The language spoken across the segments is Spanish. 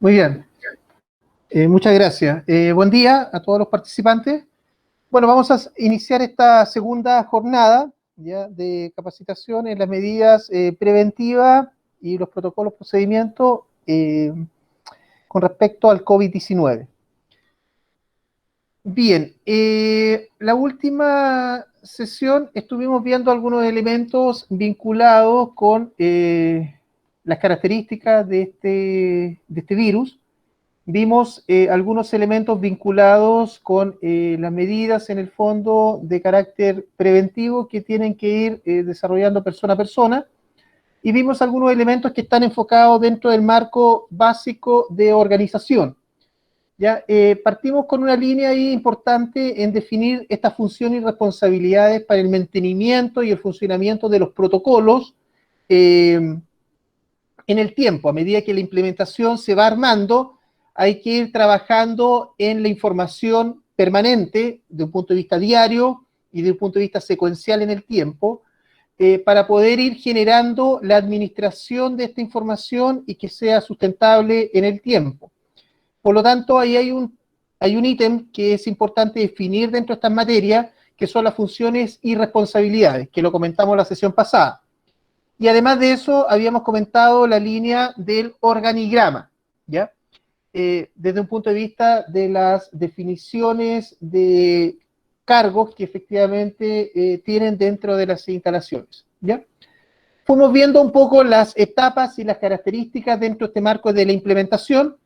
Muy bien, muchas gracias. Buen día a todos los participantes. Bueno, vamos a iniciar esta segunda jornada ya, de capacitación en las medidas preventivas y los protocolos, procedimientos con respecto al COVID-19. Bien, la última sesión estuvimos viendo algunos elementos vinculados con las características de este virus. Vimos algunos elementos vinculados con las medidas en el fondo de carácter preventivo que tienen que ir desarrollando persona a persona, y vimos algunos elementos que están enfocados dentro del marco básico de organización. Ya partimos con una línea ahí importante en definir estas funciones y responsabilidades para el mantenimiento y el funcionamiento de los protocolos en el tiempo. A medida que la implementación se va armando, hay que ir trabajando en la información permanente, de un punto de vista diario y de un punto de vista secuencial en el tiempo, para poder ir generando la administración de esta información y que sea sustentable en el tiempo. Por lo tanto, ahí hay un ítem que es importante definir dentro de estas materias, que son las funciones y responsabilidades, que lo comentamos la sesión pasada. Y además de eso, habíamos comentado la línea del organigrama, ¿ya? Desde un punto de vista de las definiciones de cargos que efectivamente tienen dentro de las instalaciones, ¿ya? Fuimos viendo un poco las etapas y las características dentro de este marco de la implementación,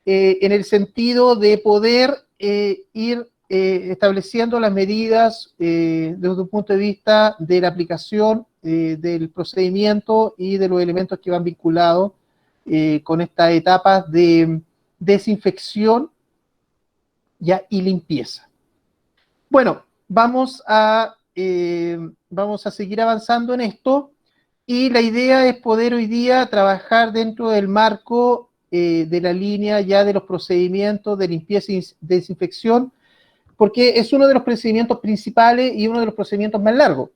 en el sentido de poder ir estableciendo las medidas desde un punto de vista de la aplicación del procedimiento y de los elementos que van vinculados con estas etapas de desinfección ya, y limpieza. Bueno, vamos a seguir avanzando en esto, y la idea es poder hoy día trabajar dentro del marco de la línea ya de los procedimientos de limpieza y desinfección, porque es uno de los procedimientos principales y uno de los procedimientos más largos,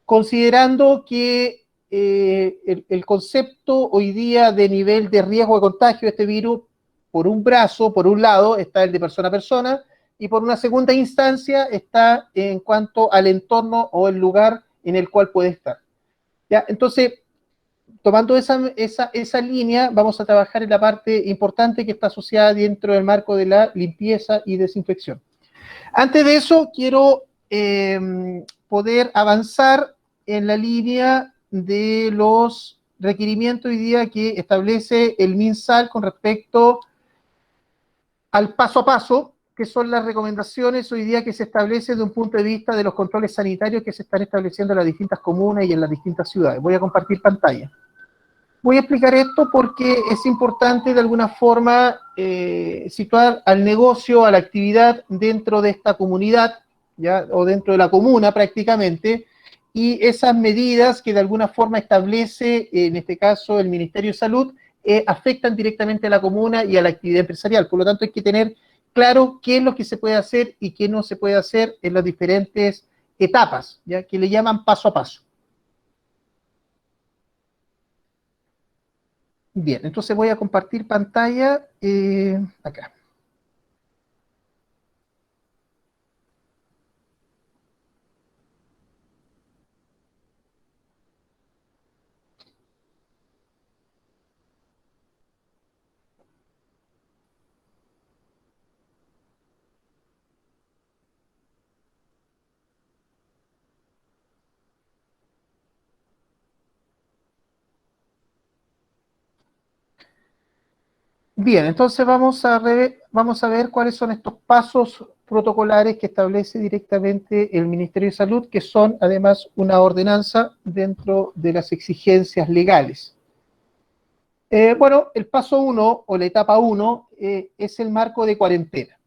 considerando que el concepto hoy día de nivel de riesgo de contagio de este virus, por un brazo, por un lado, está el de persona a persona, y por una segunda instancia está en cuanto al entorno o el lugar en el cual puede estar. ¿Ya? Entonces, tomando esa línea, vamos a trabajar en la parte importante que está asociada dentro del marco de la limpieza y desinfección. Antes de eso, quiero poder avanzar en la línea de los requerimientos hoy día que establece el MinSal con respecto al paso a paso, que son las recomendaciones hoy día que se establecen de un punto de vista de los controles sanitarios que se están estableciendo en las distintas comunas y en las distintas ciudades. Voy a compartir pantalla. Voy a explicar esto porque es importante de alguna forma situar al negocio, a la actividad dentro de esta comunidad, ¿ya? O dentro de la comuna prácticamente, y esas medidas que de alguna forma establece, en este caso, el Ministerio de Salud, afectan directamente a la comuna y a la actividad empresarial. Por lo tanto, hay que tener claro qué es lo que se puede hacer y qué no se puede hacer en las diferentes etapas, ¿ya? Que le llaman paso a paso. Bien, entonces voy a compartir pantalla acá. Bien, entonces vamos a ver cuáles son estos pasos protocolares que establece directamente el Ministerio de Salud, que son además una ordenanza dentro de las exigencias legales. Bueno, el paso 1 o la etapa 1 es el marco de cuarentena.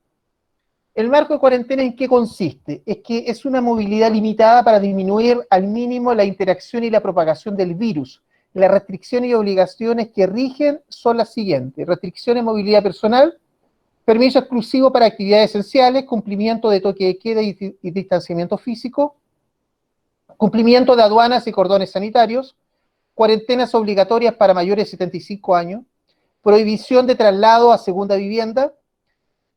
¿El marco de cuarentena en qué consiste? Es que es una movilidad limitada para disminuir al mínimo la interacción y la propagación del virus. Las restricciones y obligaciones que rigen son las siguientes: restricciones de movilidad personal, permiso exclusivo para actividades esenciales, cumplimiento de toque de queda y distanciamiento físico, cumplimiento de aduanas y cordones sanitarios, cuarentenas obligatorias para mayores de 75 años, prohibición de traslado a segunda vivienda,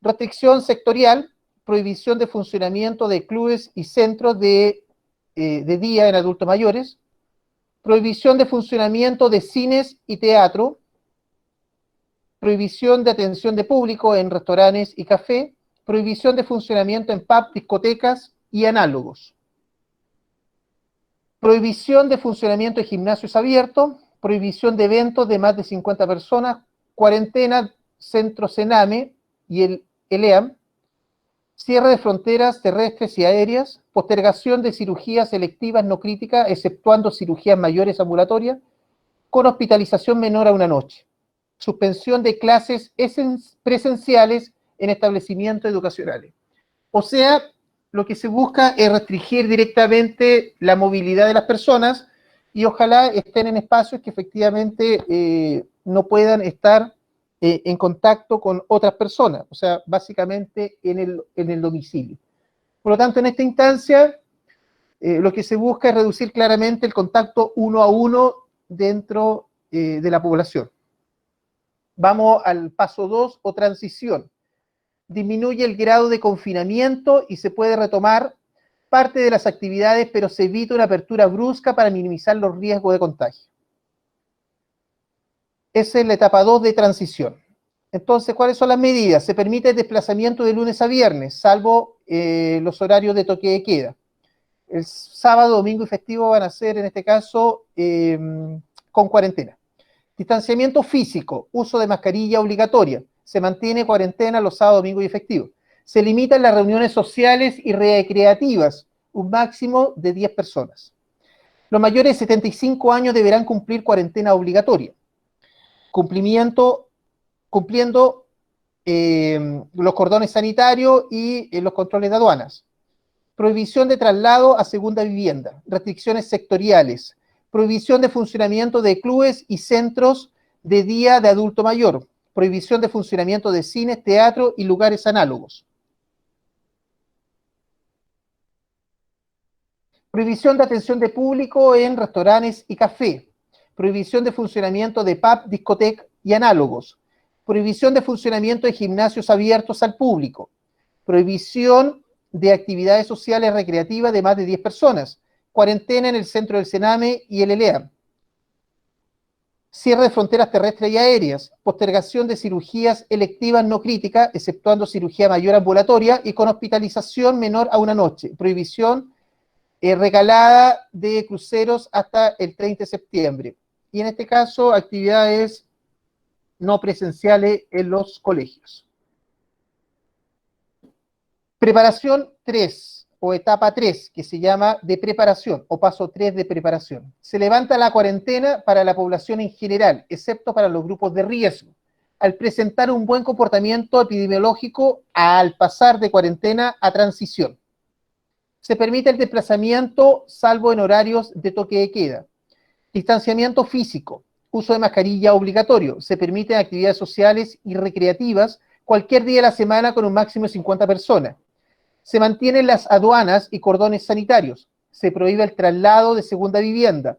restricción sectorial, prohibición de funcionamiento de clubes y centros de día en adultos mayores, prohibición de funcionamiento de cines y teatro, prohibición de atención de público en restaurantes y café, prohibición de funcionamiento en pub, discotecas y análogos, prohibición de funcionamiento de gimnasios abiertos, prohibición de eventos de más de 50 personas, cuarentena, centro Sename y el ELEAM, cierre de fronteras terrestres y aéreas, postergación de cirugías electivas no críticas, exceptuando cirugías mayores ambulatorias, con hospitalización menor a una noche, suspensión de clases presenciales en establecimientos educacionales. O sea, lo que se busca es restringir directamente la movilidad de las personas y ojalá estén en espacios que efectivamente no puedan estar en contacto con otras personas, o sea, básicamente en el domicilio. Por lo tanto, en esta instancia, lo que se busca es reducir claramente el contacto uno a uno dentro de la población. Vamos al paso 2 o transición. Disminuye el grado de confinamiento y se puede retomar parte de las actividades, pero se evita una apertura brusca para minimizar los riesgos de contagio. Esa es la etapa 2 de transición. Entonces, ¿cuáles son las medidas? Se permite el desplazamiento de lunes a viernes, salvo los horarios de toque de queda. El sábado, domingo y festivo van a ser, en este caso, con cuarentena. Distanciamiento físico, uso de mascarilla obligatoria. Se mantiene cuarentena los sábados, domingos y festivos. Se limitan las reuniones sociales y recreativas, un máximo de 10 personas. Los mayores de 75 años deberán cumplir cuarentena obligatoria. Cumpliendo los cordones sanitarios y los controles de aduanas. Prohibición de traslado a segunda vivienda. Restricciones sectoriales. Prohibición de funcionamiento de clubes y centros de día de adulto mayor. Prohibición de funcionamiento de cines, teatro y lugares análogos. Prohibición de atención de público en restaurantes y café. Prohibición de funcionamiento de pub, discoteca y análogos. Prohibición de funcionamiento de gimnasios abiertos al público. Prohibición de actividades sociales recreativas de más de 10 personas. Cuarentena en el centro del Sename y el ELEA. Cierre de fronteras terrestres y aéreas. Postergación de cirugías electivas no críticas, exceptuando cirugía mayor ambulatoria y con hospitalización menor a una noche. Prohibición regalada de cruceros hasta el 30 de septiembre. Y en este caso, actividades no presenciales en los colegios. Preparación 3 o etapa 3, que se llama de preparación o paso 3 de preparación. Se levanta la cuarentena para la población en general, excepto para los grupos de riesgo, al presentar un buen comportamiento epidemiológico al pasar de cuarentena a transición. Se permite el desplazamiento salvo en horarios de toque de queda. Distanciamiento físico, uso de mascarilla obligatorio. Se permiten actividades sociales y recreativas cualquier día de la semana con un máximo de 50 personas. Se mantienen las aduanas y cordones sanitarios. Se prohíbe el traslado de segunda vivienda.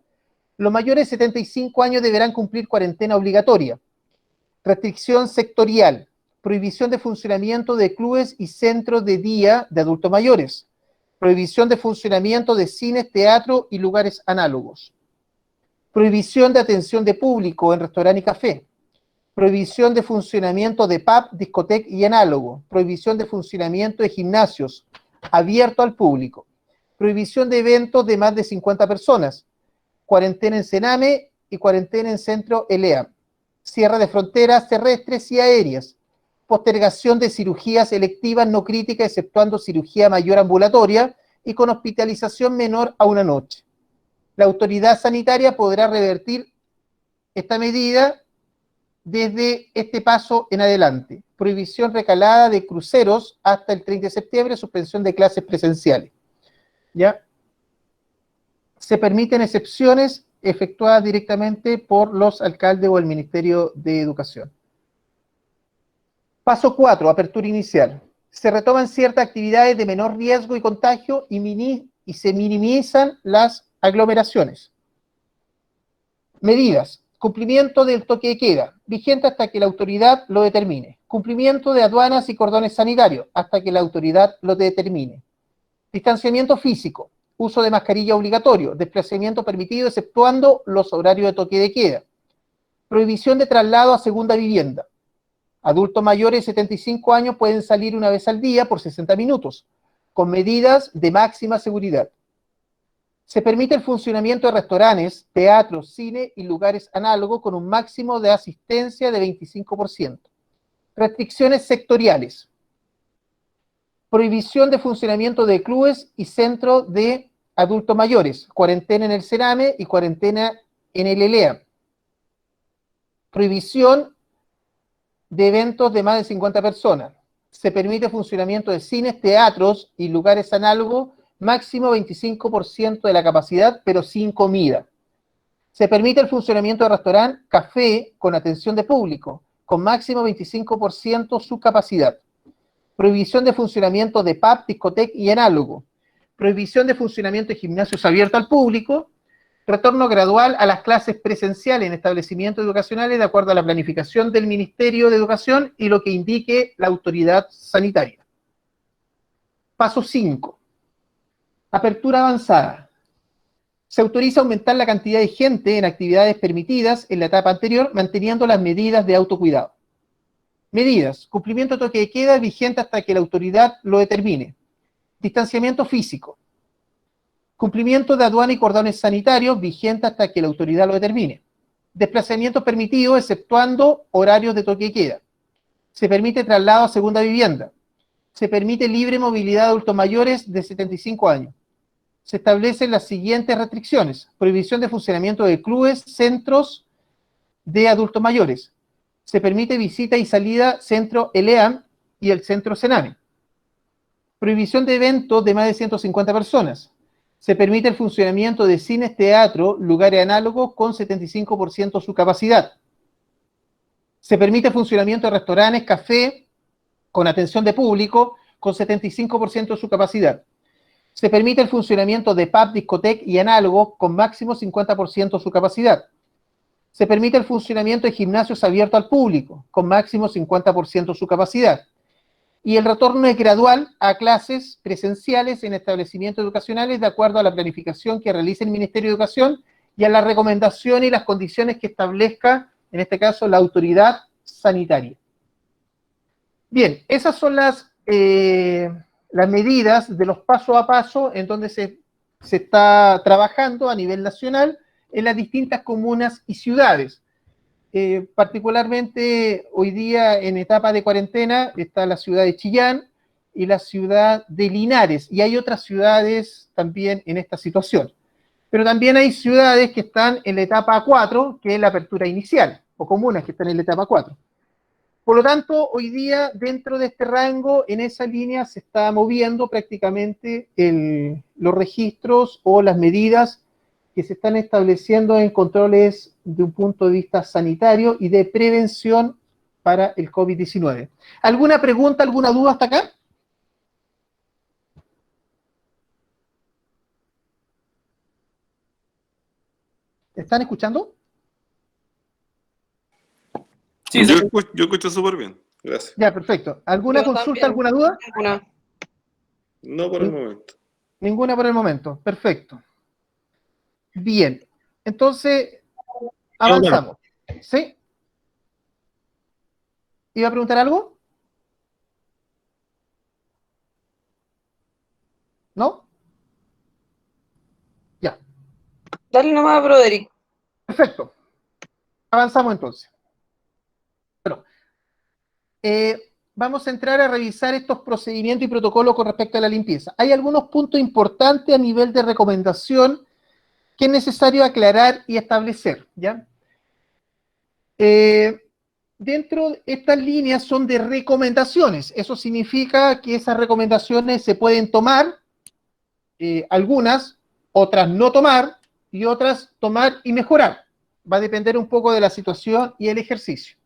Los mayores de 75 años deberán cumplir cuarentena obligatoria. Restricción sectorial. Prohibición de funcionamiento de clubes y centros de día de adultos mayores. Prohibición de funcionamiento de cines, teatro y lugares análogos. Prohibición de atención de público en restaurante y café. Prohibición de funcionamiento de pub, discoteca y análogo. Prohibición de funcionamiento de gimnasios abierto al público. Prohibición de eventos de más de 50 personas. Cuarentena en Sename y cuarentena en Centro ELEA. Cierre de fronteras terrestres y aéreas. Postergación de cirugías electivas no críticas, exceptuando cirugía mayor ambulatoria y con hospitalización menor a una noche. La autoridad sanitaria podrá revertir esta medida desde este paso en adelante. Prohibición recalada de cruceros hasta el 30 de septiembre, suspensión de clases presenciales. ¿Ya? Se permiten excepciones efectuadas directamente por los alcaldes o el Ministerio de Educación. Paso 4, apertura inicial. Se retoman ciertas actividades de menor riesgo y contagio y se minimizan las aglomeraciones. Medidas. Cumplimiento del toque de queda, vigente hasta que la autoridad lo determine. Cumplimiento de aduanas y cordones sanitarios, hasta que la autoridad lo determine. Distanciamiento físico, uso de mascarilla obligatorio, desplazamiento permitido exceptuando los horarios de toque de queda. Prohibición de traslado a segunda vivienda. Adultos mayores de 75 años pueden salir una vez al día por 60 minutos, con medidas de máxima seguridad. Se permite el funcionamiento de restaurantes, teatros, cine y lugares análogos con un máximo de asistencia de 25%. Restricciones sectoriales. Prohibición de funcionamiento de clubes y centros de adultos mayores. Cuarentena en el CERAME y cuarentena en el ELEA. Prohibición de eventos de más de 50 personas. Se permite funcionamiento de cines, teatros y lugares análogos, máximo 25% de la capacidad, pero sin comida. Se permite el funcionamiento de restaurante, café con atención de público, con máximo 25% su capacidad. Prohibición de funcionamiento de pub, discoteca y análogo. Prohibición de funcionamiento de gimnasios abiertos al público. Retorno gradual a las clases presenciales en establecimientos educacionales de acuerdo a la planificación del Ministerio de Educación y lo que indique la autoridad sanitaria. Paso 5. Apertura avanzada. Se autoriza aumentar la cantidad de gente en actividades permitidas en la etapa anterior, manteniendo las medidas de autocuidado. Medidas. Cumplimiento de toque de queda vigente hasta que la autoridad lo determine. Distanciamiento físico. Cumplimiento de aduana y cordones sanitarios vigente hasta que la autoridad lo determine. Desplazamiento permitido exceptuando horarios de toque de queda. Se permite traslado a segunda vivienda. Se permite libre movilidad de adultos mayores de 75 años. Se establecen las siguientes restricciones. Prohibición de funcionamiento de clubes, centros de adultos mayores. Se permite visita y salida centro ELEAM y el centro CENAME. Prohibición de eventos de más de 150 personas. Se permite el funcionamiento de cines, teatro, lugares análogos con 75% de su capacidad. Se permite el funcionamiento de restaurantes, café, con atención de público, con 75% de su capacidad. Se permite el funcionamiento de pub, discoteca y análogos con máximo 50% de su capacidad. Se permite el funcionamiento de gimnasios abiertos al público, con máximo 50% de su capacidad. Y el retorno es gradual a clases presenciales en establecimientos educacionales de acuerdo a la planificación que realice el Ministerio de Educación y a la recomendación y las condiciones que establezca, en este caso, la autoridad sanitaria. Bien, esas son las medidas de los paso a paso en donde se está trabajando a nivel nacional en las distintas comunas y ciudades. Particularmente hoy día en etapa de cuarentena está la ciudad de Chillán y la ciudad de Linares, y hay otras ciudades también en esta situación. Pero también hay ciudades que están en la etapa 4, que es la apertura inicial, o comunas que están en la etapa 4. Por lo tanto, hoy día, dentro de este rango, en esa línea se está moviendo prácticamente los registros o las medidas que se están estableciendo en controles de un punto de vista sanitario y de prevención para el COVID-19. ¿Alguna pregunta, alguna duda hasta acá? ¿Están escuchando? Sí, yo escucho súper bien. Gracias. Ya, perfecto. ¿Alguna consulta, alguna duda? No por el momento. Ninguna por el momento. Perfecto. Bien. Entonces, avanzamos. ¿Sí? ¿Iba a preguntar algo? ¿No? Ya. Dale nomás, Broderick. Perfecto. Avanzamos entonces. Bueno, vamos a entrar a revisar estos procedimientos y protocolos con respecto a la limpieza. Hay algunos puntos importantes a nivel de recomendación que es necesario aclarar y establecer, ¿ya? Dentro de estas líneas son de recomendaciones. Eso significa que esas recomendaciones se pueden tomar, algunas, otras no tomar, y otras tomar y mejorar. Va a depender un poco de la situación y el ejercicio.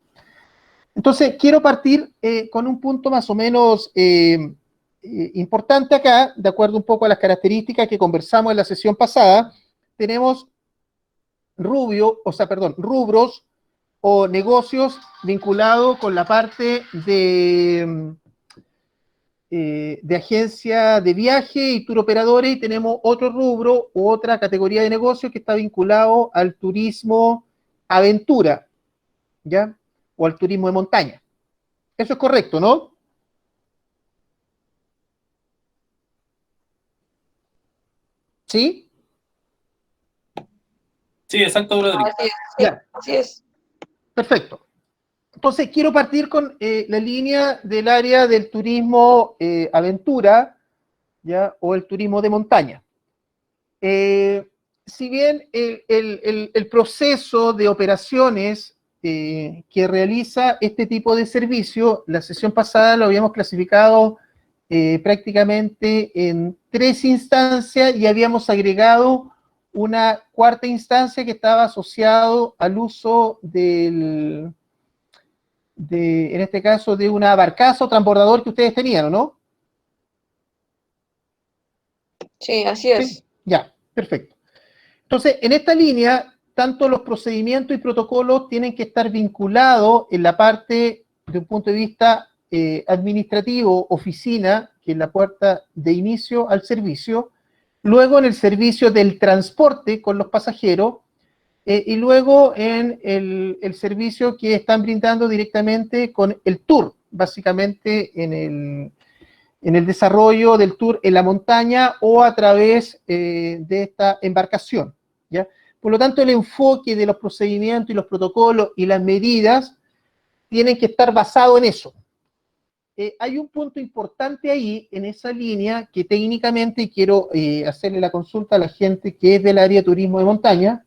Entonces, quiero partir con un punto más o menos importante acá, de acuerdo un poco a las características que conversamos en la sesión pasada. Tenemos rubros o negocios vinculados con la parte de agencia de viaje y tour operadores, y tenemos otro rubro u otra categoría de negocio que está vinculado al turismo aventura, ¿ya? O al turismo de montaña. Eso es correcto, ¿no? ¿Sí? Sí, exacto, Broderick. Así es, sí, Ya, así es. perfecto. Entonces, quiero partir con la línea del área del turismo aventura, ¿ya? O el turismo de montaña. Si bien el proceso de operaciones que realiza este tipo de servicio, la sesión pasada lo habíamos clasificado prácticamente en 3 instancias y habíamos agregado una cuarta instancia que estaba asociado al uso en este caso, de una barcaza o transbordador que ustedes tenían, ¿no? Sí, así es. Sí, ya, perfecto. Entonces, en esta línea, tanto los procedimientos y protocolos tienen que estar vinculados en la parte, de un punto de vista administrativo, oficina, que es la puerta de inicio al servicio, luego en el servicio del transporte con los pasajeros, y luego en el servicio que están brindando directamente con el tour, básicamente en el desarrollo del tour en la montaña o a través de esta embarcación, ¿ya? Por lo tanto, el enfoque de los procedimientos y los protocolos y las medidas tienen que estar basado en eso. Hay un punto importante ahí, en esa línea, que técnicamente quiero hacerle la consulta a la gente que es del área de turismo de montaña,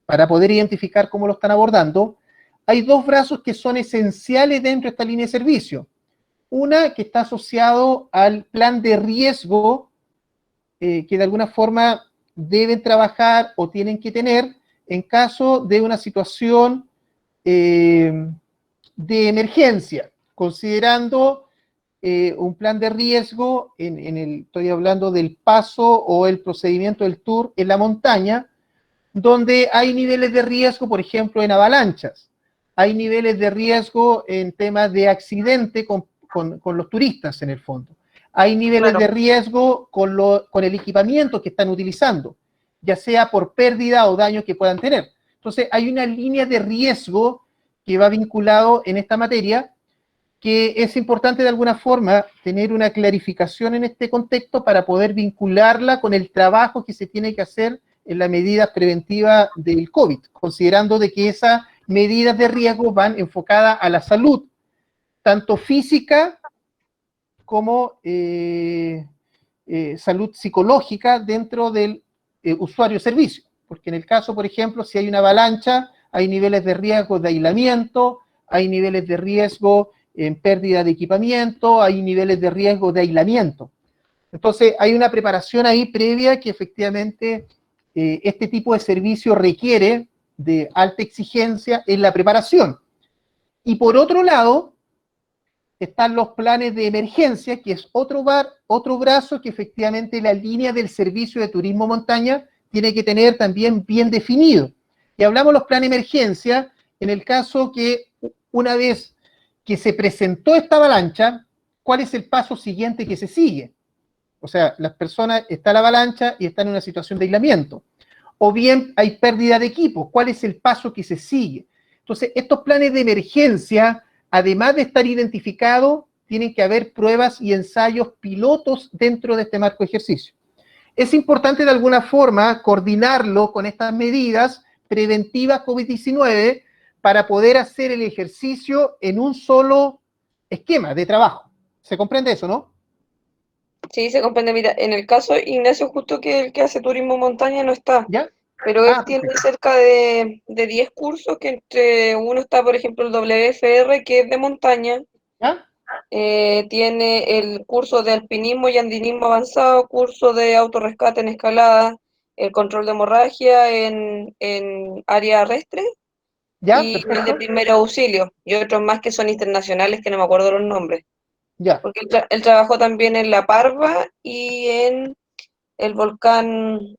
para poder identificar cómo lo están abordando. Hay 2 brazos que son esenciales dentro de esta línea de servicio. Una que está asociado al plan de riesgo que de alguna forma deben trabajar o tienen que tener en caso de una situación de emergencia, considerando un plan de riesgo, estoy hablando del paso o el procedimiento del tour en la montaña, donde hay niveles de riesgo, por ejemplo, en avalanchas, hay niveles de riesgo en temas de accidente con los turistas en el fondo. Hay niveles de riesgo con el equipamiento que están utilizando, ya sea por pérdida o daño que puedan tener. Entonces, hay una línea de riesgo que va vinculado en esta materia, que es importante de alguna forma tener una clarificación en este contexto para poder vincularla con el trabajo que se tiene que hacer en la medida preventiva del COVID, considerando de que esas medidas de riesgo van enfocadas a la salud, tanto física como salud psicológica dentro del usuario servicio. Porque en el caso, por ejemplo, si hay una avalancha, hay niveles de riesgo de aislamiento, hay niveles de riesgo en pérdida de equipamiento, hay niveles de riesgo de aislamiento. Entonces, hay una preparación ahí previa que efectivamente este tipo de servicio requiere de alta exigencia en la preparación. Y por otro lado, están los planes de emergencia, que es otro brazo que efectivamente la línea del servicio de turismo montaña tiene que tener también bien definido. Y hablamos de los planes de emergencia en el caso que una vez que se presentó esta avalancha, ¿cuál es el paso siguiente que se sigue? O sea, las personas, está la avalancha y están en una situación de aislamiento. O bien hay pérdida de equipo, ¿cuál es el paso que se sigue? Entonces, estos planes de emergencia, además de estar identificados, tienen que haber pruebas y ensayos pilotos dentro de este marco de ejercicio. Es importante de alguna forma coordinarlo con estas medidas preventivas COVID-19 para poder hacer el ejercicio en un solo esquema de trabajo. ¿Se comprende eso, no? Sí, se comprende. Mira, en el caso Ignacio, justo que el que hace turismo montaña no está, ¿Ya? pero él tiene Perfecto. cerca de 10 cursos, que entre uno está, por ejemplo, el WFR, que es de montaña, ¿Ya? tiene el curso de alpinismo y andinismo avanzado, curso de autorrescate en escalada, el control de hemorragia en área terrestre ¿Ya? y el de Perfecto. primer auxilio, y otros más que son internacionales que no me acuerdo los nombres. Ya. Porque él trabajó también en La Parva y en el volcán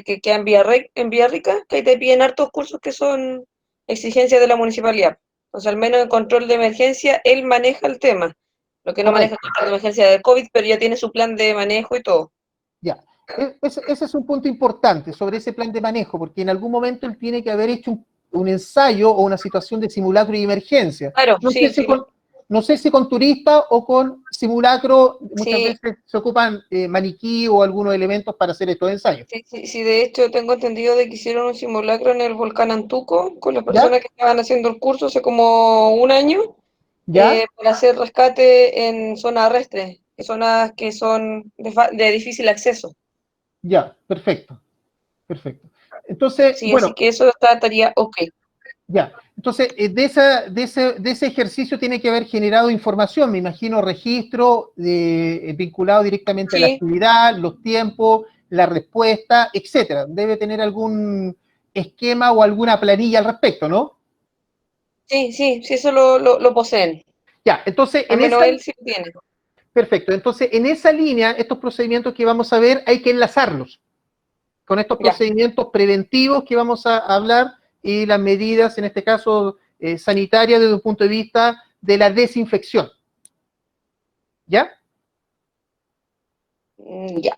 que queda en Villarrica, que ahí te piden hartos cursos que son exigencias de la municipalidad. Entonces, al menos en control de emergencia, él maneja el tema. Lo que no maneja el control de emergencia del COVID, pero ya tiene su plan de manejo y todo. Ya. Ese es un punto importante sobre ese plan de manejo, porque en algún momento él tiene que haber hecho un ensayo o una situación de simulacro y emergencia. Claro, No sí, sé si sí. no sé si con turista o con simulacro, muchas Sí. veces se ocupan maniquí o algunos elementos para hacer estos ensayos. Sí, de hecho tengo entendido de que hicieron un simulacro en el volcán Antuco con las ¿Ya? personas que estaban haciendo el curso hace como un año ¿Ya? para hacer rescate en zonas arrestres, zonas que son de difícil acceso. Ya, perfecto, perfecto. Entonces, Sí, así bueno, que eso estaría ok. ya. Entonces, de ese ejercicio tiene que haber generado información, me imagino, registro vinculado directamente a la Sí, actividad, los tiempos, la respuesta, etcétera. Debe tener algún esquema o alguna planilla al respecto, ¿no? sí, eso lo poseen. Ya, entonces, Al menos él sí lo tiene. perfecto. Entonces, en esa línea, estos procedimientos que vamos a ver, hay que enlazarlos con estos Ya, procedimientos preventivos que vamos a hablar y las medidas, en este caso, sanitarias desde un punto de vista de la desinfección. ¿Ya? ya.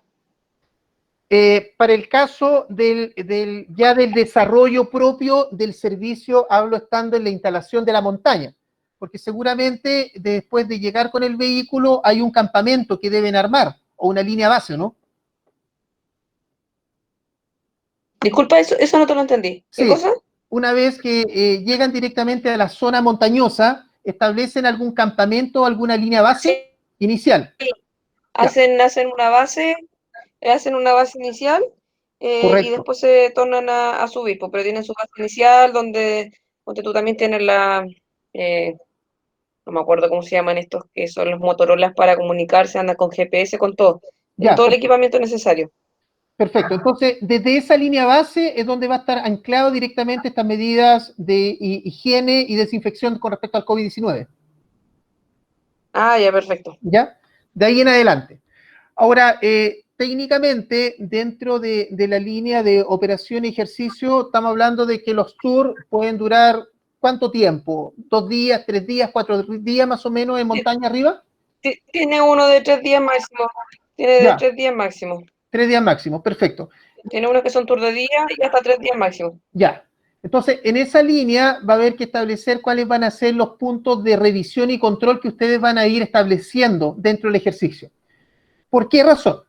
Para el caso ya del desarrollo propio del servicio, hablo estando en la instalación de la montaña, porque seguramente después de llegar con el vehículo hay un campamento que deben armar, o una línea base, ¿no? Disculpa, eso no te lo entendí. ¿Qué Sí, cosa? una vez que llegan directamente a la zona montañosa, ¿establecen algún campamento o alguna línea base Sí, inicial? Ya, hacen una base inicial y correcto. después se tornan a subir, pues, pero tienen su base inicial donde tú también tienes eh, no me acuerdo cómo se llaman estos, que son los Motorolas para comunicarse, andan con GPS, con todo. Tienen Ya, todo el equipamiento necesario. perfecto. Entonces, desde esa línea base es donde va a estar anclado directamente estas medidas de higiene y desinfección con respecto al COVID-19. Ah, ya, perfecto. ¿Ya? De ahí en adelante. Ahora, técnicamente, dentro de la línea de operación y ejercicio, estamos hablando de que los tours pueden durar ¿cuánto tiempo? ¿2 días, 3 días, 4 días más o menos en montaña arriba? Tiene uno de 3 días máximo. Tiene de Ya, 3 días máximo. 3 días máximo, perfecto. Tiene unos que son tour de día y hasta 3 días máximo. Ya. Entonces, en esa línea va a haber que establecer cuáles van a ser los puntos de revisión y control que ustedes van a ir estableciendo dentro del ejercicio. ¿Por qué razón?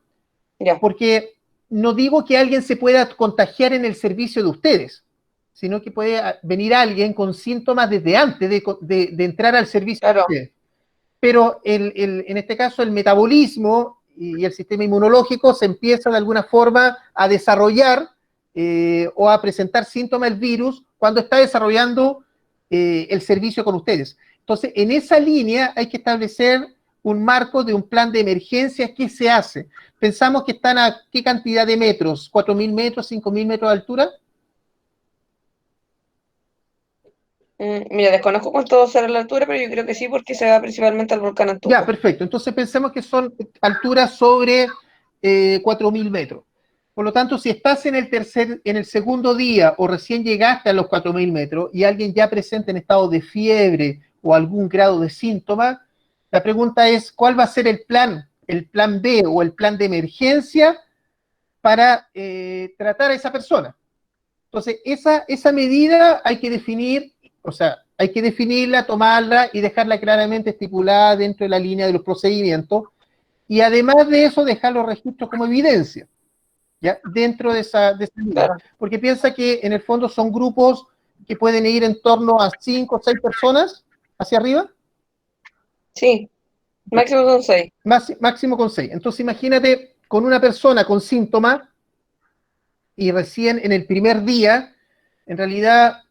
Ya, Porque no digo que alguien se pueda contagiar en el servicio de ustedes, sino que puede venir alguien con síntomas desde antes de entrar al servicio de claro. ustedes. Pero en este caso el metabolismo y el sistema inmunológico se empieza de alguna forma a desarrollar o a presentar síntomas del virus cuando está desarrollando el servicio con ustedes. Entonces, en esa línea hay que establecer un marco de un plan de emergencia. ¿Qué se hace? Pensamos que están a qué cantidad de metros, 4.000 metros, 5.000 metros de altura. Mira, desconozco cuánto será la altura, pero yo creo que sí, porque se va principalmente al volcán Ya, Antuco. perfecto. Entonces pensemos que son alturas sobre 4.000 metros. Por lo tanto, si estás en el segundo día o recién llegaste a los 4.000 metros y alguien ya presenta en estado de fiebre o algún grado de síntoma, la pregunta es, ¿cuál va a ser el plan B o el plan de emergencia para tratar a esa persona? Entonces, esa medida hay que definir, o sea, hay que definirla, tomarla y dejarla claramente estipulada dentro de la línea de los procedimientos. Y además de eso, dejar los registros como evidencia, ¿ya? Dentro de esa línea. Claro. Porque piensa que en el fondo son grupos que pueden ir en torno a 5 o 6 personas hacia arriba. Sí, Ya, máximo son 6. máximo con 6. Entonces, imagínate con una persona con síntomas y recién en el primer día, en realidad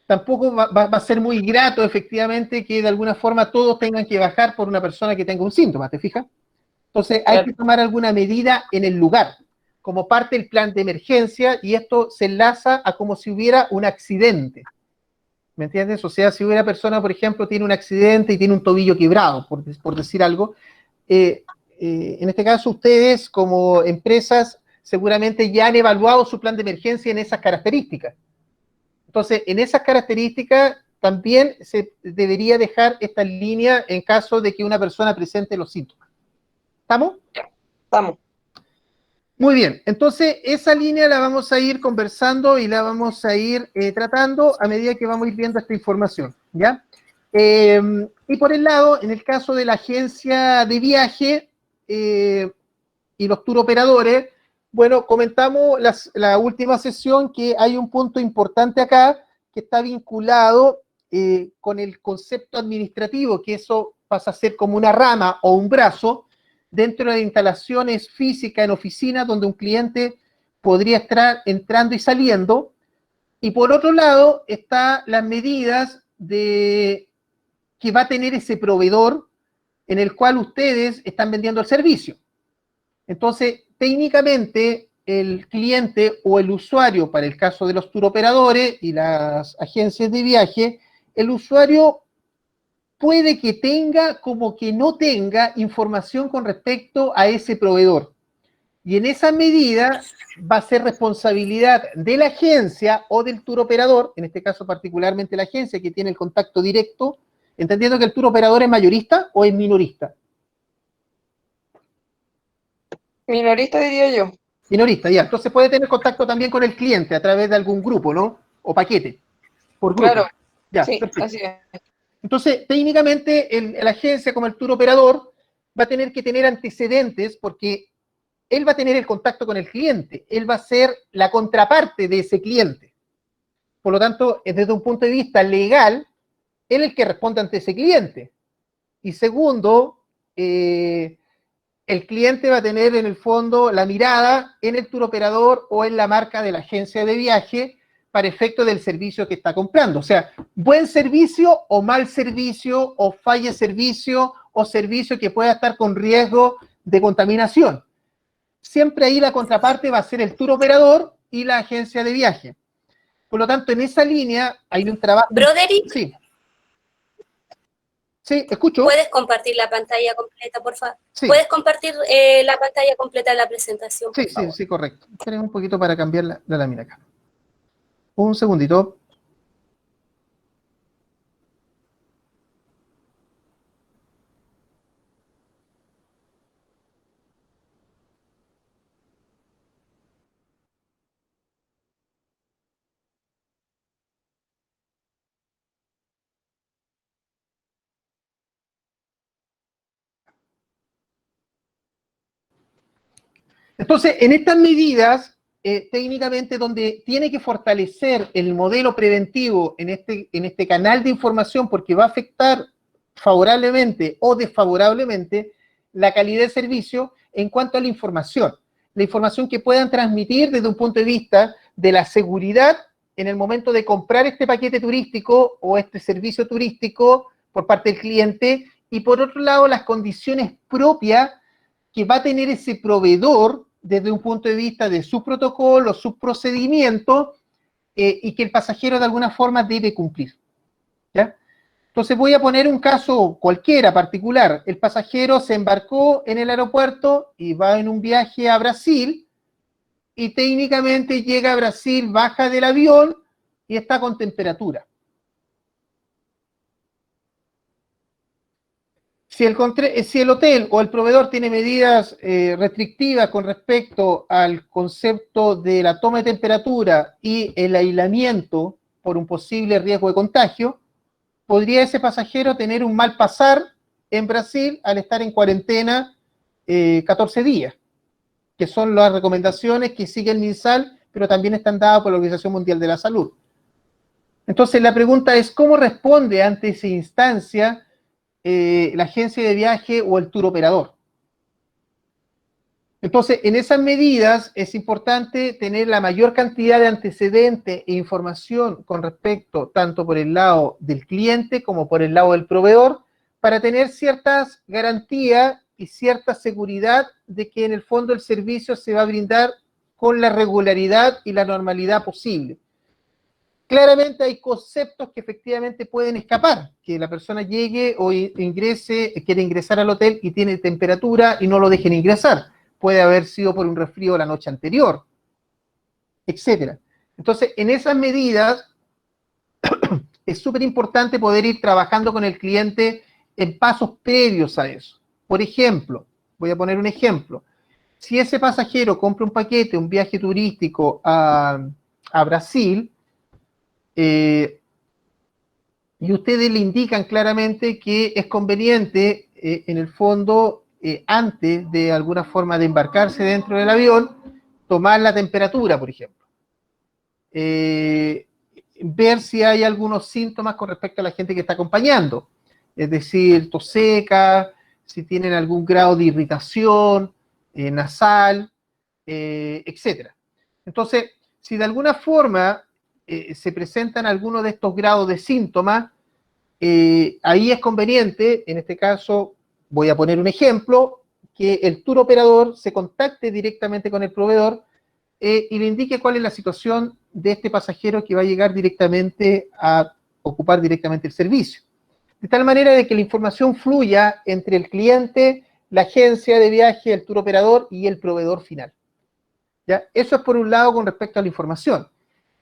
tampoco va a ser muy grato, efectivamente, que de alguna forma todos tengan que bajar por una persona que tenga un síntoma, ¿te fijas? Entonces hay Claro. que tomar alguna medida en el lugar, como parte del plan de emergencia, y esto se enlaza a como si hubiera un accidente. ¿Me entiendes? O sea, si una persona, por ejemplo, tiene un accidente y tiene un tobillo quebrado, por decir algo, en este caso ustedes como empresas seguramente ya han evaluado su plan de emergencia en esas características. Entonces, en esas características también se debería dejar esta línea en caso de que una persona presente los síntomas. ¿Estamos? Vamos. Muy bien, entonces esa línea la vamos a ir conversando y la vamos a ir tratando a medida que vamos a ir viendo esta información, ¿ya? Y por el lado, en el caso de la agencia de viaje y los tour operadores, bueno, comentamos la última sesión que hay un punto importante acá que está vinculado con el concepto administrativo, que eso pasa a ser como una rama o un brazo dentro de instalaciones físicas en oficinas donde un cliente podría estar entrando y saliendo. Y por otro lado, están las medidas que va a tener ese proveedor en el cual ustedes están vendiendo el servicio. Entonces, técnicamente, el cliente o el usuario, para el caso de los tour operadores y las agencias de viaje, el usuario puede que tenga como que no tenga información con respecto a ese proveedor. Y en esa medida va a ser responsabilidad de la agencia o del tour operador, en este caso particularmente la agencia que tiene el contacto directo, entendiendo que el tour operador es mayorista o es minorista. Minorista diría yo. Minorista, ya. Entonces puede tener contacto también con el cliente a través de algún grupo, ¿no? O paquete. Por grupo. Claro. Ya, Sí, perfecto. así es. Entonces, técnicamente, la agencia como el tour operador va a tener que tener antecedentes porque él va a tener el contacto con el cliente, él va a ser la contraparte de ese cliente. Por lo tanto, desde un punto de vista legal, él es el que responde ante ese cliente. Y segundo, el cliente va a tener en el fondo la mirada en el tour operador o en la marca de la agencia de viaje para efecto del servicio que está comprando. O sea, buen servicio o mal servicio o falle servicio o servicio que pueda estar con riesgo de contaminación. Siempre ahí la contraparte va a ser el tour operador y la agencia de viaje. Por lo tanto, en esa línea hay un trabajo... Broderick. Sí. Sí, escucho. ¿Puedes compartir la pantalla completa, por favor? Sí. ¿Puedes compartir la pantalla completa de la presentación, por favor? Sí, correcto. Esperen un poquito para cambiar la lámina acá. Un segundito. Entonces, en estas medidas, técnicamente donde tiene que fortalecer el modelo preventivo en este canal de información, porque va a afectar favorablemente o desfavorablemente la calidad de servicio en cuanto a la información que puedan transmitir desde un punto de vista de la seguridad en el momento de comprar este paquete turístico o este servicio turístico por parte del cliente, y por otro lado las condiciones propias que va a tener ese proveedor desde un punto de vista de su protocolo, sus procedimientos, y que el pasajero de alguna forma debe cumplir. ¿Ya? Entonces voy a poner un caso cualquiera, particular. El pasajero se embarcó en el aeropuerto y va en un viaje a Brasil, y técnicamente llega a Brasil, baja del avión y está con temperatura. Si el hotel o el proveedor tiene medidas restrictivas con respecto al concepto de la toma de temperatura y el aislamiento por un posible riesgo de contagio, podría ese pasajero tener un mal pasar en Brasil al estar en cuarentena 14 días, que son las recomendaciones que sigue el MinSal, pero también están dadas por la Organización Mundial de la Salud. Entonces la pregunta es, ¿cómo responde ante esa instancia la agencia de viaje o el tour operador? Entonces, en esas medidas es importante tener la mayor cantidad de antecedentes e información con respecto tanto por el lado del cliente como por el lado del proveedor, para tener ciertas garantías y cierta seguridad de que en el fondo el servicio se va a brindar con la regularidad y la normalidad posible. Claramente hay conceptos que efectivamente pueden escapar, que la persona llegue o ingrese, quiere ingresar al hotel y tiene temperatura y no lo dejen ingresar. puede haber sido por un resfrío la noche anterior, etcétera. Entonces, en esas medidas es súper importante poder ir trabajando con el cliente en pasos previos a eso. Por ejemplo, voy a poner un ejemplo. Si ese pasajero compra un paquete, un viaje turístico a Brasil, y ustedes le indican claramente que es conveniente, en el fondo, antes de alguna forma de embarcarse dentro del avión, tomar la temperatura, por ejemplo. Ver si hay algunos síntomas con respecto a la gente que está acompañando, es decir, tos seca, si tienen algún grado de irritación nasal, etcétera. Entonces, si de alguna forma se presentan algunos de estos grados de síntomas, ahí es conveniente, en este caso, voy a poner un ejemplo, que el tour operador se contacte directamente con el proveedor y le indique cuál es la situación de este pasajero que va a llegar directamente a ocupar directamente el servicio. De tal manera de que la información fluya entre el cliente, la agencia de viaje, el tour operador y el proveedor final. ¿Ya? Eso es por un lado con respecto a la información.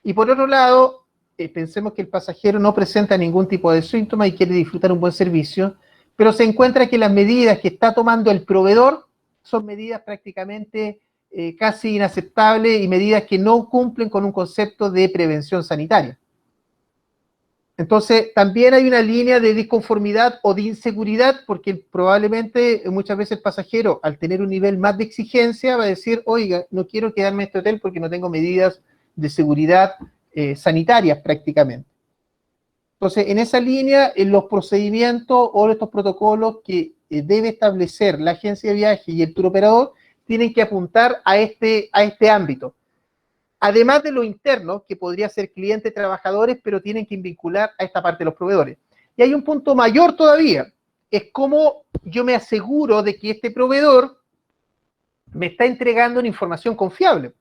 Y por otro lado, pensemos que el pasajero no presenta ningún tipo de síntoma y quiere disfrutar un buen servicio, pero se encuentra que las medidas que está tomando el proveedor son medidas prácticamente casi inaceptables y medidas que no cumplen con un concepto de prevención sanitaria. Entonces, también hay una línea de disconformidad o de inseguridad, porque probablemente muchas veces el pasajero, al tener un nivel más de exigencia, va a decir, oiga, no quiero quedarme en este hotel porque no tengo medidas de seguridad sanitarias prácticamente. Entonces, en esa línea, en los procedimientos o estos protocolos que debe establecer la agencia de viaje y el tour operador tienen que apuntar a este ámbito. Además de lo interno, que podría ser clientes, trabajadores, pero tienen que vincular a esta parte de los proveedores. Y hay un punto mayor todavía, es cómo yo me aseguro de que este proveedor me está entregando una información confiable.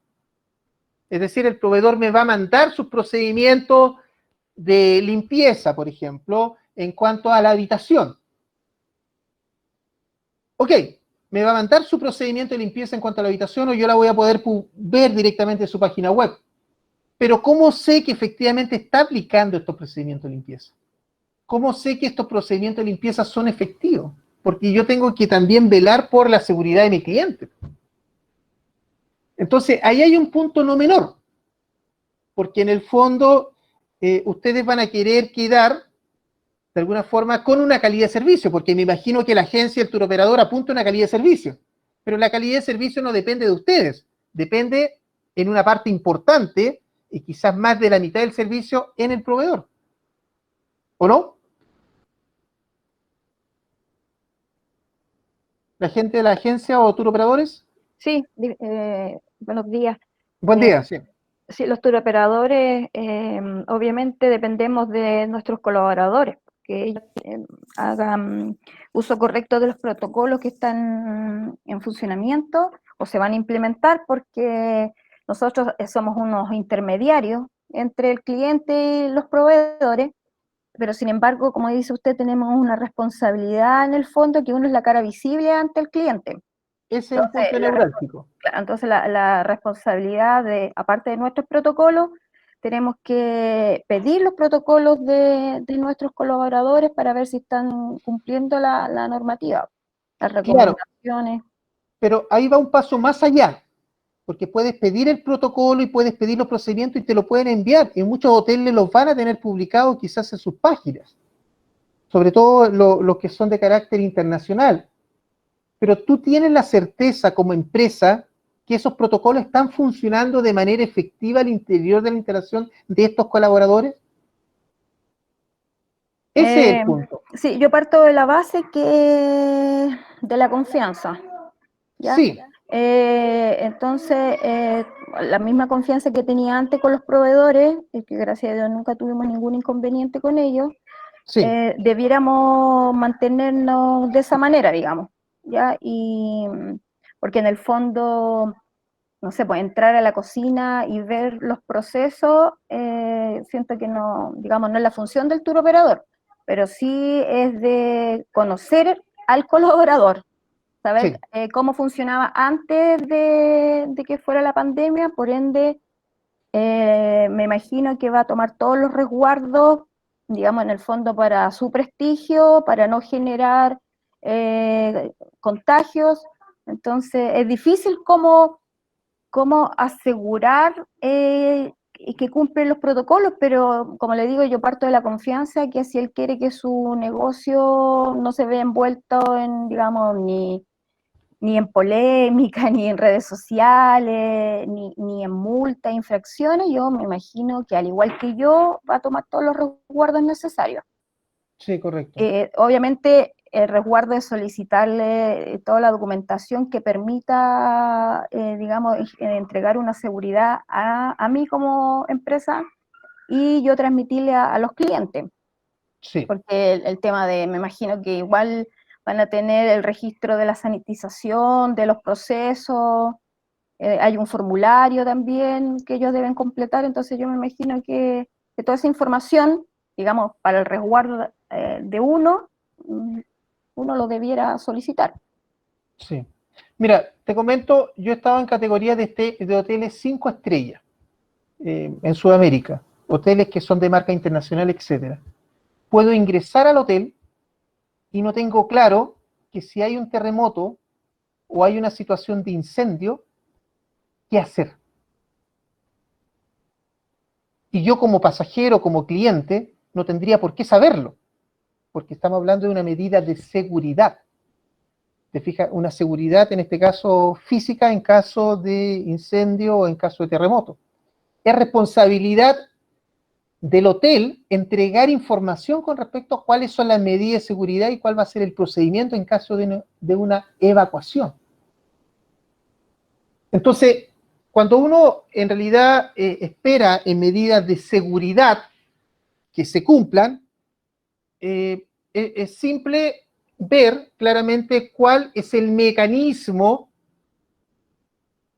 Es decir, el proveedor me va a mandar sus procedimientos de limpieza, por ejemplo, en cuanto a la habitación. Ok, me va a mandar su procedimiento de limpieza en cuanto a la habitación o yo la voy a poder ver directamente en su página web. Pero ¿cómo sé que efectivamente está aplicando estos procedimientos de limpieza? ¿Cómo sé que estos procedimientos de limpieza son efectivos? Porque yo tengo que también velar por la seguridad de mi cliente. Entonces, ahí hay un punto no menor, porque en el fondo ustedes van a querer quedar de alguna forma con una calidad de servicio, porque me imagino que la agencia, el tour operador apunta a una calidad de servicio, pero la calidad de servicio no depende de ustedes, depende en una parte importante y quizás más de la mitad del servicio en el proveedor. ¿O no? ¿La gente de la agencia o tour operadores? Sí, buenos días. Buen día, sí. Sí, los tour operadores obviamente dependemos de nuestros colaboradores, que ellos hagan uso correcto de los protocolos que están en funcionamiento o se van a implementar, porque nosotros somos unos intermediarios entre el cliente y los proveedores, pero sin embargo, como dice usted, tenemos una responsabilidad en el fondo, que uno es la cara visible ante el cliente. Ese es un punto neurálgico. Entonces, la responsabilidad aparte de nuestros protocolos, tenemos que pedir los protocolos de nuestros colaboradores para ver si están cumpliendo la normativa, las recomendaciones. Claro, pero ahí va un paso más allá, porque puedes pedir el protocolo y puedes pedir los procedimientos y te lo pueden enviar. Y muchos hoteles los van a tener publicados quizás en sus páginas, sobre todo los que son de carácter internacional. Pero tú tienes la certeza como empresa que esos protocolos están funcionando de manera efectiva al interior de la instalación de estos colaboradores. Ese es el punto. Sí, yo parto de la base de la confianza, ¿ya? Sí. Entonces, la misma confianza que tenía antes con los proveedores, que gracias a Dios nunca tuvimos ningún inconveniente con ellos, sí. Debiéramos mantenernos de esa manera, digamos, ¿ya? Y porque en el fondo, no sé, pues entrar a la cocina y ver los procesos, siento que no, digamos, no es la función del tour operador, pero sí es de conocer al colaborador, saber Sí. cómo funcionaba antes de que fuera la pandemia, por ende, me imagino que va a tomar todos los resguardos, digamos, en el fondo para su prestigio, para no generar contagios. Entonces, es difícil cómo asegurar que cumplen los protocolos, pero como le digo, yo parto de la confianza que si él quiere que su negocio no se vea envuelto en, digamos, ni en polémica, ni en redes sociales, ni en multas, infracciones, yo me imagino que al igual que yo va a tomar todos los resguardos necesarios. Sí, correcto. Obviamente el resguardo es solicitarle toda la documentación que permita, digamos, entregar una seguridad a mí como empresa y yo transmitirle a los clientes. Sí. Porque el tema me imagino que igual van a tener el registro de la sanitización, de los procesos, hay un formulario también que ellos deben completar, entonces yo me imagino que toda esa información, digamos, para el resguardo de uno lo debiera solicitar. Sí. Mira, te comento, yo estaba en categoría de hoteles 5 estrellas en Sudamérica, hoteles que son de marca internacional, etcétera. Puedo ingresar al hotel y no tengo claro que si hay un terremoto o hay una situación de incendio, ¿qué hacer? Y yo como pasajero, como cliente, no tendría por qué saberlo, porque estamos hablando de una medida de seguridad. ¿Te fijas? Una seguridad, en este caso, física en caso de incendio o en caso de terremoto. Es responsabilidad del hotel entregar información con respecto a cuáles son las medidas de seguridad y cuál va a ser el procedimiento en caso de una evacuación. Entonces, cuando uno en realidad espera en medidas de seguridad que se cumplan, es simple ver claramente cuál es el mecanismo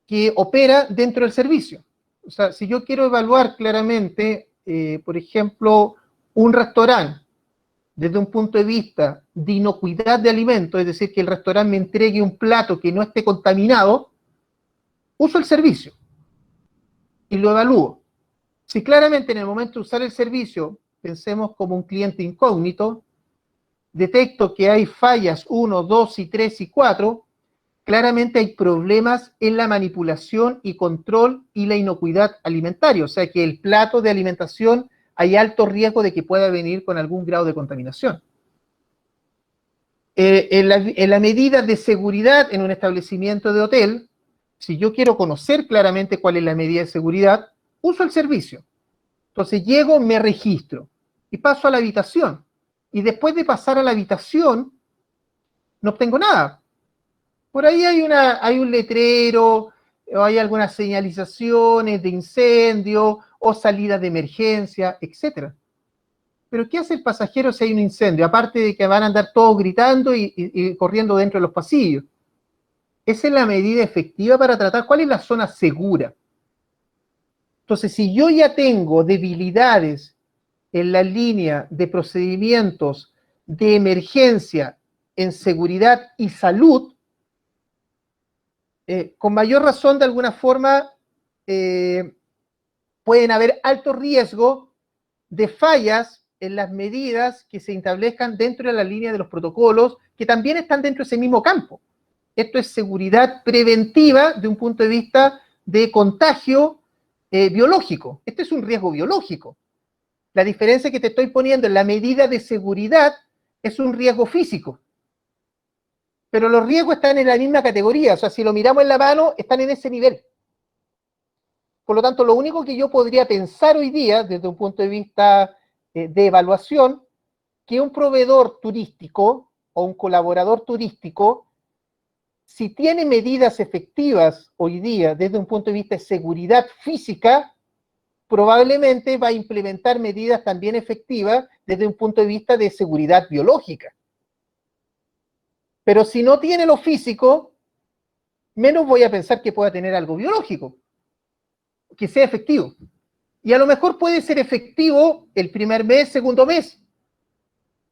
que opera dentro del servicio. O sea, si yo quiero evaluar claramente, por ejemplo, un restaurante desde un punto de vista de inocuidad de alimentos, es decir, que el restaurante me entregue un plato que no esté contaminado, uso el servicio y lo evalúo. Si claramente en el momento de usar el servicio, pensemos como un cliente incógnito, detecto que hay fallas 1, 2 y 3 y 4, claramente hay problemas en la manipulación y control y la inocuidad alimentaria, o sea que el plato de alimentación hay alto riesgo de que pueda venir con algún grado de contaminación. En la medida de seguridad en un establecimiento de hotel, si yo quiero conocer claramente cuál es la medida de seguridad, uso el servicio. Entonces llego, me registro y paso a la habitación. Y después de pasar a la habitación, no obtengo nada. Por ahí hay un letrero, o hay algunas señalizaciones de incendio, o salidas de emergencia, etc. Pero ¿qué hace el pasajero si hay un incendio? Aparte de que van a andar todos gritando y corriendo dentro de los pasillos. Esa es la medida efectiva para tratar cuál es la zona segura. Entonces, si yo ya tengo debilidades en la línea de procedimientos de emergencia en seguridad y salud, con mayor razón, de alguna forma, pueden haber alto riesgo de fallas en las medidas que se establezcan dentro de la línea de los protocolos, que también están dentro de ese mismo campo. Esto es seguridad preventiva de un punto de vista de contagio biológico. Este es un riesgo biológico. La diferencia que te estoy poniendo en la medida de seguridad es un riesgo físico. Pero los riesgos están en la misma categoría, o sea, si lo miramos en la mano, están en ese nivel. Por lo tanto, lo único que yo podría pensar hoy día, desde un punto de vista de evaluación, que un proveedor turístico o un colaborador turístico, si tiene medidas efectivas hoy día desde un punto de vista de seguridad física, probablemente va a implementar medidas también efectivas desde un punto de vista de seguridad biológica. Pero si no tiene lo físico, menos voy a pensar que pueda tener algo biológico, que sea efectivo. Y a lo mejor puede ser efectivo el primer mes, segundo mes,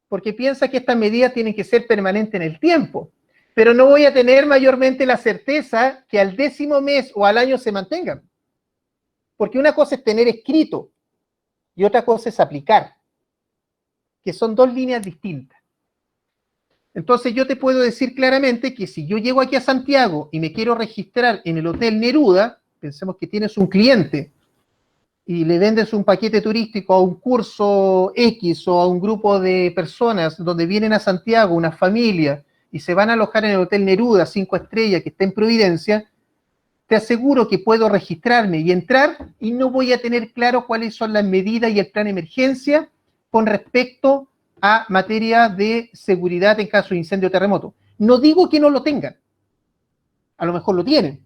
porque piensa que estas medidas tienen que ser permanentes en el tiempo. pero no voy a tener mayormente la certeza que al 10º mes o al año se mantengan. Porque una cosa es tener escrito y otra cosa es aplicar, que son dos líneas distintas. Entonces yo te puedo decir claramente que si yo llego aquí a Santiago y me quiero registrar en el Hotel Neruda, pensemos que tienes un cliente y le vendes un paquete turístico a un curso X o a un grupo de personas donde vienen a Santiago, una familia, y se van a alojar en el Hotel Neruda, 5 estrellas, que está en Providencia, te aseguro que puedo registrarme y entrar y no voy a tener claro cuáles son las medidas y el plan de emergencia con respecto a materia de seguridad en caso de incendio o terremoto. No digo que no lo tengan, a lo mejor lo tienen,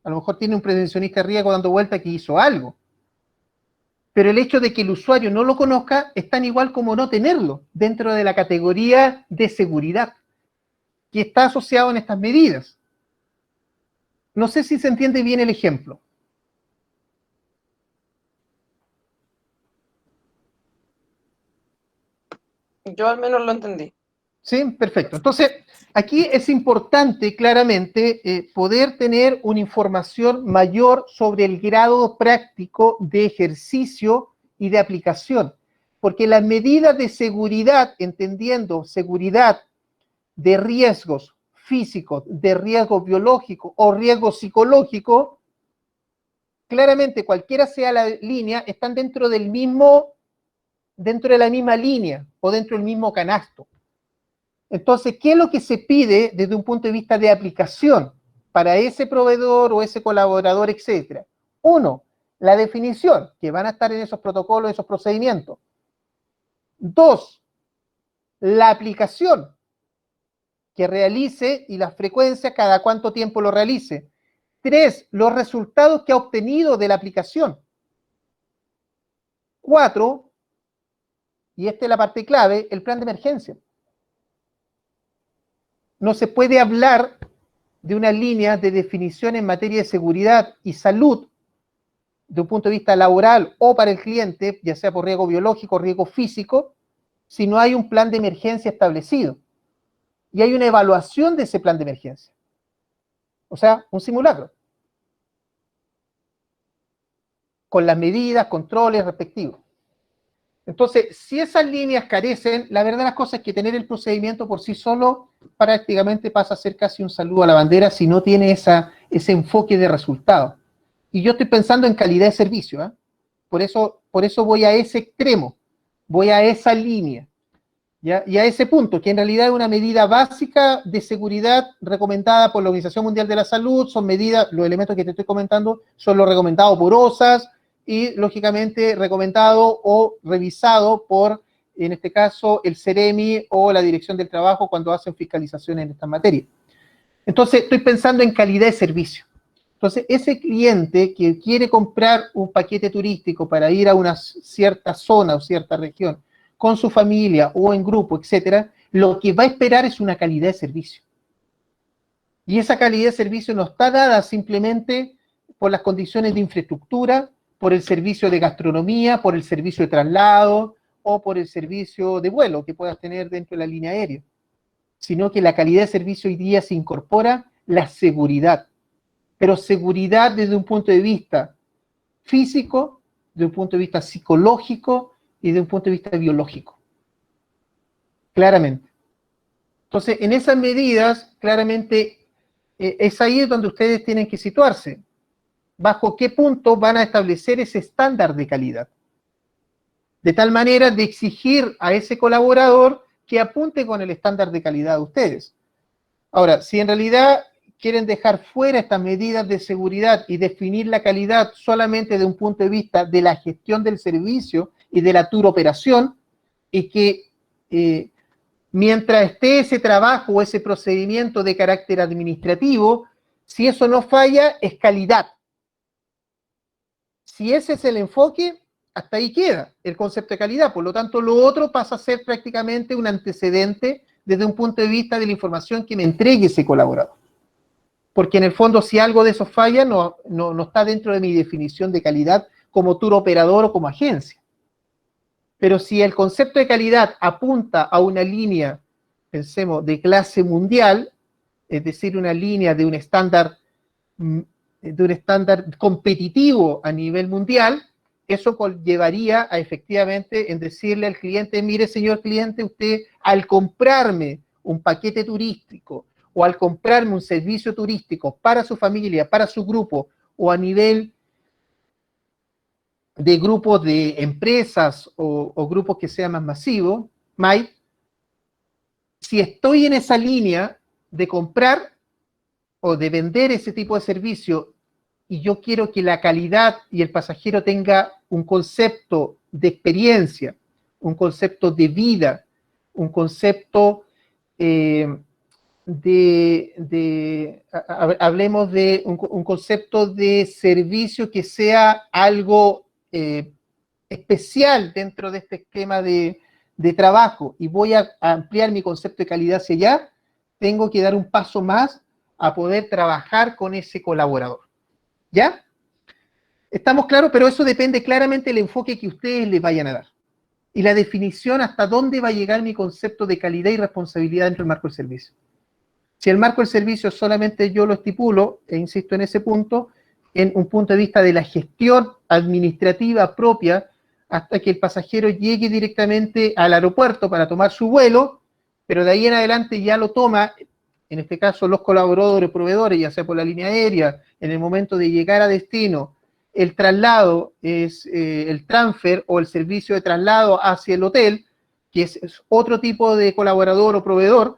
a lo mejor tiene un prevencionista de riesgo dando vuelta que hizo algo, pero el hecho de que el usuario no lo conozca es tan igual como no tenerlo dentro de la categoría de seguridad que está asociado en estas medidas. No sé si se entiende bien el ejemplo. Yo al menos lo entendí. ¿Sí? Perfecto. Entonces, aquí es importante claramente poder tener una información mayor sobre el grado práctico de ejercicio y de aplicación, porque las medidas de seguridad, entendiendo seguridad de riesgos físicos, de riesgos biológicos o riesgos psicológicos, claramente cualquiera sea la línea, están dentro de la misma línea o dentro del mismo canasto. Entonces, ¿qué es lo que se pide desde un punto de vista de aplicación para ese proveedor o ese colaborador, etcétera? Uno, la definición, que van a estar en esos protocolos, esos procedimientos. Dos, la aplicación que realice y las frecuencias, cada cuánto tiempo lo realice. Tres, los resultados que ha obtenido de la aplicación. Cuatro, y esta es la parte clave, el plan de emergencia. No se puede hablar de una línea de definición en materia de seguridad y salud, de un punto de vista laboral o para el cliente, ya sea por riesgo biológico o riesgo físico, si no hay un plan de emergencia establecido. Y hay una evaluación de ese plan de emergencia. O sea, un simulacro. Con las medidas, controles respectivos. Entonces, si esas líneas carecen, la verdad de las cosas es que tener el procedimiento por sí solo prácticamente pasa a ser casi un saludo a la bandera si no tiene ese enfoque de resultado. Y yo estoy pensando en calidad de servicio, ¿eh? Por eso voy a ese extremo, voy a esa línea, ¿ya? Y a ese punto, que en realidad es una medida básica de seguridad recomendada por la Organización Mundial de la Salud, son medidas, los elementos que te estoy comentando, son los recomendados por OSAS, y lógicamente recomendado o revisado por, en este caso, el CEREMI o la Dirección del Trabajo cuando hacen fiscalizaciones en esta materia. Entonces, estoy pensando en calidad de servicio. Entonces, ese cliente que quiere comprar un paquete turístico para ir a una cierta zona o cierta región con su familia o en grupo, etcétera, lo que va a esperar es una calidad de servicio. Y esa calidad de servicio no está dada simplemente por las condiciones de infraestructura, por el servicio de gastronomía, por el servicio de traslado o por el servicio de vuelo que puedas tener dentro de la línea aérea, sino que la calidad de servicio hoy día se incorpora la seguridad, pero seguridad desde un punto de vista físico, desde un punto de vista psicológico y desde un punto de vista biológico, claramente. Entonces, en esas medidas, claramente, es ahí donde ustedes tienen que situarse. ¿Bajo qué punto van a establecer ese estándar de calidad? De tal manera de exigir a ese colaborador que apunte con el estándar de calidad de ustedes. Ahora, si en realidad quieren dejar fuera estas medidas de seguridad y definir la calidad solamente de un punto de vista de la gestión del servicio y de la tour operación, y que mientras esté ese trabajo o ese procedimiento de carácter administrativo, si eso no falla, es calidad. Si ese es el enfoque, hasta ahí queda el concepto de calidad. Por lo tanto, lo otro pasa a ser prácticamente un antecedente desde un punto de vista de la información que me entregue ese colaborador. Porque en el fondo, si algo de eso falla, no está dentro de mi definición de calidad como tour operador o como agencia. Pero si el concepto de calidad apunta a una línea, pensemos, de clase mundial, es decir, una línea de un estándar competitivo a nivel mundial, eso llevaría a efectivamente en decirle al cliente, mire señor cliente, usted al comprarme un paquete turístico o al comprarme un servicio turístico para su familia, para su grupo o a nivel de grupos de empresas o grupos que sean más masivos, Mike, si estoy en esa línea de comprar o de vender ese tipo de servicio y yo quiero que la calidad y el pasajero tenga un concepto de experiencia, un concepto de vida, un concepto hablemos de un concepto de servicio que sea algo especial dentro de este esquema de trabajo y voy a ampliar mi concepto de calidad hacia allá, tengo que dar un paso más a poder trabajar con ese colaborador. ¿Ya? ¿Estamos claros? Pero eso depende claramente del enfoque que ustedes les vayan a dar. Y la definición hasta dónde va a llegar mi concepto de calidad y responsabilidad dentro del marco del servicio. Si el marco del servicio solamente yo lo estipulo, e insisto en ese punto, en un punto de vista de la gestión administrativa propia, hasta que el pasajero llegue directamente al aeropuerto para tomar su vuelo, pero de ahí en adelante ya lo toma, en este caso los colaboradores, proveedores, ya sea por la línea aérea, en el momento de llegar a destino, el traslado es el transfer o el servicio de traslado hacia el hotel, que es otro tipo de colaborador o proveedor,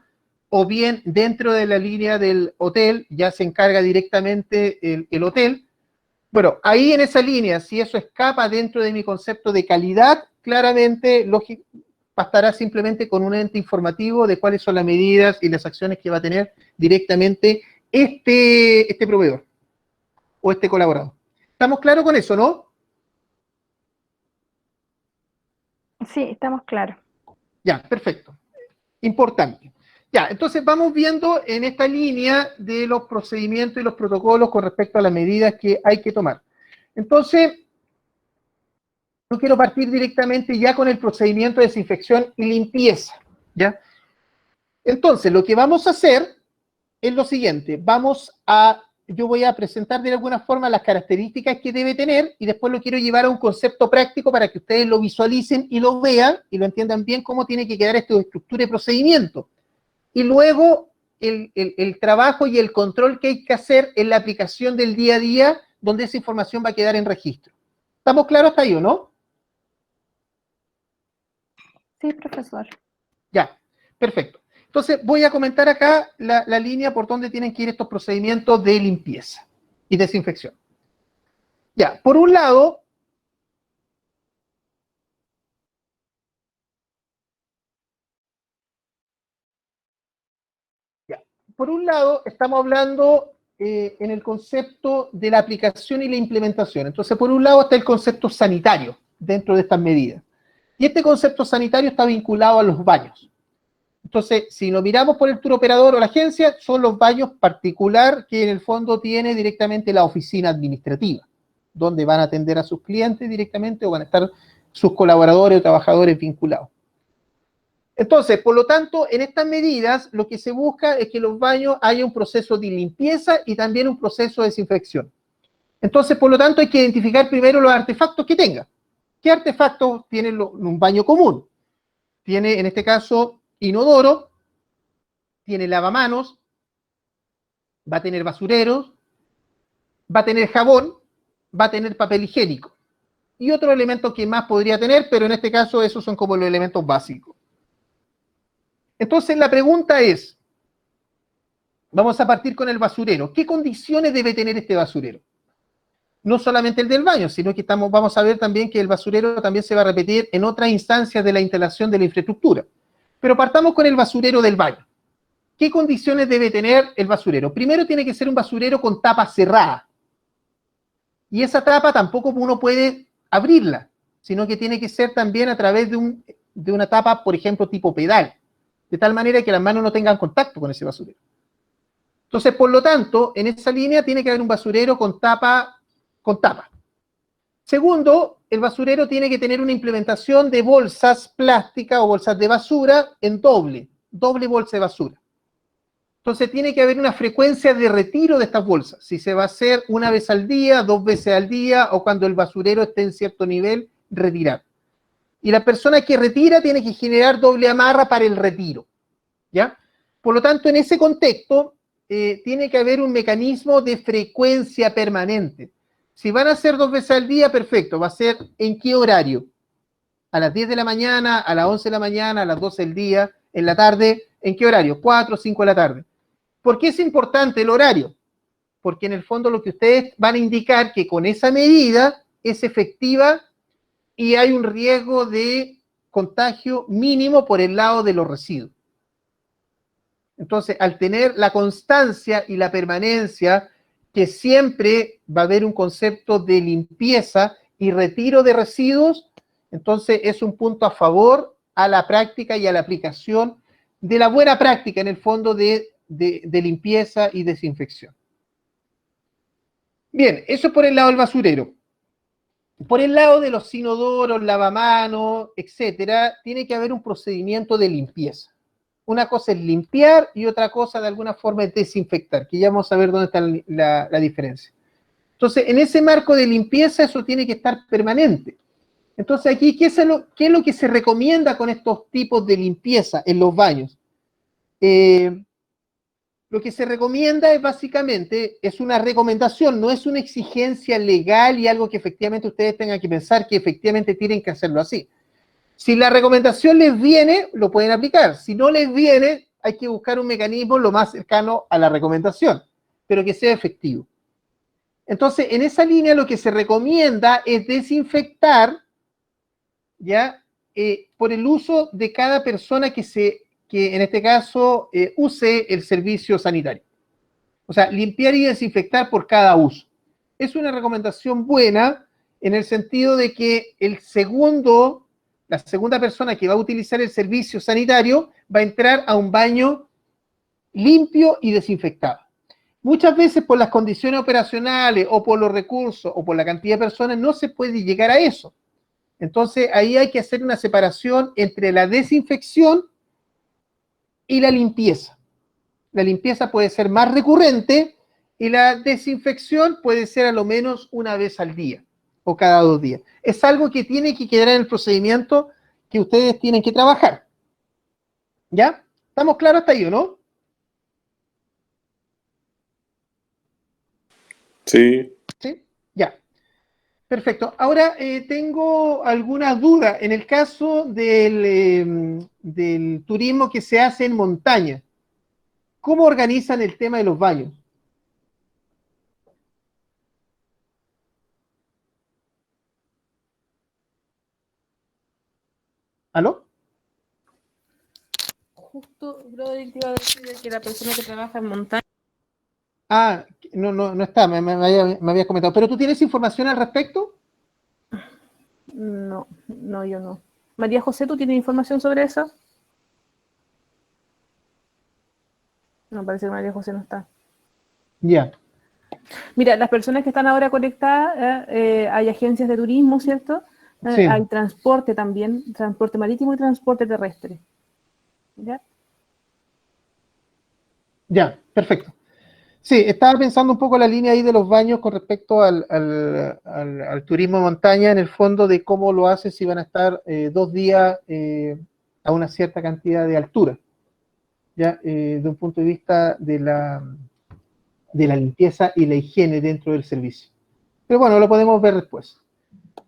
o bien dentro de la línea del hotel ya se encarga directamente el hotel. Bueno, ahí en esa línea, si eso escapa dentro de mi concepto de calidad, claramente bastará simplemente con un ente informativo de cuáles son las medidas y las acciones que va a tener directamente este proveedor o este colaborador. ¿Estamos claros con eso, no? Sí, estamos claros. Ya, perfecto. Importante. Ya, entonces vamos viendo en esta línea de los procedimientos y los protocolos con respecto a las medidas que hay que tomar. Entonces, yo quiero partir directamente ya con el procedimiento de desinfección y limpieza, ¿ya? Entonces, lo que vamos a hacer es lo siguiente, yo voy a presentar de alguna forma las características que debe tener y después lo quiero llevar a un concepto práctico para que ustedes lo visualicen y lo vean y lo entiendan bien cómo tiene que quedar esto de estructura y procedimiento. Y luego el trabajo y el control que hay que hacer en la aplicación del día a día, donde esa información va a quedar en registro. ¿Estamos claros hasta ahí o no? Sí, profesor. Ya, perfecto. Entonces voy a comentar acá la línea por donde tienen que ir estos procedimientos de limpieza y desinfección. Ya, por un lado, estamos hablando en el concepto de la aplicación y la implementación. Entonces, por un lado está el concepto sanitario dentro de estas medidas. Y este concepto sanitario está vinculado a los baños. Entonces, si lo miramos por el tour operador o la agencia, son los baños particular que en el fondo tiene directamente la oficina administrativa, donde van a atender a sus clientes directamente o van a estar sus colaboradores o trabajadores vinculados. Entonces, por lo tanto, en estas medidas lo que se busca es que en los baños haya un proceso de limpieza y también un proceso de desinfección. Entonces, por lo tanto, hay que identificar primero los artefactos que tenga. ¿Qué artefactos tiene un baño común? Tiene, en este caso, inodoro, tiene lavamanos, va a tener basureros, va a tener jabón, va a tener papel higiénico. Y otro elemento que más podría tener, pero en este caso esos son como los elementos básicos. Entonces la pregunta es, vamos a partir con el basurero. ¿Qué condiciones debe tener este basurero? No solamente el del baño, sino que vamos a ver también que el basurero también se va a repetir en otras instancias de la instalación de la infraestructura. Pero partamos con el basurero del baño. ¿Qué condiciones debe tener el basurero? Primero tiene que ser un basurero con tapa cerrada. Y esa tapa tampoco uno puede abrirla, sino que tiene que ser también a través de una tapa, por ejemplo, tipo pedal, de tal manera que las manos no tengan contacto con ese basurero. Entonces, por lo tanto, en esa línea tiene que haber un basurero con tapa. Segundo, el basurero tiene que tener una implementación de bolsas plásticas o bolsas de basura en doble bolsa de basura. Entonces tiene que haber una frecuencia de retiro de estas bolsas. Si se va a hacer una vez al día, 2 veces al día, o cuando el basurero esté en cierto nivel, retirar. Y la persona que retira tiene que generar doble amarra para el retiro, ¿ya? Por lo tanto, en ese contexto, tiene que haber un mecanismo de frecuencia permanente. Si van a hacer 2 veces al día, perfecto. ¿Va a ser en qué horario? A las 10 de la mañana, a las 11 de la mañana, a las 12 del día, en la tarde, ¿en qué horario? 4 o 5 de la tarde. ¿Por qué es importante el horario? Porque en el fondo lo que ustedes van a indicar que con esa medida es efectiva y hay un riesgo de contagio mínimo por el lado de los residuos. Entonces, al tener la constancia y la permanencia, que siempre va a haber un concepto de limpieza y retiro de residuos, entonces es un punto a favor a la práctica y a la aplicación de la buena práctica, en el fondo, de limpieza y desinfección. Bien, eso por el lado del basurero. Por el lado de los inodoros, lavamanos, etcétera, tiene que haber un procedimiento de limpieza. Una cosa es limpiar y otra cosa de alguna forma es desinfectar, que ya vamos a ver dónde está la diferencia. Entonces, en ese marco de limpieza eso tiene que estar permanente. Entonces aquí, ¿qué es lo que se recomienda con estos tipos de limpieza en los baños? Lo que se recomienda es básicamente, es una recomendación, no es una exigencia legal y algo que efectivamente ustedes tengan que pensar que efectivamente tienen que hacerlo así. Si la recomendación les viene, lo pueden aplicar. Si no les viene, hay que buscar un mecanismo lo más cercano a la recomendación, pero que sea efectivo. Entonces, en esa línea lo que se recomienda es desinfectar, ¿ya? Por el uso de cada persona que en este caso use el servicio sanitario. O sea, limpiar y desinfectar por cada uso. Es una recomendación buena en el sentido de que la segunda persona que va a utilizar el servicio sanitario va a entrar a un baño limpio y desinfectado. Muchas veces por las condiciones operacionales o por los recursos o por la cantidad de personas no se puede llegar a eso. Entonces ahí hay que hacer una separación entre la desinfección y la limpieza. La limpieza puede ser más recurrente y la desinfección puede ser a lo menos una vez al día o cada 2 días. Es algo que tiene que quedar en el procedimiento que ustedes tienen que trabajar. ¿Ya? ¿Estamos claros hasta ahí o no? Sí. ¿Sí? Ya. Perfecto. Ahora tengo algunas dudas. En el caso del turismo que se hace en montaña, ¿cómo organizan el tema de los baños? ¿Aló? Justo, brother, te iba a decir de que la persona que trabaja en montaña. Ah, no está, me habías comentado. ¿Pero tú tienes información al respecto? No, yo no. María José, ¿tú tienes información sobre eso? No, parece que María José no está. Ya. Mira, las personas que están ahora conectadas, hay agencias de turismo, ¿cierto? Sí. Hay transporte también, transporte marítimo y transporte terrestre. ¿Ya? Ya, perfecto. Sí, estaba pensando un poco la línea ahí de los baños con respecto al turismo de montaña, en el fondo de cómo lo hace si van a estar 2 días a una cierta cantidad de altura, ya de un punto de vista de la limpieza y la higiene dentro del servicio. Pero bueno, lo podemos ver después.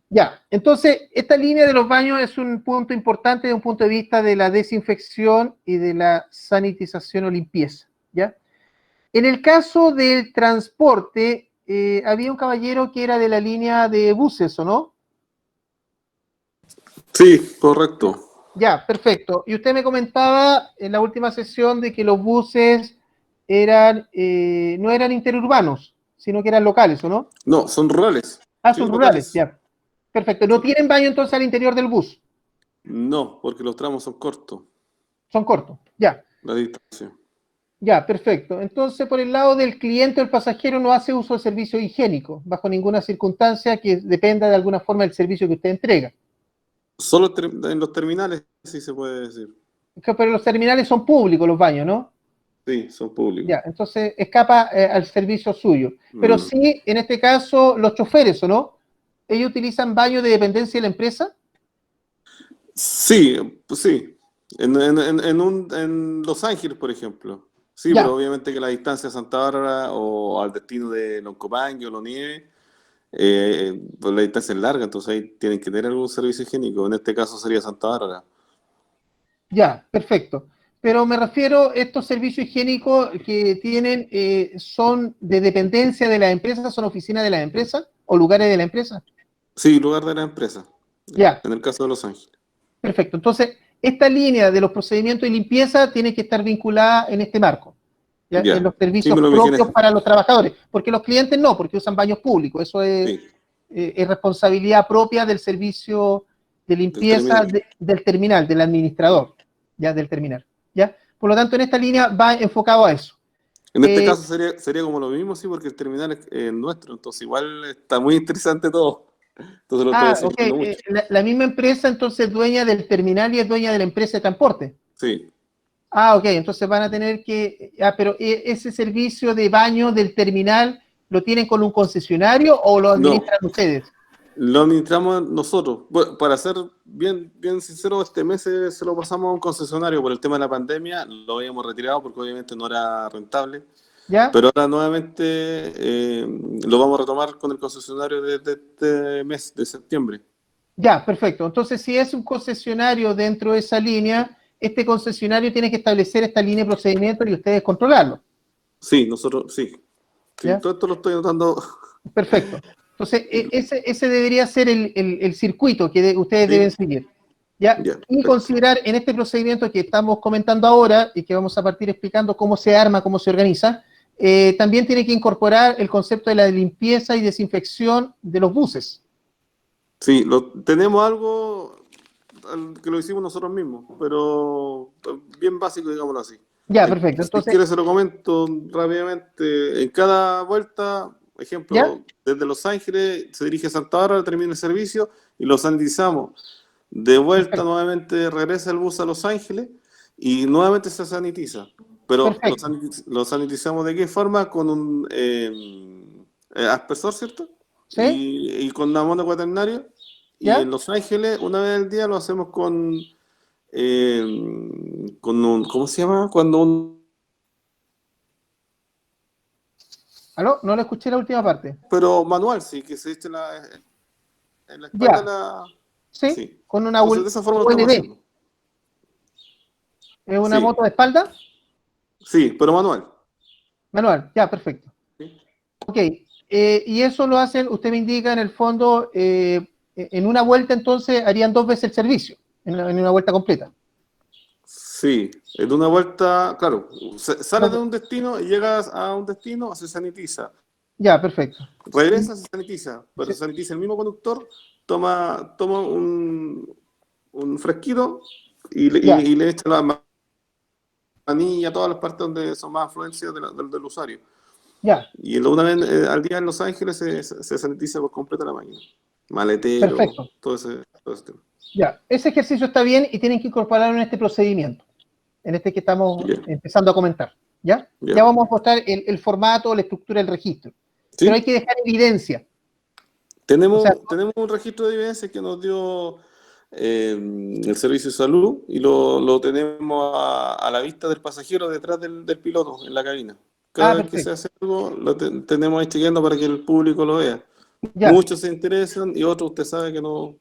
Ya, entonces, esta línea de los baños es un punto importante desde un punto de vista de la desinfección y de la sanitización o limpieza, ¿ya? En el caso del transporte, había un caballero que era de la línea de buses, ¿o no? Sí, correcto. Ya, perfecto. Y usted me comentaba en la última sesión de que los buses no eran interurbanos, sino que eran locales, ¿o no? No, son rurales. Ah, Sí, son locales. rurales, ya. Perfecto. ¿No tienen baño entonces al interior del bus? No, porque los tramos son cortos, Son cortos, ya. la distancia. Ya, perfecto. Entonces, por el lado del cliente o el pasajero no hace uso de servicio higiénico, bajo ninguna circunstancia que dependa de alguna forma del servicio que usted entrega. Solo en los terminales, sí se puede decir. Pero los terminales son públicos, los baños, ¿no? Sí, son públicos. Ya, entonces escapa al servicio suyo. Pero sí, en este caso, los choferes, ¿o no? ¿Ellos utilizan baños de dependencia de la empresa? Sí, pues sí. En Los Ángeles, por ejemplo. Sí, Ya. pero obviamente que la distancia a Santa Bárbara o al destino de Loncopangue o Lonieve, pues la distancia es larga, entonces ahí tienen que tener algún servicio higiénico. En este caso sería Santa Bárbara. Ya, perfecto. Pero me refiero, estos servicios higiénicos que tienen, ¿son de dependencia de la empresa, son oficinas de la empresa o lugares de la empresa? Sí, lugar de la empresa. Ya, En el caso de Los Ángeles. perfecto. Entonces, esta línea de los procedimientos de limpieza tiene que estar vinculada en este marco, ¿ya? En Ya. los Sí, me servicios lo propios imaginé. para los trabajadores, porque los clientes no, porque usan baños públicos. Eso Sí, es responsabilidad propia del servicio de del limpieza terminal. del terminal, del administrador, ya del terminal, ¿ya? Por lo tanto, en esta línea va enfocado a eso. En este Eh, caso sería como lo mismo, sí, porque el terminal es nuestro, entonces igual está muy interesante todo. Entonces lo estoy ok, siguiendo mucho. la misma empresa entonces dueña del terminal y es dueña de la empresa de transporte. Sí, Ok, entonces van a tener que, pero ese servicio de baño del terminal, ¿lo tienen con un concesionario o lo no, administran ustedes? lo administramos nosotros. Bueno, para ser bien sincero, este mes se lo pasamos a un concesionario por el tema de la pandemia, lo habíamos retirado porque obviamente no era rentable, ¿Ya? pero ahora nuevamente lo vamos a retomar con el concesionario desde este mes de septiembre. Ya, perfecto. Entonces, si es un concesionario dentro de esa línea, este concesionario tiene que establecer esta línea de procedimiento y ustedes controlarlo. Sí, nosotros, sí. Sí, ¿Ya? todo esto lo estoy notando. Perfecto. Entonces, ese debería ser el circuito que ustedes Sí. deben seguir. ¿Ya? Ya, Y perfecto. considerar en este procedimiento que estamos comentando ahora y que vamos a partir explicando cómo se arma, cómo se organiza, también tiene que incorporar el concepto de la limpieza y desinfección de los buses. Sí, tenemos algo que lo hicimos nosotros mismos, pero bien básico, digámoslo así. Ya, perfecto. Si Entonces, quieres se lo comento rápidamente. En cada vuelta, ¿ya? ejemplo, desde Los Ángeles se dirige a Santa Bárbara, termina el servicio y lo sanitizamos. De vuelta Perfecto. nuevamente regresa el bus a Los Ángeles y nuevamente se sanitiza. Pero Perfecto. lo sanitizamos ¿de qué forma? Con un aspersor, ¿cierto? ¿Sí? Y con amonio cuaternario. Y en ¿Ya? Los Ángeles, una vez al día lo hacemos con un, ¿cómo se llama? Cuando un, ¿Aló? No le escuché la última parte. pero manual, sí, que se eche en la espalda Ya. la, ¿Sí? sí. Con una Entonces de esa forma lo estamos UND. haciendo. ¿Es una Sí, moto de espalda? sí, pero manual. Manual. Ya, perfecto. ¿Sí? Ok. Y eso lo hacen, usted me indica en el fondo, en una vuelta entonces harían 2 veces el servicio, en una vuelta completa. Sí, en una vuelta, claro, sales de Dos- un destino y llegas a un destino, se sanitiza. Ya, perfecto. Regresa, se sanitiza, pero Sí, se sanitiza el mismo conductor, toma un fresquito ya, y le echa la manilla a todas las partes donde son más afluencias del usuario. ya, Y una vez al día en Los Ángeles se sanitiza por completo la máquina. Maletero, perfecto. todo ese tema. Ya, ese ejercicio está bien y tienen que incorporarlo en este procedimiento, en este que estamos Ya, empezando a comentar. ¿Ya? ya. Ya vamos a mostrar el formato, la estructura del registro. Pero hay ¿Sí? que dejar evidencia. O sea, Tenemos un registro de evidencia que nos dio el Servicio de Salud y lo tenemos a la vista del pasajero detrás del piloto en la cabina. Cada vez que se perfecto. hace algo, tenemos ahí chequeando para que el público lo vea. Ya, Muchos se interesan y otros usted sabe que no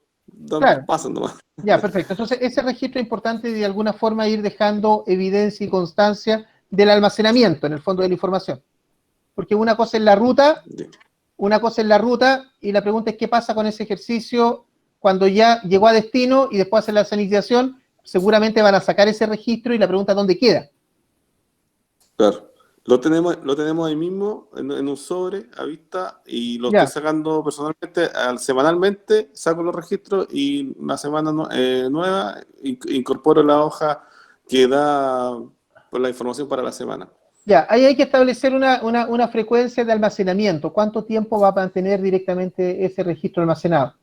claro. pasan nomás. Ya, perfecto. Entonces, ese registro es importante de alguna forma ir dejando evidencia y constancia del almacenamiento, en el fondo de la información. Porque una cosa es la ruta, y la pregunta es qué pasa con ese ejercicio cuando ya llegó a destino y después hace la sanitización, seguramente van a sacar ese registro y la pregunta es dónde queda. Claro. Lo tenemos ahí mismo en un sobre a vista y lo estoy Ya, sacando personalmente, semanalmente saco los registros y una semana nueva incorporo la hoja que da pues, la información para la semana. ya, ahí hay que establecer una frecuencia de almacenamiento. ¿Cuánto tiempo va a mantener directamente ese registro almacenado?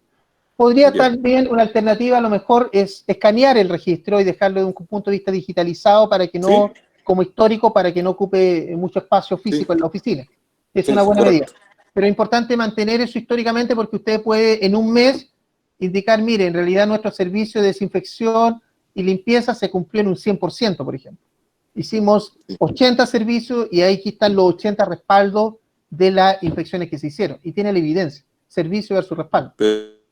Podría Ya, también, una alternativa a lo mejor es escanear el registro y dejarlo de un punto de vista digitalizado para que no ¿sí? como histórico para que no ocupe mucho espacio físico en la oficina. Es una buena medida. Pero es importante mantener eso históricamente porque usted puede en un mes indicar, mire, en realidad nuestro servicio de desinfección y limpieza se cumplió en un 100%, por ejemplo. Hicimos 80 servicios y ahí están los 80 respaldos de las infecciones que se hicieron. Y tiene la evidencia, servicio versus respaldo.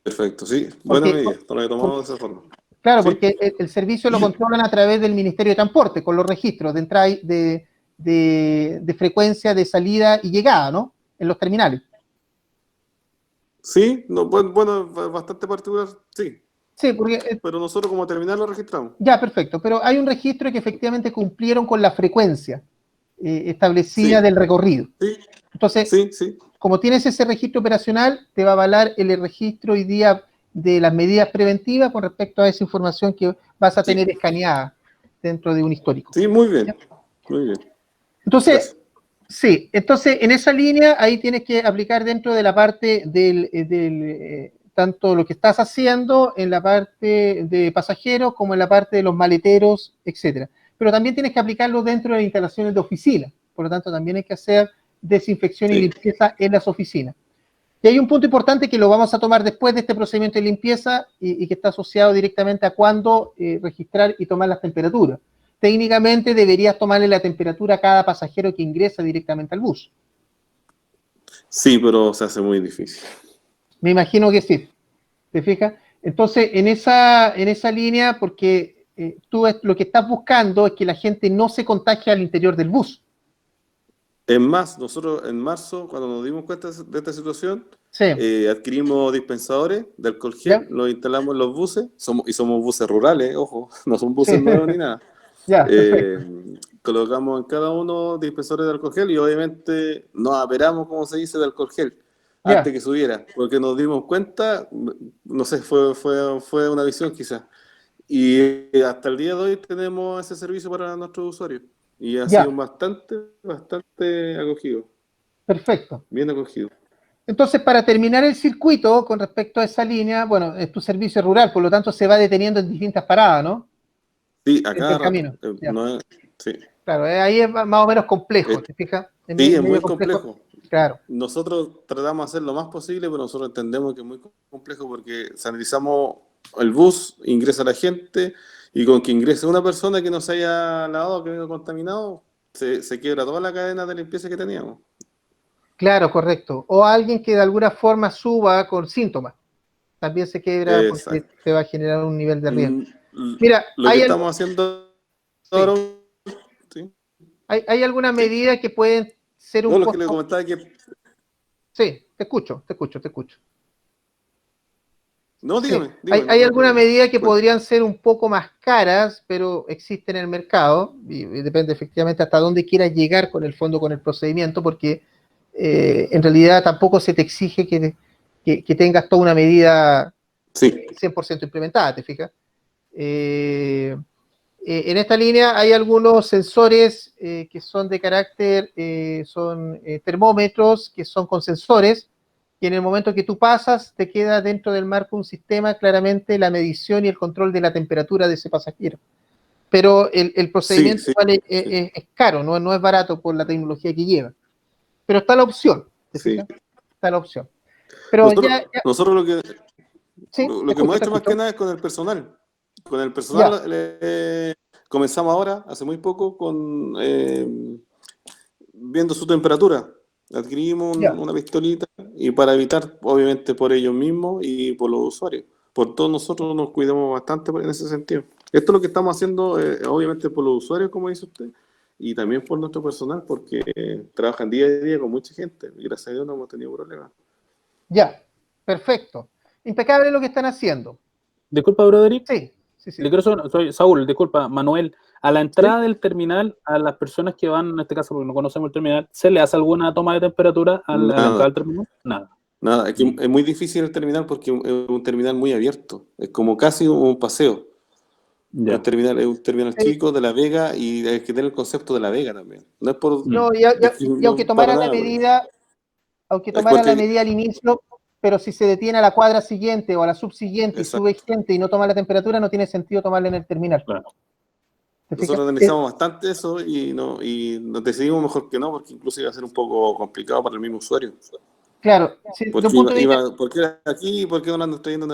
Perfecto, sí. Buena medida, lo he tomado de esa forma. Claro, ¿Sí? porque el servicio lo controlan a través del Ministerio de Transporte, con los registros de entrada, de frecuencia de salida y llegada, ¿no? En los terminales. Sí, no, bueno, bastante particular, sí. Sí, porque... pero nosotros como terminal lo registramos. Ya, perfecto, pero hay un registro que efectivamente cumplieron con la frecuencia establecida del recorrido. Sí. Entonces, sí. Como tienes ese registro operacional, te va a avalar el registro hoy día de las medidas preventivas con respecto a esa información que vas a tener escaneada dentro de un histórico. Sí, muy bien. Muy bien. Entonces, gracias. sí, entonces en esa línea ahí tienes que aplicar dentro de la parte tanto lo que estás haciendo en la parte de pasajeros como en la parte de los maleteros, etcétera. Pero también tienes que aplicarlo dentro de las instalaciones de oficina. Por lo tanto, también hay que hacer desinfección y limpieza en las oficinas. Y hay un punto importante que lo vamos a tomar después de este procedimiento de limpieza y que está asociado directamente a cuándo registrar y tomar las temperaturas. Técnicamente deberías tomarle la temperatura a cada pasajero que ingresa directamente al bus. Sí, pero se hace muy difícil. Me imagino que sí. ¿Te fijas? Entonces, en esa línea, porque tú lo que estás buscando es que la gente no se contagie al interior del bus. Es más, nosotros en marzo, cuando nos dimos cuenta de esta situación, adquirimos dispensadores de alcohol gel, los instalamos en los buses, somos buses rurales, ojo, no son buses nuevos ni nada. Colocamos en cada uno dispensadores de alcohol gel y obviamente nos aperamos, como se dice, de alcohol gel antes que subiera, porque nos dimos cuenta, no sé, fue una visión quizás. Y hasta el día de hoy tenemos ese servicio para nuestros usuarios. Y ha sido bastante acogido. Perfecto. Bien acogido. Entonces, para terminar el circuito con respecto a esa línea, bueno, es tu servicio rural, por lo tanto se va deteniendo en distintas paradas, ¿no? Sí, a cada rato. Camino. Sí. Claro, ahí es más o menos complejo, ¿te fijas? Sí, es muy complejo. Claro. Nosotros tratamos de hacer lo más posible, pero nosotros entendemos que es muy complejo porque sanitizamos el bus, ingresa la gente, y con que ingrese una persona que no se haya lavado, que venga contaminado, se quiebra toda la cadena de limpieza que teníamos. Claro, correcto. O alguien que de alguna forma suba con síntomas. También se quiebra porque se va a generar un nivel de riesgo. Mira, lo que estamos haciendo ahora... ¿Sí? ¿Hay alguna medida que pueden ser un poco... lo que le comentaba que... Sí, te escucho. No, dígame. ¿Hay alguna medida que podrían ser un poco más caras, pero existen en el mercado? Y depende efectivamente hasta dónde quieras llegar con el procedimiento, porque en realidad tampoco se te exige que tengas toda una medida 100% implementada, ¿te fijas? En esta línea hay algunos sensores que son de carácter, son termómetros que son con sensores, y en el momento que tú pasas, te queda dentro del marco un sistema claramente la medición y el control de la temperatura de ese pasajero. Pero el procedimiento es caro, no es barato por la tecnología que lleva. Pero está la opción, ¿te fijas? Está la opción. Pero nosotros lo que hemos hecho más que nada es con el personal. Con el personal comenzamos ahora, hace muy poco, con viendo su temperatura. Adquirimos una pistolita y para evitar, obviamente, por ellos mismos y por los usuarios. Por todos nosotros nos cuidamos bastante en ese sentido. Esto es lo que estamos haciendo, obviamente, por los usuarios, como dice usted, y también por nuestro personal, porque trabajan día a día con mucha gente y gracias a Dios no hemos tenido problemas. Ya, perfecto. Impecable lo que están haciendo. Disculpa, Broderick. Sí. Soy Saúl, disculpa, Manuel. A la entrada del terminal, a las personas que van, en este caso, porque no conocemos el terminal, ¿se le hace alguna toma de temperatura a la entrada del terminal? Nada, es muy difícil el terminal porque es un terminal muy abierto. Es como casi un paseo. Es un terminal chico de La Vega y hay que tener el concepto de La Vega también. No es por... No, y aunque tomara la medida, la medida al inicio, pero si se detiene a la cuadra siguiente o a la subsiguiente y sube gente y no toma la temperatura, no tiene sentido tomarla en el terminal. Claro. Nosotros analizamos bastante eso y nos decidimos mejor que no, porque incluso iba a ser un poco complicado para el mismo usuario. Claro, sí, de un punto de vista... ¿Por qué aquí y por qué no lo andan trayendo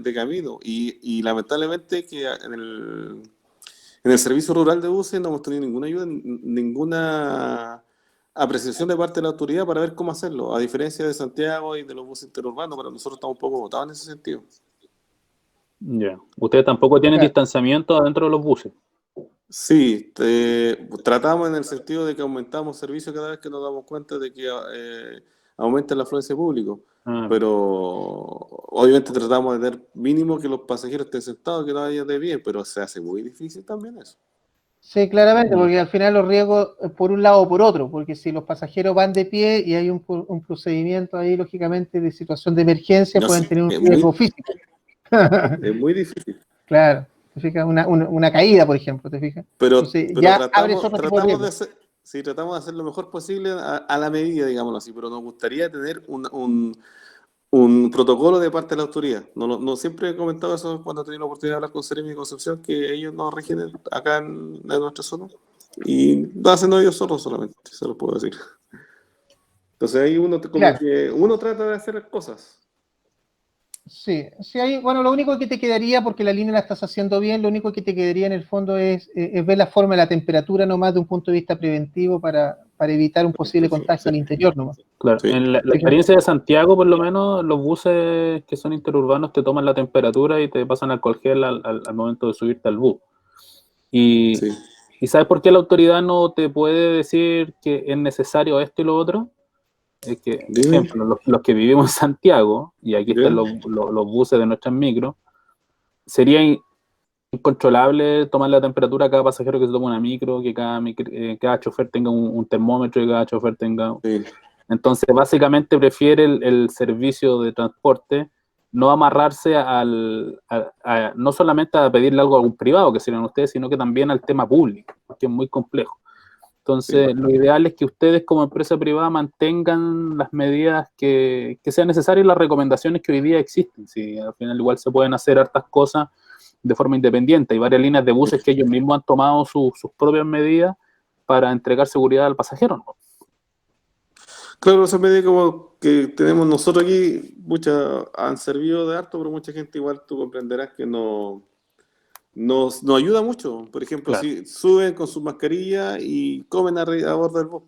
de camino? Y lamentablemente que en el servicio rural de buses no hemos tenido ninguna ayuda, ninguna apreciación de parte de la autoridad para ver cómo hacerlo, a diferencia de Santiago y de los buses interurbanos, pero nosotros estamos un poco botados en ese sentido. Ya. Ustedes tampoco tienen distanciamiento adentro de los buses. Sí, tratamos en el sentido de que aumentamos servicios cada vez que nos damos cuenta de que aumenta la afluencia de público. Pero obviamente tratamos de tener mínimo que los pasajeros estén sentados, que no haya de bien, pero se hace muy difícil también eso. Sí, claramente, porque al final los riesgos por un lado o por otro, porque si los pasajeros van de pie y hay un procedimiento ahí, lógicamente, de situación de emergencia, pueden tener un riesgo físico. Es muy difícil. Claro, te fijas, una caída, por ejemplo, te fijas. Pero entonces, ya tratamos de hacer lo mejor posible a la medida, digámoslo así, pero nos gustaría tener un protocolo de parte de la autoridad. No siempre he comentado eso cuando he tenido la oportunidad de hablar con Seremi y Concepción, que ellos nos rigen acá en nuestra zona, y lo hacen ellos solos solamente, se lo puedo decir. Entonces ahí uno trata de hacer cosas. Sí, bueno, lo único que te quedaría, porque la línea la estás haciendo bien, lo único que te quedaría en el fondo es ver la forma de la temperatura nomás de un punto de vista preventivo para evitar un posible contagio al interior nomás. Claro, sí. En la experiencia de Santiago, por lo menos, los buses que son interurbanos te toman la temperatura y te pasan alcohol gel al momento de subirte al bus. ¿Y sabes por qué la autoridad no te puede decir que es necesario esto y lo otro? Es que, por ejemplo, los que vivimos en Santiago, y aquí están los buses de nuestras micros, sería incontrolable tomar la temperatura a cada pasajero que se toma una micro, que cada chofer tenga un termómetro y cada chofer tenga... Entonces, básicamente prefiere el servicio de transporte no amarrarse no solamente a pedirle algo a algún privado, que serían ustedes, sino que también al tema público, porque es muy complejo. Entonces, lo ideal es que ustedes como empresa privada mantengan las medidas que sean necesarias y las recomendaciones que hoy día existen. Si al final igual se pueden hacer hartas cosas de forma independiente. Hay varias líneas de buses que ellos mismos han tomado sus propias medidas para entregar seguridad al pasajero, ¿no? Claro, esas medidas como que tenemos nosotros aquí, muchas han servido de harto, pero mucha gente igual tú comprenderás que nos ayuda mucho. Por ejemplo, si suben con su mascarilla y comen a bordo del bus.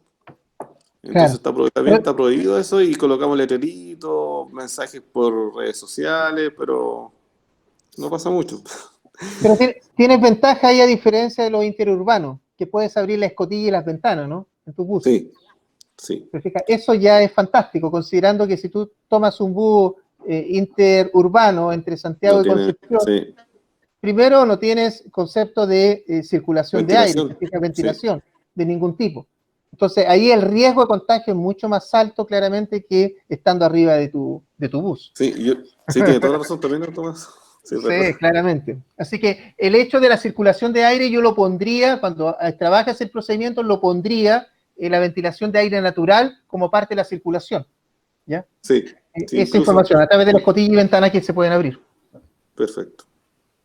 Entonces está prohibido eso y colocamos letreritos, mensajes por redes sociales, pero no pasa mucho. Pero tienes ventaja ahí a diferencia de los interurbanos, que puedes abrir la escotilla y las ventanas, ¿no? En tu bus. Sí. Eso ya es fantástico, considerando que si tú tomas un bus interurbano entre Santiago y Concepción, primero no tienes concepto de circulación de aire, ventilación de ningún tipo. Entonces ahí el riesgo de contagio es mucho más alto claramente que estando arriba de tu bus. Sí, tiene toda la razón también, Tomás. Sí, claramente. Así que el hecho de la circulación de aire yo lo pondría, cuando trabajas el procedimiento, lo pondría en la ventilación de aire natural como parte de la circulación. ¿Ya? Sí. Esa información, a través de las escotillas y ventanas que se pueden abrir. Perfecto.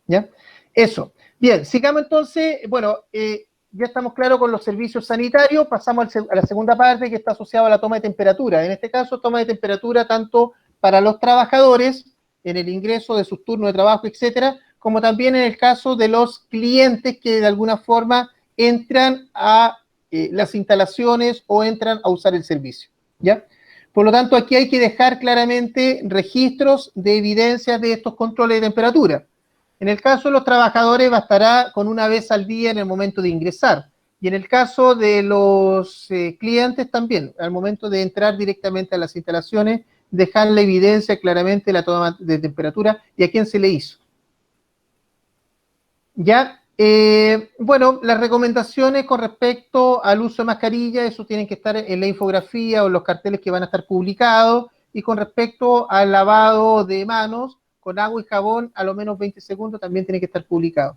¿Ya? Eso. Bien, sigamos entonces. Bueno, ya estamos claros con los servicios sanitarios. Pasamos a la segunda parte que está asociada a la toma de temperatura. En este caso, toma de temperatura tanto para los trabajadores en el ingreso de sus turnos de trabajo, etcétera, como también en el caso de los clientes que de alguna forma entran a las instalaciones o entran a usar el servicio, ¿ya? Por lo tanto, aquí hay que dejar claramente registros de evidencias de estos controles de temperatura. En el caso de los trabajadores bastará con una vez al día en el momento de ingresar. Y en el caso de los clientes también, al momento de entrar directamente a las instalaciones, dejar la evidencia claramente la toma de temperatura y a quién se le hizo. Ya, bueno, las recomendaciones con respecto al uso de mascarilla, eso tienen que estar en la infografía o en los carteles que van a estar publicados, y con respecto al lavado de manos con agua y jabón a lo menos 20 segundos también tiene que estar publicado.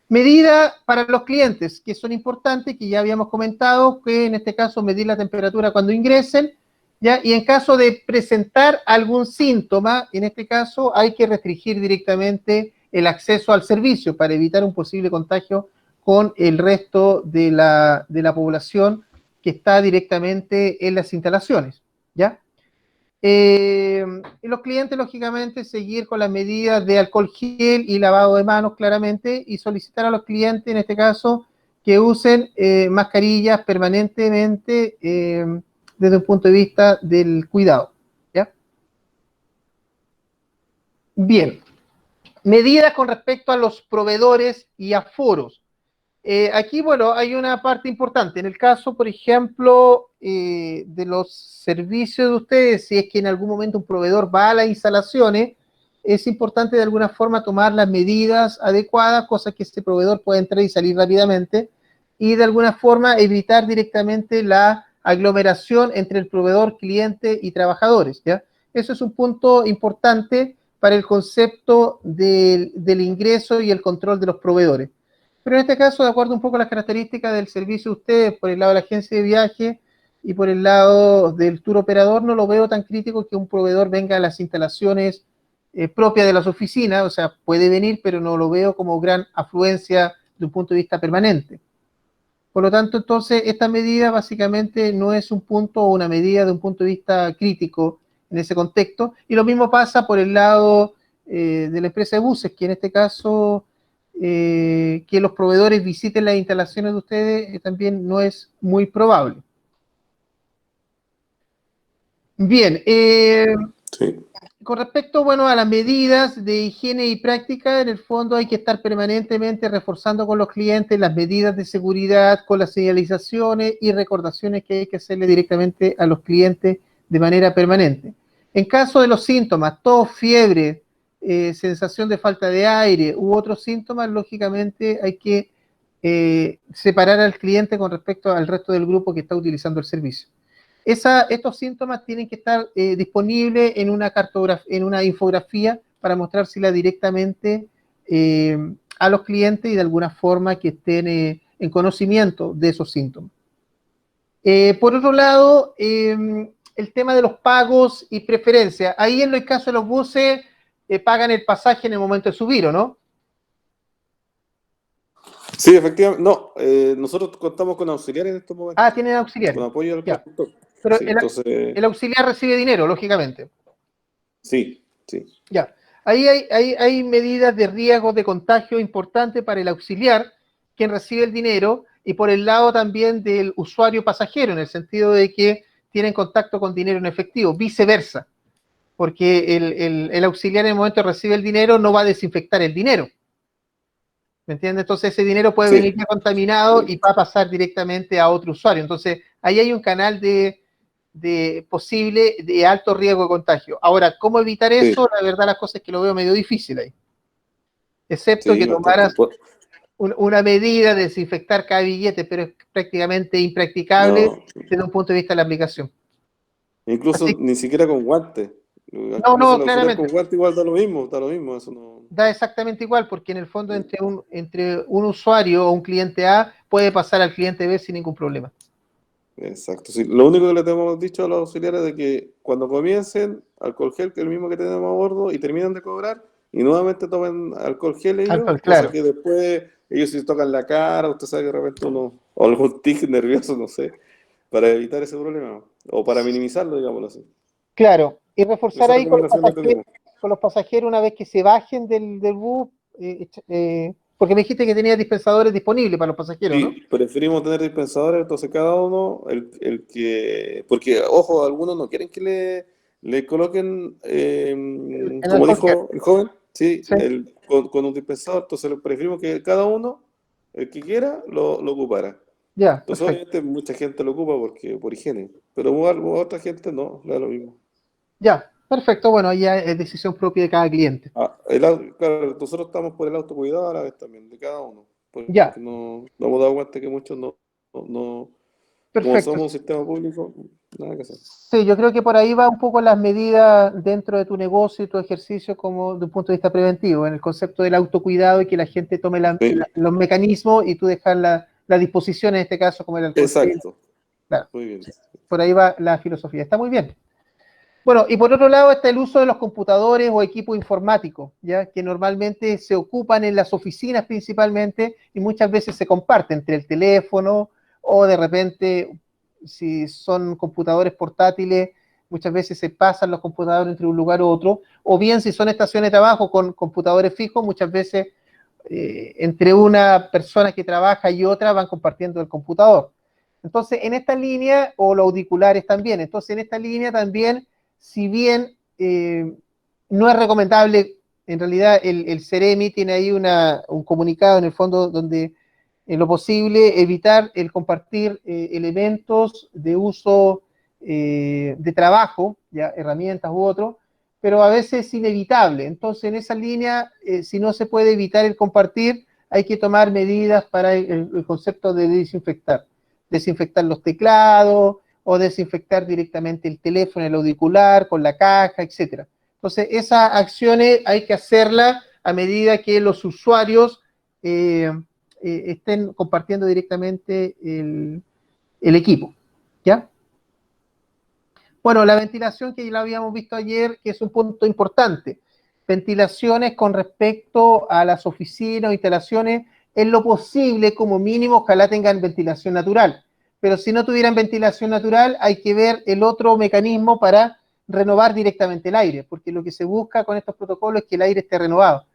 Medidas para los clientes que son importantes, que ya habíamos comentado, que en este caso medir la temperatura cuando ingresen, ¿ya? Y en caso de presentar algún síntoma, en este caso hay que restringir directamente el acceso al servicio para evitar un posible contagio con el resto de la población que está directamente en las instalaciones, ¿ya? Y los clientes, lógicamente, seguir con las medidas de alcohol gel y lavado de manos, claramente, y solicitar a los clientes, en este caso, que usen mascarillas permanentemente desde un punto de vista del cuidado, ¿ya? Bien, medidas con respecto a los proveedores y aforos. Aquí, bueno, hay una parte importante. En el caso, por ejemplo, de los servicios de ustedes, si es que en algún momento un proveedor va a las instalaciones, es importante de alguna forma tomar las medidas adecuadas, cosa que este proveedor pueda entrar y salir rápidamente, y de alguna forma evitar directamente la aglomeración entre el proveedor, cliente y trabajadores, ¿ya? Eso es un punto importante para el concepto del ingreso y el control de los proveedores. Pero en este caso, de acuerdo un poco a las características del servicio de ustedes, por el lado de la agencia de viaje y por el lado del tour operador, no lo veo tan crítico que un proveedor venga a las instalaciones propias de las oficinas, o sea, puede venir, pero no lo veo como gran afluencia de un punto de vista permanente. Por lo tanto, entonces, esta medida básicamente no es un punto o una medida de un punto de vista crítico en ese contexto. Y lo mismo pasa por el lado de la empresa de buses, que en este caso... que los proveedores visiten las instalaciones de ustedes también no es muy probable. Bien, Sí. con respecto, bueno, a las medidas de higiene y práctica, en el fondo hay que estar permanentemente reforzando con los clientes las medidas de seguridad, con las señalizaciones y recordaciones que hay que hacerle directamente a los clientes de manera permanente. En caso de los síntomas, tos, fiebre, sensación de falta de aire u otros síntomas, lógicamente hay que separar al cliente con respecto al resto del grupo que está utilizando el servicio. Estos síntomas tienen que estar disponibles en una infografía para mostrársela directamente a los clientes y de alguna forma que estén en conocimiento de esos síntomas. Por otro lado, el tema de los pagos y preferencias. Ahí en el caso de los buses, pagan el pasaje en el momento de subir, ¿o no? Sí, efectivamente. No, nosotros contamos con auxiliares en estos momentos. Ah, tienen auxiliares. Con apoyo del Ya. conductor. Pero Sí, entonces, el auxiliar recibe dinero, lógicamente. sí, sí. Ya. Ahí hay medidas de riesgo de contagio importantes para el auxiliar, quien recibe el dinero, y por el lado también del usuario pasajero, en el sentido de que tienen contacto con dinero en efectivo, viceversa. Porque el auxiliar en el momento que recibe el dinero no va a desinfectar el dinero. ¿Me entiendes? Entonces ese dinero puede venir ya contaminado y va a pasar directamente a otro usuario. Entonces ahí hay un canal de posible de alto riesgo de contagio. Ahora, ¿cómo evitar eso? La verdad las cosas es que lo veo medio difícil ahí. Excepto que tomaras una medida de desinfectar cada billete, pero es prácticamente impracticable desde un punto de vista de la aplicación. Incluso ni siquiera con guantes. No, claramente. Con guantes igual da lo mismo, eso no... Da exactamente igual, porque en el fondo entre un usuario o un cliente A puede pasar al cliente B sin ningún problema. Exacto. Sí. Lo único que le hemos dicho a los auxiliares es de que cuando comiencen, alcohol gel, que es el mismo que tenemos a bordo, y terminan de cobrar, y nuevamente tomen alcohol gel ellos, claro. que después ellos se tocan la cara, usted sabe que de repente uno, o algún tic nervioso, no sé, para evitar ese problema, o para minimizarlo, digámoslo así. Claro, y reforzar ahí con los pasajeros una vez que se bajen del bus, porque me dijiste que tenía dispensadores disponibles para los pasajeros, ¿no? Sí, preferimos tener dispensadores, entonces cada uno, porque, ojo, algunos no quieren que le coloquen, como dijo el joven, sí. Con un dispensador, entonces preferimos que cada uno, el que quiera, lo ocupara. Ya, entonces obviamente mucha gente lo ocupa por higiene, pero otra gente no, le da lo mismo. Ya, perfecto, bueno, ya es decisión propia de cada cliente. Claro, nosotros estamos por el autocuidado a la vez también, de cada uno. Porque ya. No hemos dado cuenta que muchos no como somos un sistema público, nada que hacer. Sí, yo creo que por ahí va un poco las medidas dentro de tu negocio y tu ejercicio como de un punto de vista preventivo, en el concepto del autocuidado y que la gente tome los mecanismos y tú dejar la disposición en este caso como el alcohol. Exacto. Claro. Muy bien. Por ahí va la filosofía. Está muy bien. Bueno, y por otro lado está el uso de los computadores o equipos informáticos, ¿ya? Que normalmente se ocupan en las oficinas principalmente y muchas veces se comparten entre el teléfono o de repente, si son computadores portátiles, muchas veces se pasan los computadores entre un lugar u otro, o bien si son estaciones de trabajo con computadores fijos, muchas veces entre una persona que trabaja y otra van compartiendo el computador. Entonces, en esta línea, o los auriculares también, entonces en esta línea también, si bien no es recomendable, en realidad el CEREMI tiene ahí un comunicado en el fondo donde en lo posible evitar el compartir elementos de uso de trabajo, ya herramientas u otros, pero a veces es inevitable. Entonces, en esa línea, si no se puede evitar el compartir, hay que tomar medidas para el concepto de desinfectar. Desinfectar los teclados o desinfectar directamente el teléfono, el auricular, con la caja, etc. Entonces, esas acciones hay que hacerlas a medida que los usuarios estén compartiendo directamente el equipo, ¿ya? Bueno, la ventilación que ya la habíamos visto ayer, que es un punto importante. Ventilaciones con respecto a las oficinas o instalaciones, en lo posible, como mínimo, ojalá tengan ventilación natural. Pero si no tuvieran ventilación natural, hay que ver el otro mecanismo para renovar directamente el aire, porque lo que se busca con estos protocolos es que el aire esté renovado.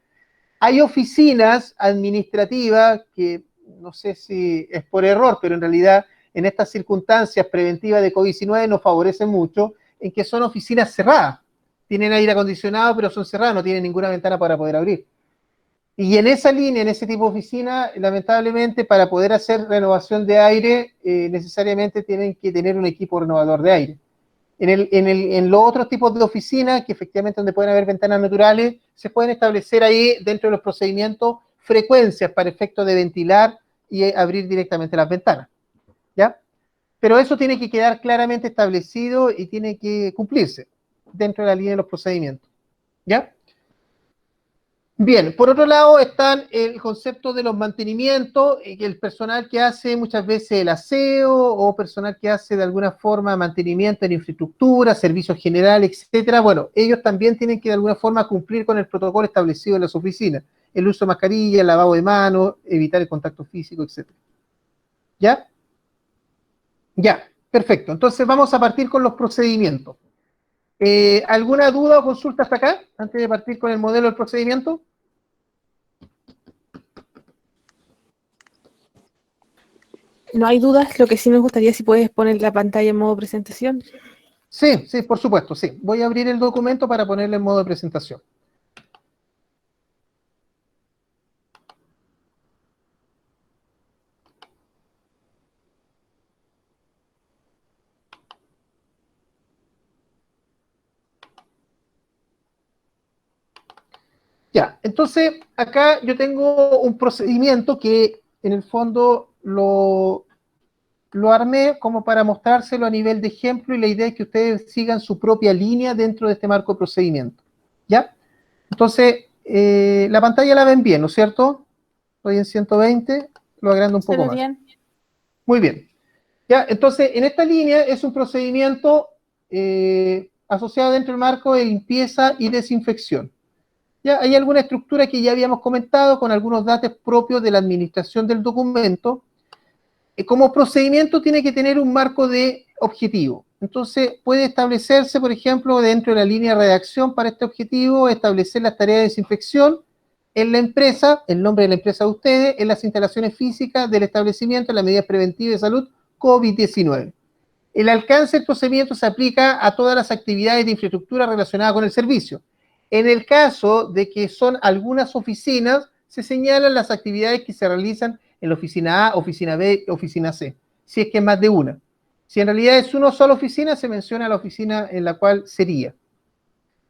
Hay oficinas administrativas que, no sé si es por error, pero en realidad en estas circunstancias preventivas de COVID-19 nos favorecen mucho, en que son oficinas cerradas. Tienen aire acondicionado, pero son cerradas, no tienen ninguna ventana para poder abrir. Y en esa línea, en ese tipo de oficina, lamentablemente, para poder hacer renovación de aire, necesariamente tienen que tener un equipo renovador de aire. En los otros tipos de oficinas, que efectivamente donde pueden haber ventanas naturales, se pueden establecer ahí, dentro de los procedimientos, frecuencias para efectos de ventilar y abrir directamente las ventanas, ¿ya? Pero eso tiene que quedar claramente establecido y tiene que cumplirse dentro de la línea de los procedimientos, ¿ya? Bien, por otro lado están el concepto de los mantenimientos, el personal que hace muchas veces el aseo o personal que hace de alguna forma mantenimiento en infraestructura, servicios generales, etcétera. Bueno, ellos también tienen que de alguna forma cumplir con el protocolo establecido en las oficinas. El uso de mascarilla, el lavado de manos, evitar el contacto físico, etcétera. ¿Ya? Ya, perfecto. Entonces vamos a partir con los procedimientos. ¿Alguna duda o consulta hasta acá, antes de partir con el modelo del procedimiento? No hay dudas, lo que sí nos gustaría si puedes poner la pantalla en modo presentación. Sí, sí, por supuesto, sí. Voy a abrir el documento para ponerle en modo de presentación. Ya, entonces acá yo tengo un procedimiento que en el fondo lo armé como para mostrárselo a nivel de ejemplo y la idea es que ustedes sigan su propia línea dentro de este marco de procedimiento. ¿Ya? Entonces, la pantalla la ven bien, ¿no es cierto? Estoy en 120, lo agrando un poco más. Bien. Muy bien. Ya, entonces, en esta línea es un procedimiento asociado dentro del marco de limpieza y desinfección. Ya hay alguna estructura que ya habíamos comentado con algunos datos propios de la administración del documento. Como procedimiento tiene que tener un marco de objetivo. Entonces puede establecerse, por ejemplo, dentro de la línea de redacción para este objetivo, establecer las tareas de desinfección en la empresa, el nombre de la empresa de ustedes, en las instalaciones físicas del establecimiento, en las medidas preventivas de salud COVID-19. El alcance del procedimiento se aplica a todas las actividades de infraestructura relacionadas con el servicio. En el caso de que son algunas oficinas, se señalan las actividades que se realizan en la oficina A, oficina B, oficina C, si es que es más de una. Si en realidad es una sola oficina, se menciona la oficina en la cual sería.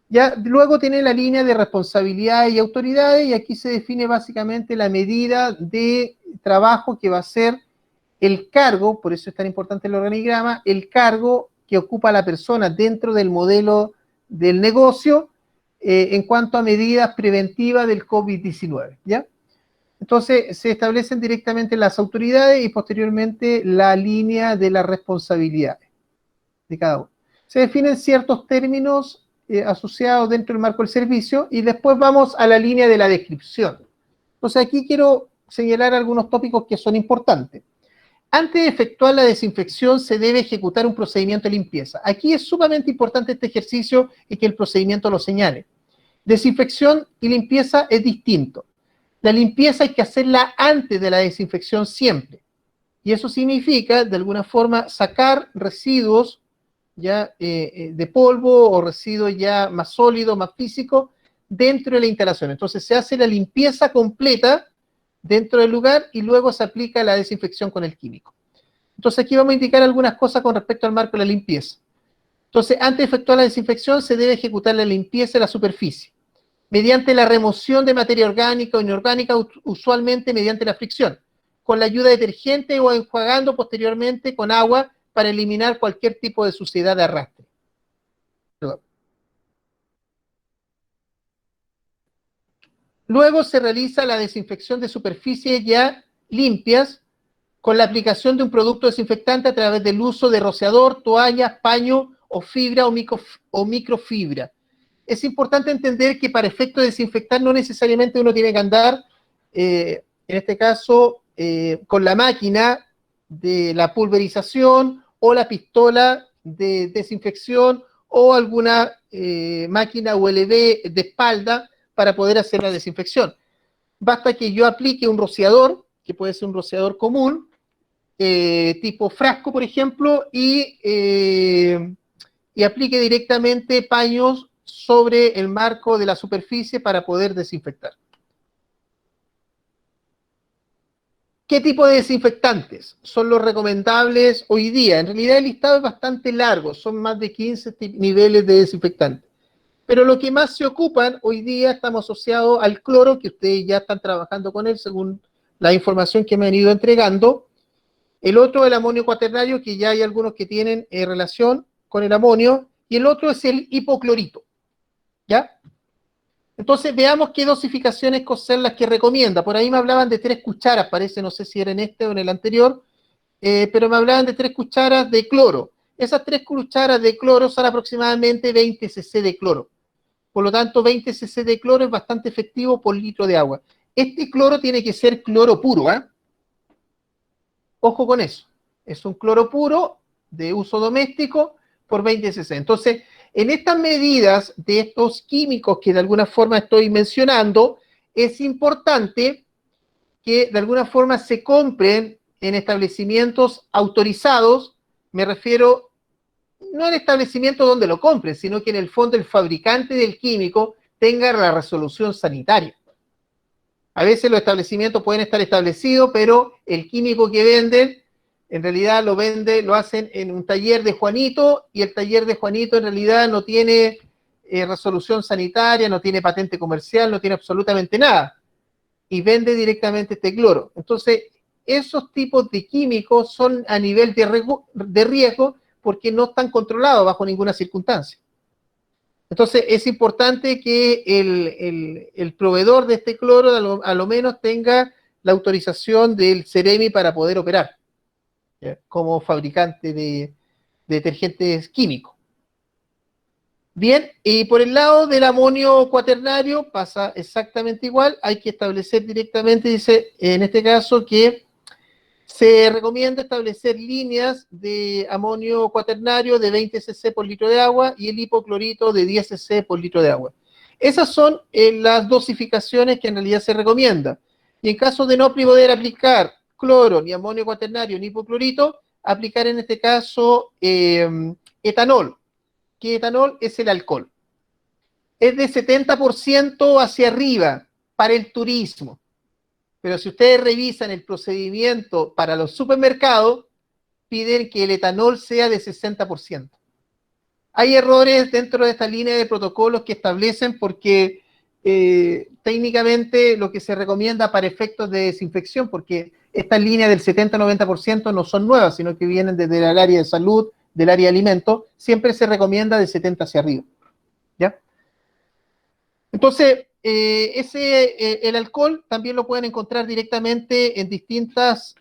Ya luego tiene la línea de responsabilidades y autoridades, y aquí se define básicamente la medida de trabajo que va a ser el cargo, por eso es tan importante el organigrama, el cargo que ocupa la persona dentro del modelo del negocio en cuanto a medidas preventivas del COVID-19, ¿ya? Entonces, se establecen directamente las autoridades y posteriormente la línea de las responsabilidades de cada uno. se definen ciertos términos asociados dentro del marco del servicio y después vamos a la línea de la descripción. Entonces aquí quiero señalar algunos tópicos que son importantes. Antes de efectuar la desinfección se debe ejecutar un procedimiento de limpieza. Aquí es sumamente importante este ejercicio y que el procedimiento lo señale. Desinfección y limpieza es distinto. La limpieza hay que hacerla antes de la desinfección siempre. Y eso significa, de alguna forma, sacar residuos ya de polvo o residuos ya más sólidos, más físicos, dentro de la instalación. Entonces se hace la limpieza completa dentro del lugar y luego se aplica la desinfección con el químico. Entonces aquí vamos a indicar algunas cosas con respecto al marco de la limpieza. Entonces, antes de efectuar la desinfección se debe ejecutar la limpieza de la superficie mediante la remoción de materia orgánica o inorgánica, usualmente mediante la fricción, con la ayuda de detergente o enjuagando posteriormente con agua para eliminar cualquier tipo de suciedad de arrastre. Luego se realiza la desinfección de superficies ya limpias con la aplicación de un producto desinfectante a través del uso de rociador, toallas, paño o fibra o microfibra. Es importante entender que para efecto de desinfectar no necesariamente uno tiene que andar, en este caso, con la máquina de la pulverización o la pistola de desinfección o alguna máquina ULB de espalda para poder hacer la desinfección. Basta que yo aplique un rociador, que puede ser un rociador común, tipo frasco, por ejemplo, y aplique directamente paños sobre el marco de la superficie para poder desinfectar. ¿Qué tipo de desinfectantes son los recomendables hoy día? En realidad el listado es bastante largo, son más de 15 niveles de desinfectantes. Pero lo que más se ocupan hoy día estamos asociados al cloro, que ustedes ya están trabajando con él según la información que me han ido entregando. El otro, el amonio cuaternario, que ya hay algunos que tienen relación con el amonio. Y el otro es el hipoclorito. ¿Ya? Entonces veamos qué dosificaciones son las que recomienda. Por ahí me hablaban de 3 cucharas, parece, no sé si era en este o en el anterior, pero me hablaban de 3 cucharas de cloro. Esas 3 cucharas de cloro son aproximadamente 20 cc de cloro. Por lo tanto, 20 cc de cloro es bastante efectivo por litro de agua. Este cloro tiene que ser cloro puro, ¿eh? Ojo con eso. Es un cloro puro de uso doméstico por 20 cc. Entonces, en estas medidas de estos químicos que de alguna forma estoy mencionando, es importante que de alguna forma se compren en establecimientos autorizados. Me refiero no al establecimiento donde lo compren, sino que en el fondo el fabricante del químico tenga la resolución sanitaria. A veces los establecimientos pueden estar establecidos, pero el químico que venden, en realidad lo hacen en un taller de Juanito, y el taller de Juanito en realidad no tiene resolución sanitaria, no tiene patente comercial, no tiene absolutamente nada, y vende directamente este cloro. Entonces, esos tipos de químicos son a nivel de riesgo porque no están controlados bajo ninguna circunstancia. Entonces, es importante que el proveedor de este cloro a lo menos tenga la autorización del CEREMI para poder operar, ¿ya?, como fabricante de detergentes químicos. Bien, y por el lado del amonio cuaternario pasa exactamente igual. Hay que establecer directamente, dice, en este caso, que se recomienda establecer líneas de amonio cuaternario de 20 cc por litro de agua y el hipoclorito de 10 cc por litro de agua. Esas son las dosificaciones que en realidad se recomienda. Y en caso de no poder aplicar cloro, ni amonio cuaternario, ni hipoclorito, aplicar en este caso etanol. Que etanol es el alcohol. Es de 70% hacia arriba para el turismo. Pero si ustedes revisan el procedimiento para los supermercados, piden que el etanol sea de 60%. Hay errores dentro de esta línea de protocolos que establecen porque técnicamente lo que se recomienda para efectos de desinfección, porque estas líneas del 70-90% no son nuevas, sino que vienen desde el área de salud, del área de alimentos, siempre se recomienda de 70 hacia arriba. ¿Ya? Entonces, el alcohol también lo pueden encontrar directamente en distintas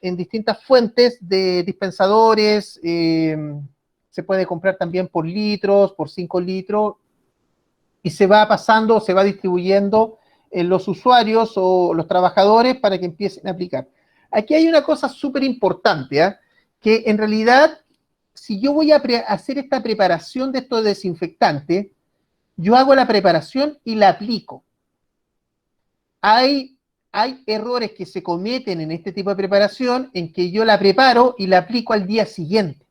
fuentes de dispensadores, se puede comprar también por litros, por 5 litros, y se va pasando, se va distribuyendo en los usuarios o los trabajadores para que empiecen a aplicar. Aquí hay una cosa súper importante, ¿eh? Que en realidad, si yo voy a hacer esta preparación de estos desinfectantes, yo hago la preparación y la aplico. Hay errores que se cometen en este tipo de preparación en que yo la preparo y la aplico al día siguiente.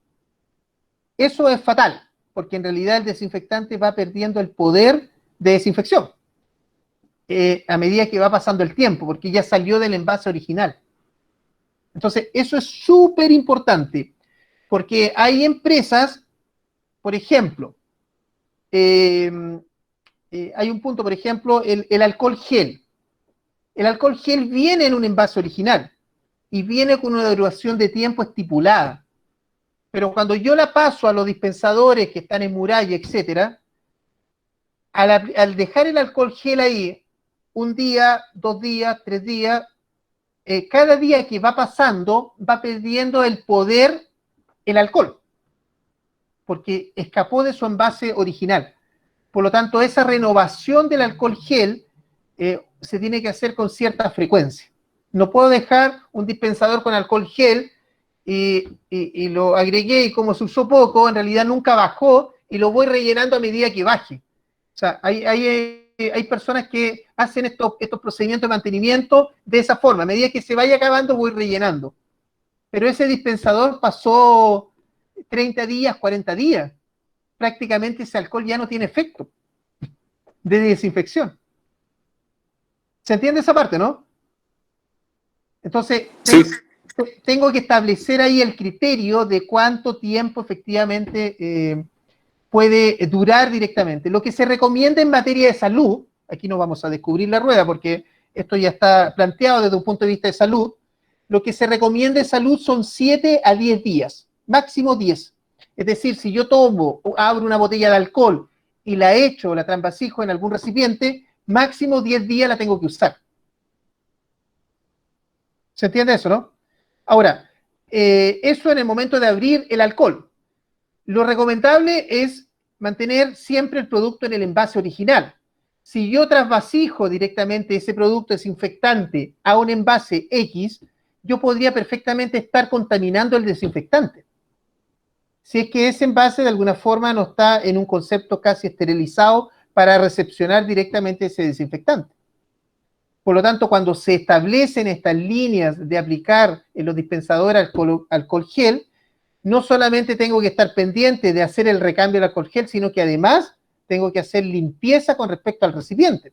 Eso es fatal, porque en realidad el desinfectante va perdiendo el poder de desinfección a medida que va pasando el tiempo, porque ya salió del envase original. Entonces, eso es súper importante, porque hay empresas, por ejemplo, hay un punto, por ejemplo, el alcohol gel. El alcohol gel viene en un envase original y viene con una duración de tiempo estipulada. Pero cuando yo la paso a los dispensadores que están en muralla, etcétera, al dejar el alcohol gel ahí, un día, 2 días, 3 días, cada día que va pasando, va perdiendo el poder el alcohol, porque escapó de su envase original. Por lo tanto, esa renovación del alcohol gel se tiene que hacer con cierta frecuencia. No puedo dejar un dispensador con alcohol gel y lo agregué y como se usó poco, en realidad nunca bajó y lo voy rellenando a medida que baje. O sea, hay personas que hacen estos procedimientos de mantenimiento de esa forma. A medida que se vaya acabando, voy rellenando. Pero ese dispensador pasó 30 días, 40 días. Prácticamente ese alcohol ya no tiene efecto de desinfección. ¿Se entiende esa parte, no? Entonces, Sí. tengo que establecer ahí el criterio de cuánto tiempo efectivamente puede durar directamente. Lo que se recomienda en materia de salud, aquí no vamos a descubrir la rueda porque esto ya está planteado desde un punto de vista de salud, lo que se recomienda en salud son 7 a 10 días, máximo 10. Es decir, si yo abro una botella de alcohol y la echo, la transvasijo en algún recipiente, máximo 10 días la tengo que usar. ¿Se entiende eso, no? Ahora, eso en el momento de abrir el alcohol. Lo recomendable es mantener siempre el producto en el envase original. Si yo trasvasijo directamente ese producto desinfectante a un envase X, yo podría perfectamente estar contaminando el desinfectante. Si es que ese envase de alguna forma no está en un concepto casi esterilizado para recepcionar directamente ese desinfectante. Por lo tanto, cuando se establecen estas líneas de aplicar en los dispensadores alcohol gel, no solamente tengo que estar pendiente de hacer el recambio del alcohol gel, sino que además tengo que hacer limpieza con respecto al recipiente.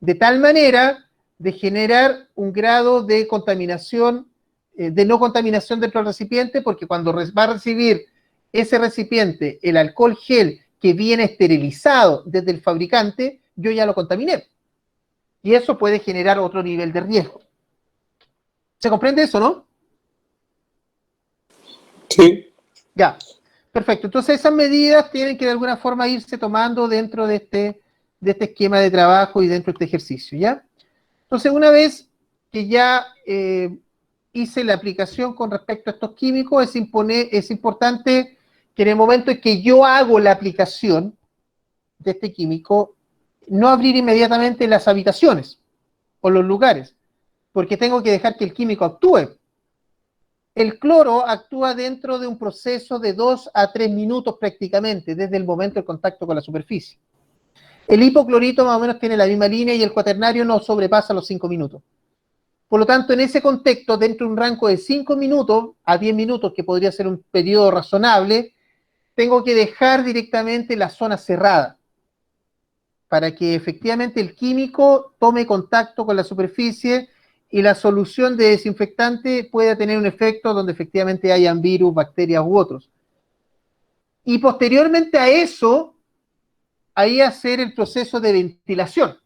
De tal manera de generar un grado de contaminación, de no contaminación dentro del recipiente, porque cuando va a recibir ese recipiente el alcohol gel que viene esterilizado desde el fabricante, yo ya lo contaminé. Y eso puede generar otro nivel de riesgo. ¿Se comprende eso, no? Sí. Ya, perfecto. Entonces esas medidas tienen que de alguna forma irse tomando dentro de este esquema de trabajo y dentro de este ejercicio, ¿ya? Entonces una vez que ya hice la aplicación con respecto a estos químicos, es importante que en el momento en que yo hago la aplicación de este químico, no abrir inmediatamente las habitaciones o los lugares, porque tengo que dejar que el químico actúe. El cloro actúa dentro de un proceso de 2 a 3 minutos prácticamente, desde el momento del contacto con la superficie. El hipoclorito más o menos tiene la misma línea y el cuaternario no sobrepasa los 5 minutos. Por lo tanto, en ese contexto, dentro de un rango de 5 minutos a 10 minutos, que podría ser un periodo razonable, tengo que dejar directamente la zona cerrada para que efectivamente el químico tome contacto con la superficie y la solución de desinfectante pueda tener un efecto donde efectivamente hayan virus, bacterias u otros. Y posteriormente a eso, ahí hacer el proceso de ventilación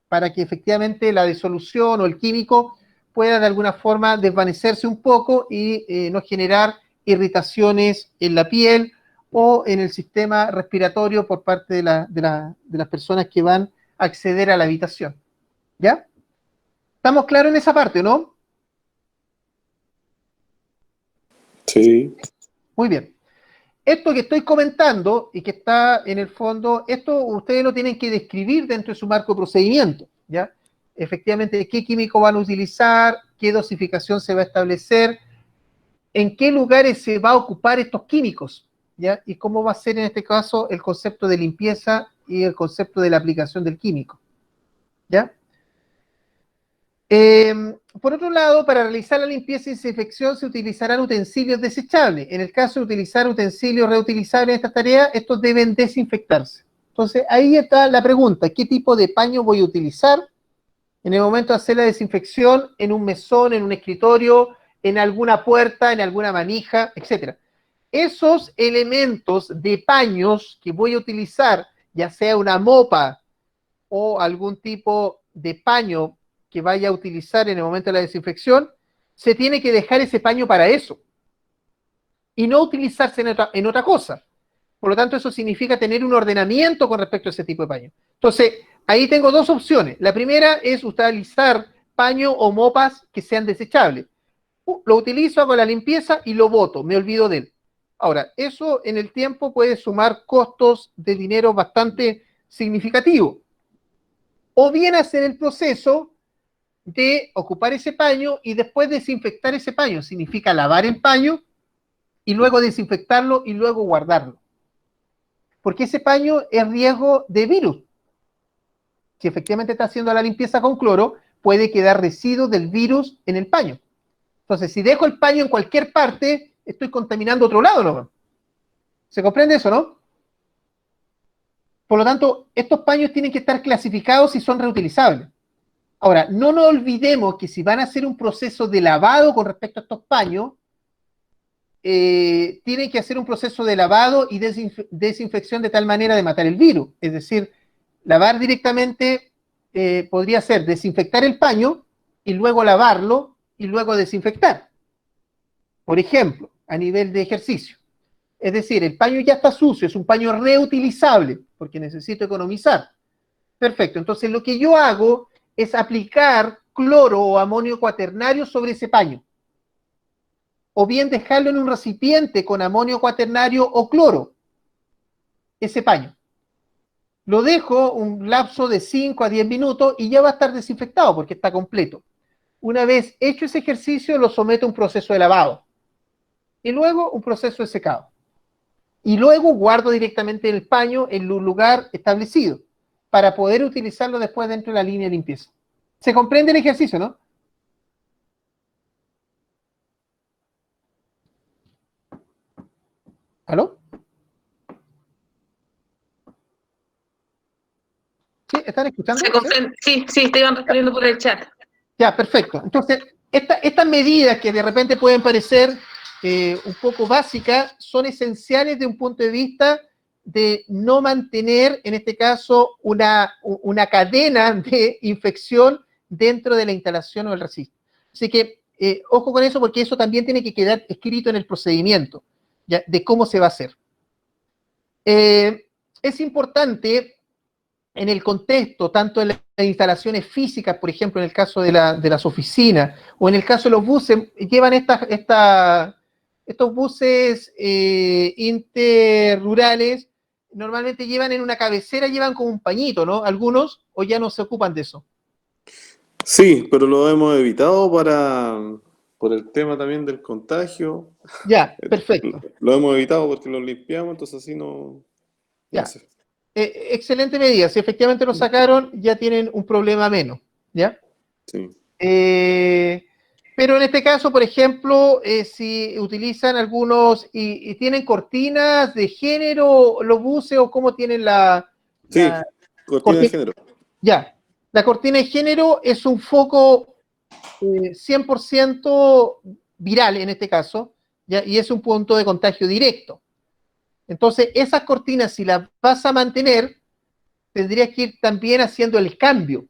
para que efectivamente la disolución o el químico pueda de alguna forma desvanecerse un poco y no generar irritaciones en la piel o en el sistema respiratorio por parte de las personas que van a acceder a la habitación. ¿Ya? ¿Estamos claros en esa parte, no? Sí. Muy bien. esto que estoy comentando y que está en el fondo, esto ustedes lo tienen que describir dentro de su marco de procedimiento, ¿ya? Efectivamente, qué químico van a utilizar, qué dosificación se va a establecer, en qué lugares se va a ocupar estos químicos, ¿ya? Y cómo va a ser en este caso el concepto de limpieza y el concepto de la aplicación del químico, ¿ya? Por otro lado, para realizar la limpieza y desinfección se utilizarán utensilios desechables. En el caso de utilizar utensilios reutilizables en esta tarea, estos deben desinfectarse. Entonces, ahí está la pregunta, ¿qué tipo de paño voy a utilizar en el momento de hacer la desinfección en un mesón, en un escritorio, en alguna puerta, en alguna manija, etcétera? Esos elementos de paños que voy a utilizar, ya sea una mopa o algún tipo de paño que vaya a utilizar en el momento de la desinfección, se tiene que dejar ese paño para eso y no utilizarse en otra cosa. Por lo tanto, eso significa tener un ordenamiento con respecto a ese tipo de paño. Entonces, ahí tengo dos opciones. La primera es utilizar paño o mopas que sean desechables. Lo utilizo, hago la limpieza y lo boto, me olvido de él. Ahora, eso en el tiempo puede sumar costos de dinero bastante significativos. O bien hacer el proceso de ocupar ese paño y después desinfectar ese paño. Significa lavar el paño y luego desinfectarlo y luego guardarlo. Porque ese paño es riesgo de virus. Si efectivamente está haciendo la limpieza con cloro, puede quedar residuos del virus en el paño. Entonces, si dejo el paño en cualquier parte, estoy contaminando otro lado, ¿no? ¿Se comprende eso, no? Por lo tanto, estos paños tienen que estar clasificados si son reutilizables. Ahora, no nos olvidemos que si van a hacer un proceso de lavado con respecto a estos paños, tienen que hacer un proceso de lavado y desinfección de tal manera de matar el virus. Es decir, lavar directamente podría ser desinfectar el paño y luego lavarlo y luego desinfectar. Por ejemplo, a nivel de ejercicio. Es decir, el paño ya está sucio, es un paño reutilizable, porque necesito economizar. Perfecto, entonces lo que yo hago es aplicar cloro o amonio cuaternario sobre ese paño. O bien dejarlo en un recipiente con amonio cuaternario o cloro, ese paño. Lo dejo un lapso de 5 a 10 minutos y ya va a estar desinfectado porque está completo. Una vez hecho ese ejercicio, lo someto a un proceso de lavado. Y luego un proceso de secado. Y luego guardo directamente el paño en un lugar establecido para poder utilizarlo después dentro de la línea de limpieza. ¿Se comprende el ejercicio, no? ¿Aló? ¿Sí? ¿Están escuchando? Sí, te iban respondiendo por el chat. Ya, perfecto. Entonces, estas medidas que de repente pueden parecer un poco básicas son esenciales de un punto de vista de no mantener, en este caso, una cadena de infección dentro de la instalación o el recinto. Así que, ojo con eso, porque eso también tiene que quedar escrito en el procedimiento, ¿ya? De cómo se va a hacer. Es importante en el contexto, tanto en las instalaciones físicas, por ejemplo, en el caso de las oficinas, o en el caso de los buses, llevan estos buses interrurales, normalmente llevan en una cabecera, llevan como un pañito, ¿no? Algunos, o ya no se ocupan de eso. Sí, pero lo hemos evitado por el tema también del contagio. Ya, perfecto. Lo hemos evitado porque lo limpiamos, entonces así no... Ya. Excelente medida. Si efectivamente lo sacaron, ya tienen un problema menos, ¿ya? Sí. Pero en este caso, por ejemplo, si utilizan algunos y tienen cortinas de género, los buses, o cómo tienen Sí, cortina de género. Ya, la cortina de género es un foco 100% viral en este caso, ¿ya? Y es un punto de contagio directo. Entonces, esas cortinas, si las vas a mantener, tendrías que ir también haciendo el cambio.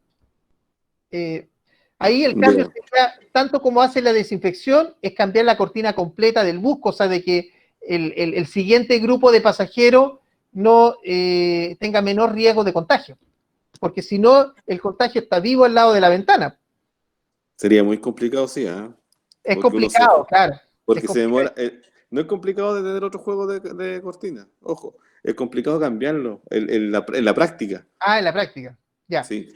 Ahí el cambio sería, tanto como hace la desinfección, es cambiar la cortina completa del bus, cosa de que el siguiente grupo de pasajeros no tenga menor riesgo de contagio. Porque si no, el contagio está vivo al lado de la ventana. Sería muy complicado, sí, ¿eh? Es complicado, claro. Porque se demora, No es complicado de tener otro juego de cortina, ojo. Es complicado cambiarlo en la práctica. Ah, en la práctica, ya. Sí.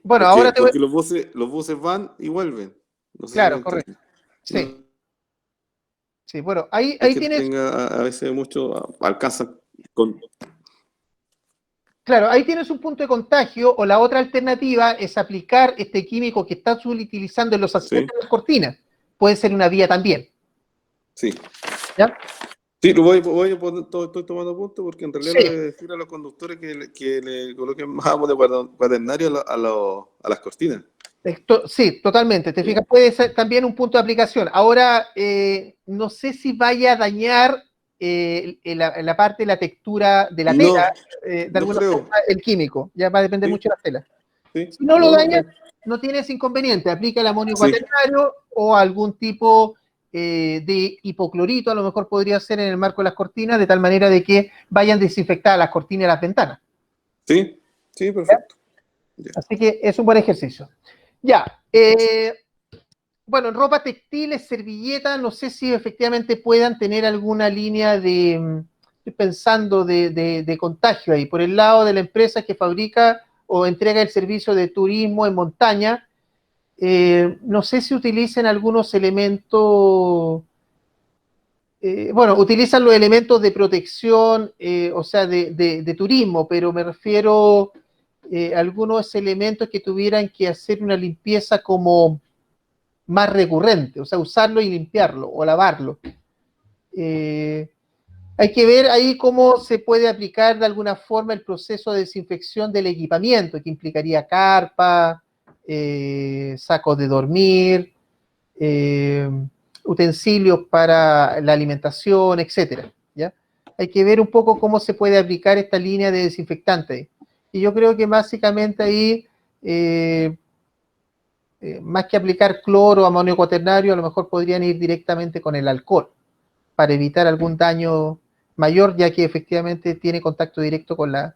Bueno, ahora te voy... Porque los buses van y vuelven. No sé si me Claro, correcto. entienden. Sí, No sí, bueno, ahí es que tienes... tenga a veces mucho, alcanza con... Claro, ahí tienes un punto de contagio, o la otra alternativa es aplicar este químico que estás utilizando en los asientos Sí, de las cortinas. Puede ser una vía también, sí. ¿ya? Sí, estoy tomando punto porque en realidad Sí, le voy a decir a los conductores que le coloquen más de cuaternario a las cortinas. sí, totalmente. Te Sí. fijas, puede ser también un punto de aplicación. Ahora, no sé si vaya a dañar la parte de la textura de la tela, No, de no alguna creo. forma el químico. Ya va a depender Sí, mucho de la tela. sí, Si no lo no, no daña, creo. no tienes inconveniente. Aplica el amonio Sí, cuaternario o algún tipo de hipoclorito, a lo mejor podría ser en el marco de las cortinas, de tal manera de que vayan desinfectadas las cortinas y las ventanas. sí, sí, perfecto. Ya. Así que es un buen ejercicio. Ya. Bueno, en ropa textiles, servilletas, no sé si efectivamente puedan tener alguna línea estoy pensando, de contagio ahí. Por el lado de la empresa que fabrica o entrega el servicio de turismo en montaña, no sé si utilizan algunos elementos, bueno, utilizan los elementos de protección, o sea, de turismo, pero me refiero a algunos elementos que tuvieran que hacer una limpieza como más recurrente, o sea, usarlo y limpiarlo o lavarlo. Hay que ver ahí cómo se puede aplicar de alguna forma el proceso de desinfección del equipamiento, que implicaría carpa, sacos de dormir, eh, utensilios para la alimentación, etcétera, ¿ya? Hay que ver un poco cómo se puede aplicar esta línea de desinfectante. Y yo creo que básicamente ahí, más que aplicar cloro o amonio cuaternario, a lo mejor podrían ir directamente con el alcohol para evitar algún daño mayor, ya que efectivamente tiene contacto directo con la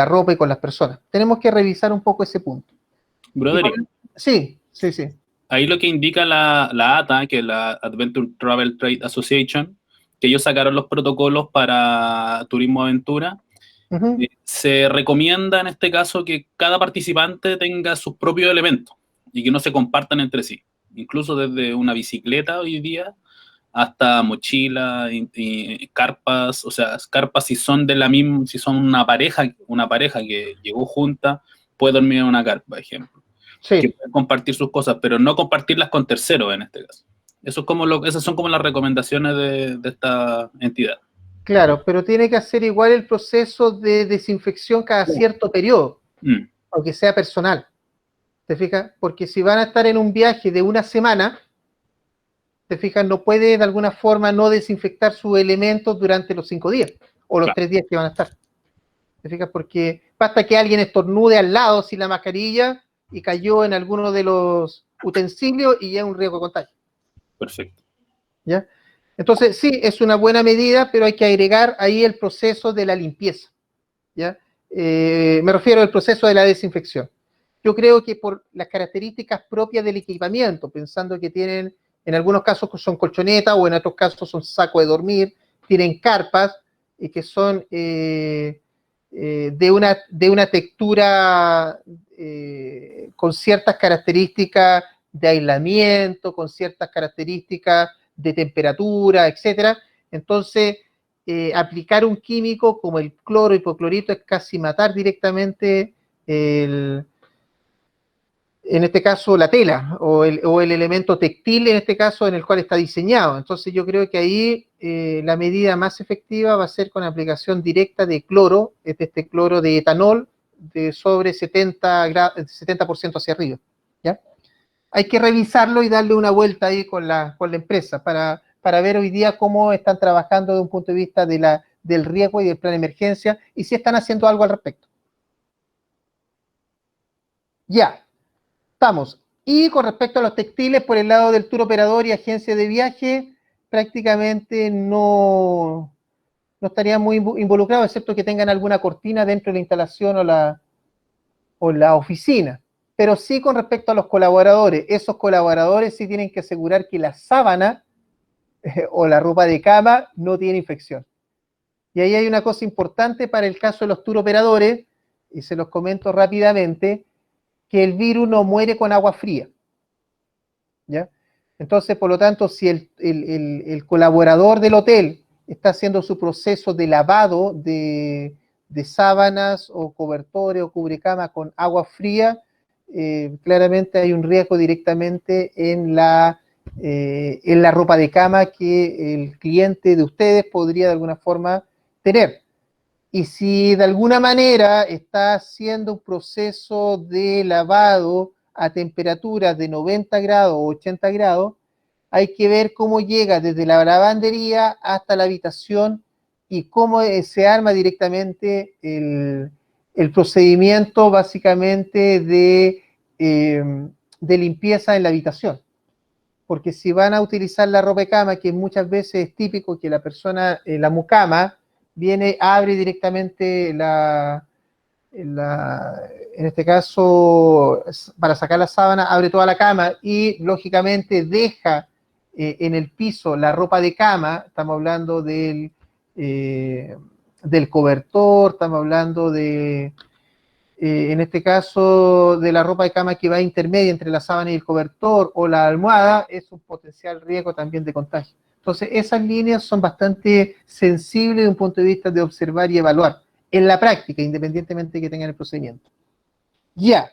ropa y con las personas. Tenemos que revisar un poco ese punto. Broderick, Sí, sí, sí. ahí lo que indica la ATA, que es la Adventure Travel Trade Association, que ellos sacaron los protocolos para turismo aventura. Uh-huh. Se recomienda en este caso que cada participante tenga sus propios elementos y que no se compartan entre sí. Incluso desde una bicicleta hoy día hasta mochila y carpas, o sea, carpas si son de la misma, si son una pareja que llegó junta, puede dormir en una carpa, por ejemplo. Sí. Que pueden compartir sus cosas, pero no compartirlas con terceros en este caso. Eso es como esas son como las recomendaciones de esta entidad. Claro, pero tiene que hacer igual el proceso de desinfección cada cierto periodo, aunque sea personal. ¿Te fijas? Porque si van a estar en un viaje de una semana, ¿te fijas? No puede de alguna forma no desinfectar sus elementos durante los 5 días o los Claro. 3 días que van a estar. ¿Te fijas? Porque basta que alguien estornude al lado sin la mascarilla y cayó en alguno de los utensilios y ya es un riesgo de contagio. Perfecto. ¿Ya? Entonces, sí, es una buena medida, pero hay que agregar ahí el proceso de la limpieza. ¿Ya? Me refiero al proceso de la desinfección. Yo creo que por las características propias del equipamiento, pensando que tienen, en algunos casos son colchonetas o en otros casos son sacos de dormir, tienen carpas y que son de una textura con ciertas características de aislamiento, con ciertas características de temperatura, etcétera. Entonces, aplicar un químico como el cloro, hipoclorito, es casi matar directamente en este caso la tela o el elemento textil en este caso en el cual está diseñado. Entonces yo creo que ahí la medida más efectiva va a ser con aplicación directa de cloro, este cloro de etanol de sobre 70% hacia arriba. ¿Ya? Hay que revisarlo y darle una vuelta ahí con la empresa para ver hoy día cómo están trabajando desde un punto de vista del riesgo y del plan de emergencia y si están haciendo algo al respecto. Ya, estamos. Y con respecto a los textiles, por el lado del tour operador y agencia de viaje, prácticamente no estarían muy involucrados, excepto que tengan alguna cortina dentro de la instalación o la oficina. Pero sí con respecto a los colaboradores, esos colaboradores sí tienen que asegurar que la sábana o la ropa de cama no tiene infección. Y ahí hay una cosa importante para el caso de los tour operadores, y se los comento rápidamente, que el virus no muere con agua fría. ¿Ya? Entonces, por lo tanto, si el colaborador del hotel está haciendo su proceso de lavado de sábanas o cobertores o cubrecama con agua fría, claramente hay un riesgo directamente en la ropa de cama que el cliente de ustedes podría de alguna forma tener. Y si de alguna manera está haciendo un proceso de lavado a temperaturas de 90 grados o 80 grados, hay que ver cómo llega desde la lavandería hasta la habitación y cómo se arma directamente el procedimiento básicamente de limpieza en la habitación. Porque si van a utilizar la ropa de cama, que muchas veces es típico que la persona, la mucama, viene, abre directamente en este caso, para sacar la sábana, abre toda la cama y lógicamente deja en el piso la ropa de cama. Estamos hablando del cobertor, estamos hablando de, en este caso, de la ropa de cama que va intermedia entre la sábana y el cobertor o la almohada, es un potencial riesgo también de contagio. Entonces, esas líneas son bastante sensibles desde un punto de vista de observar y evaluar en la práctica, independientemente de que tengan el procedimiento. Ya.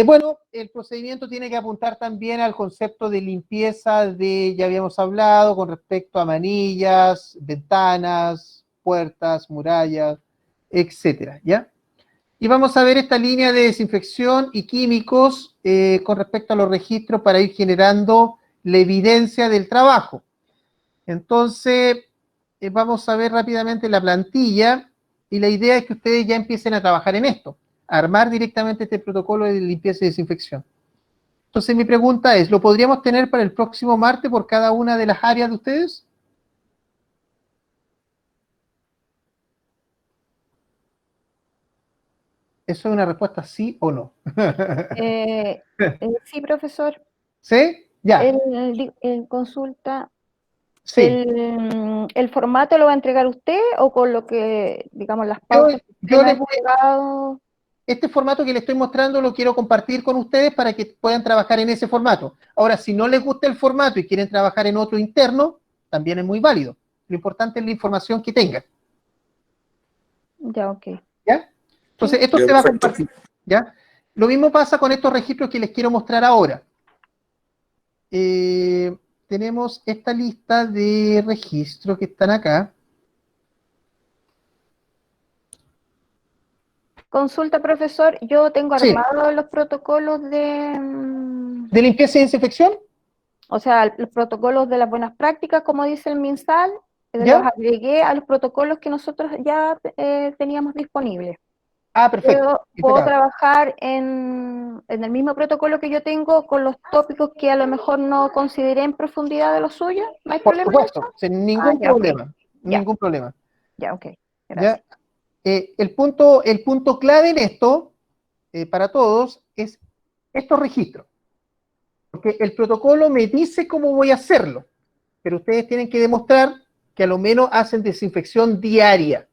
Bueno, el procedimiento tiene que apuntar también al concepto de limpieza ya habíamos hablado, con respecto a manillas, ventanas, puertas, murallas, etcétera, ¿ya? Y vamos a ver esta línea de desinfección y químicos con respecto a los registros para ir generando la evidencia del trabajo. Entonces, vamos a ver rápidamente la plantilla y la idea es que ustedes ya empiecen a trabajar en esto, a armar directamente este protocolo de limpieza y desinfección. Entonces, mi pregunta es, ¿lo podríamos tener para el próximo martes por cada una de las áreas de ustedes? ¿Eso es una respuesta sí o no? Sí, profesor. ¿Sí? Ya. En consulta, Sí. ¿el formato lo va a entregar usted o con lo que, digamos, las pautas que Yo usted me ha les voy entregado? Este formato que les estoy mostrando lo quiero compartir con ustedes para que puedan trabajar en ese formato. Ahora, si no les gusta el formato y quieren trabajar en otro interno, también es muy válido. Lo importante es la información que tengan. Ya, ok. ¿Ya? Entonces, esto se va a compartir. ¿Ya? Lo mismo pasa con estos registros que les quiero mostrar ahora. Tenemos esta lista de registros que están acá. Consulta, profesor, yo tengo Sí. armados los protocolos de... ¿De limpieza y desinfección? O sea, los protocolos de las buenas prácticas, como dice el MinSal, ¿Ya? los agregué a los protocolos que nosotros ya teníamos disponibles. Ah, perfecto. Puedo trabajar en el mismo protocolo que yo tengo con los tópicos que a lo mejor no consideré en profundidad de los suyos. ¿No hay Por problema? supuesto, sin ningún problema. Okay. Ningún problema. Ya, ok. Gracias. ¿Ya? El punto clave en esto, para todos, es estos registros. Porque el protocolo me dice cómo voy a hacerlo, pero ustedes tienen que demostrar que a lo menos hacen desinfección diaria.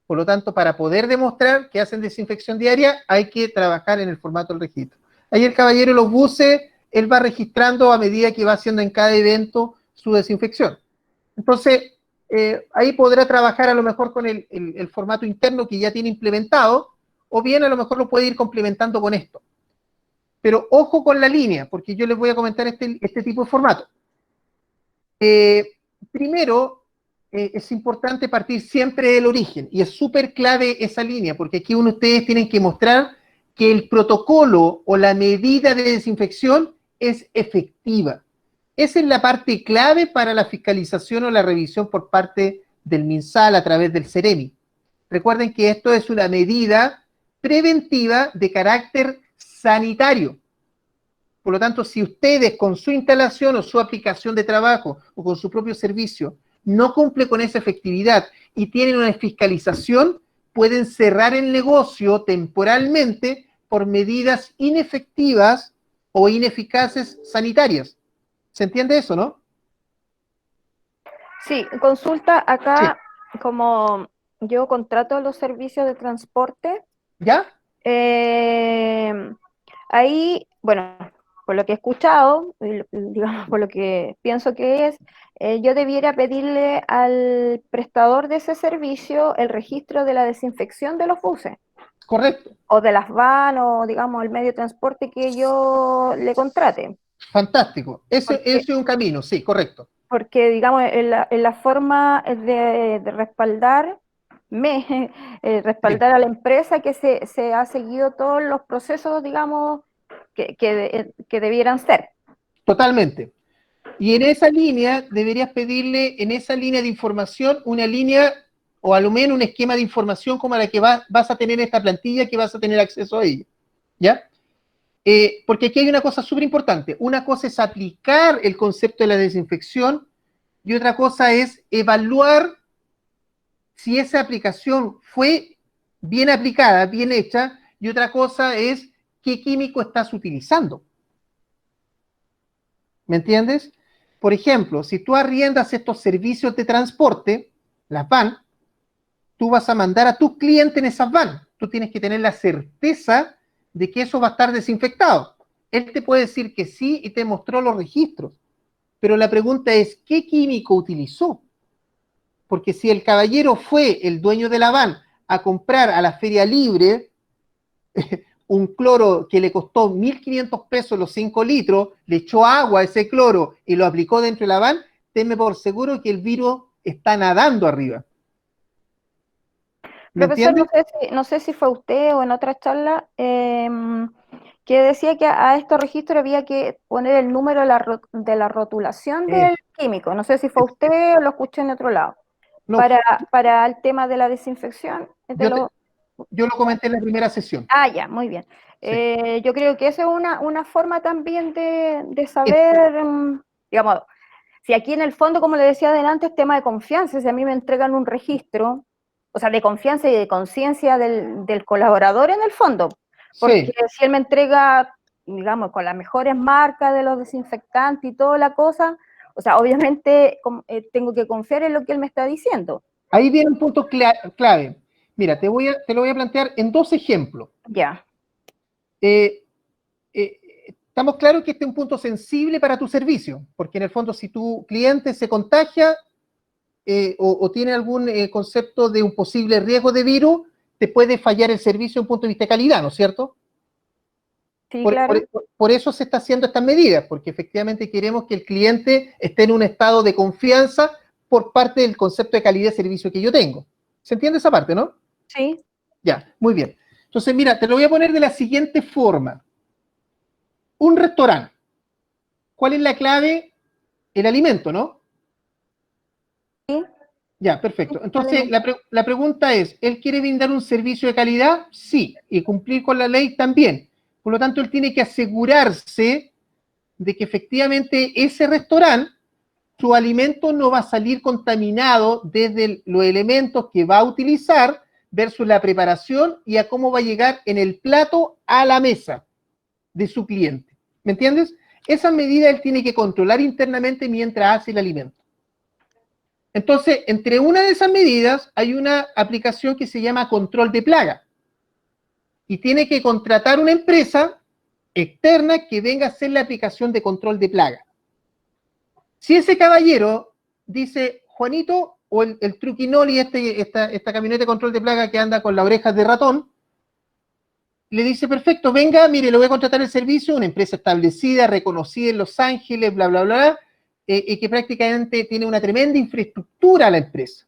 Por lo tanto, para poder demostrar que hacen desinfección diaria, hay que trabajar en el formato del registro. Ahí el caballero de los buses, él va registrando a medida que va haciendo en cada evento su desinfección. Entonces, ahí podrá trabajar a lo mejor con el formato interno que ya tiene implementado, o bien a lo mejor lo puede ir complementando con esto. Pero ojo con la línea, porque yo les voy a comentar este tipo de formato. Primero, es importante partir siempre del origen, y es súper clave esa línea, porque aquí ustedes tienen que mostrar que el protocolo o la medida de desinfección es efectiva. Esa es la parte clave para la fiscalización o la revisión por parte del MinSal a través del Ceremi. Recuerden que esto es una medida preventiva de carácter sanitario. Por lo tanto, si ustedes con su instalación o su aplicación de trabajo o con su propio servicio no cumple con esa efectividad y tienen una fiscalización, pueden cerrar el negocio temporalmente por medidas inefectivas o ineficaces sanitarias. ¿Se entiende eso, no? Sí, consulta acá, como yo contrato los servicios de transporte, ¿Ya? ahí, bueno, por lo que he escuchado, digamos, por lo que pienso que es, yo debiera pedirle al prestador de ese servicio el registro de la desinfección de los buses, Correcto. o de las van, o digamos, el medio de transporte que yo le contrate. Fantástico. Ese Porque, es un camino, sí, correcto. porque digamos, en la forma de respaldarme, Sí, respaldar a la empresa que se ha seguido todos los procesos, digamos, que debieran ser. totalmente. Y en esa línea deberías pedirle, en esa línea de información, una línea o al menos un esquema de información como la que vas a tener en esta plantilla, que vas a tener acceso a ella. ¿Ya? Porque aquí hay una cosa súper importante. Una cosa es aplicar el concepto de la desinfección y otra cosa es evaluar si esa aplicación fue bien aplicada, bien hecha, y otra cosa es qué químico estás utilizando. ¿Me entiendes? Por ejemplo, si tú arriendas estos servicios de transporte, las van, tú vas a mandar a tus clientes en esas van. Tú tienes que tener la certeza de que eso va a estar desinfectado. Él te puede decir que sí y te mostró los registros, pero la pregunta es, ¿qué químico utilizó? Porque si el caballero fue el dueño de la van a comprar a la feria libre un cloro que le costó 1.500 pesos los 5 litros, le echó agua a ese cloro y lo aplicó dentro de la van, tenme por seguro que el virus está nadando arriba. ¿Me Profesor, entiendes? no sé si fue usted o en otra charla, que decía que a estos registros había que poner el número de la rotulación del químico. No sé si fue usted o lo escuché en otro lado. No, Para el tema de la desinfección de los... yo lo comenté en la primera sesión. Ah, ya, muy bien. Sí. Yo creo que esa es una forma también de saber, digamos, si aquí en el fondo, como le decía adelante, es tema de confianza, si a mí me entregan un registro, o sea, de confianza y de conciencia del colaborador en el fondo, porque Sí. si él me entrega, digamos, con las mejores marcas de los desinfectantes y toda la cosa, o sea, obviamente tengo que confiar en lo que él me está diciendo. Ahí viene un punto clave. Mira, te lo voy a plantear en 2 ejemplos. Ya. Estamos claros que este es un punto sensible para tu servicio, porque en el fondo si tu cliente se contagia o tiene algún concepto de un posible riesgo de virus, te puede fallar el servicio desde un punto de vista de calidad, ¿no es cierto? Sí, claro. Por eso se está haciendo estas medidas, porque efectivamente queremos que el cliente esté en un estado de confianza por parte del concepto de calidad de servicio que yo tengo. ¿Se entiende esa parte, no? Sí. Ya, muy bien. Entonces, mira, te lo voy a poner de la siguiente forma. Un restaurante. ¿Cuál es la clave? El alimento, ¿no? Sí. Ya, perfecto. Entonces, la pregunta es, ¿él quiere brindar un servicio de calidad? Sí, y cumplir con la ley también. Por lo tanto, él tiene que asegurarse de que efectivamente ese restaurante, su alimento no va a salir contaminado desde los elementos que va a utilizar versus la preparación y a cómo va a llegar en el plato a la mesa de su cliente. ¿Me entiendes? Esa medida él tiene que controlar internamente mientras hace el alimento. Entonces, entre una de esas medidas hay una aplicación que se llama control de plaga y tiene que contratar una empresa externa que venga a hacer la aplicación de control de plaga. Si ese caballero dice, Juanito, o el truquinoli, esta camioneta de control de plaga que anda con las orejas de ratón, le dice, perfecto, venga, mire, le voy a contratar el servicio, una empresa establecida, reconocida en Los Ángeles, bla, bla, bla, y que prácticamente tiene una tremenda infraestructura a la empresa.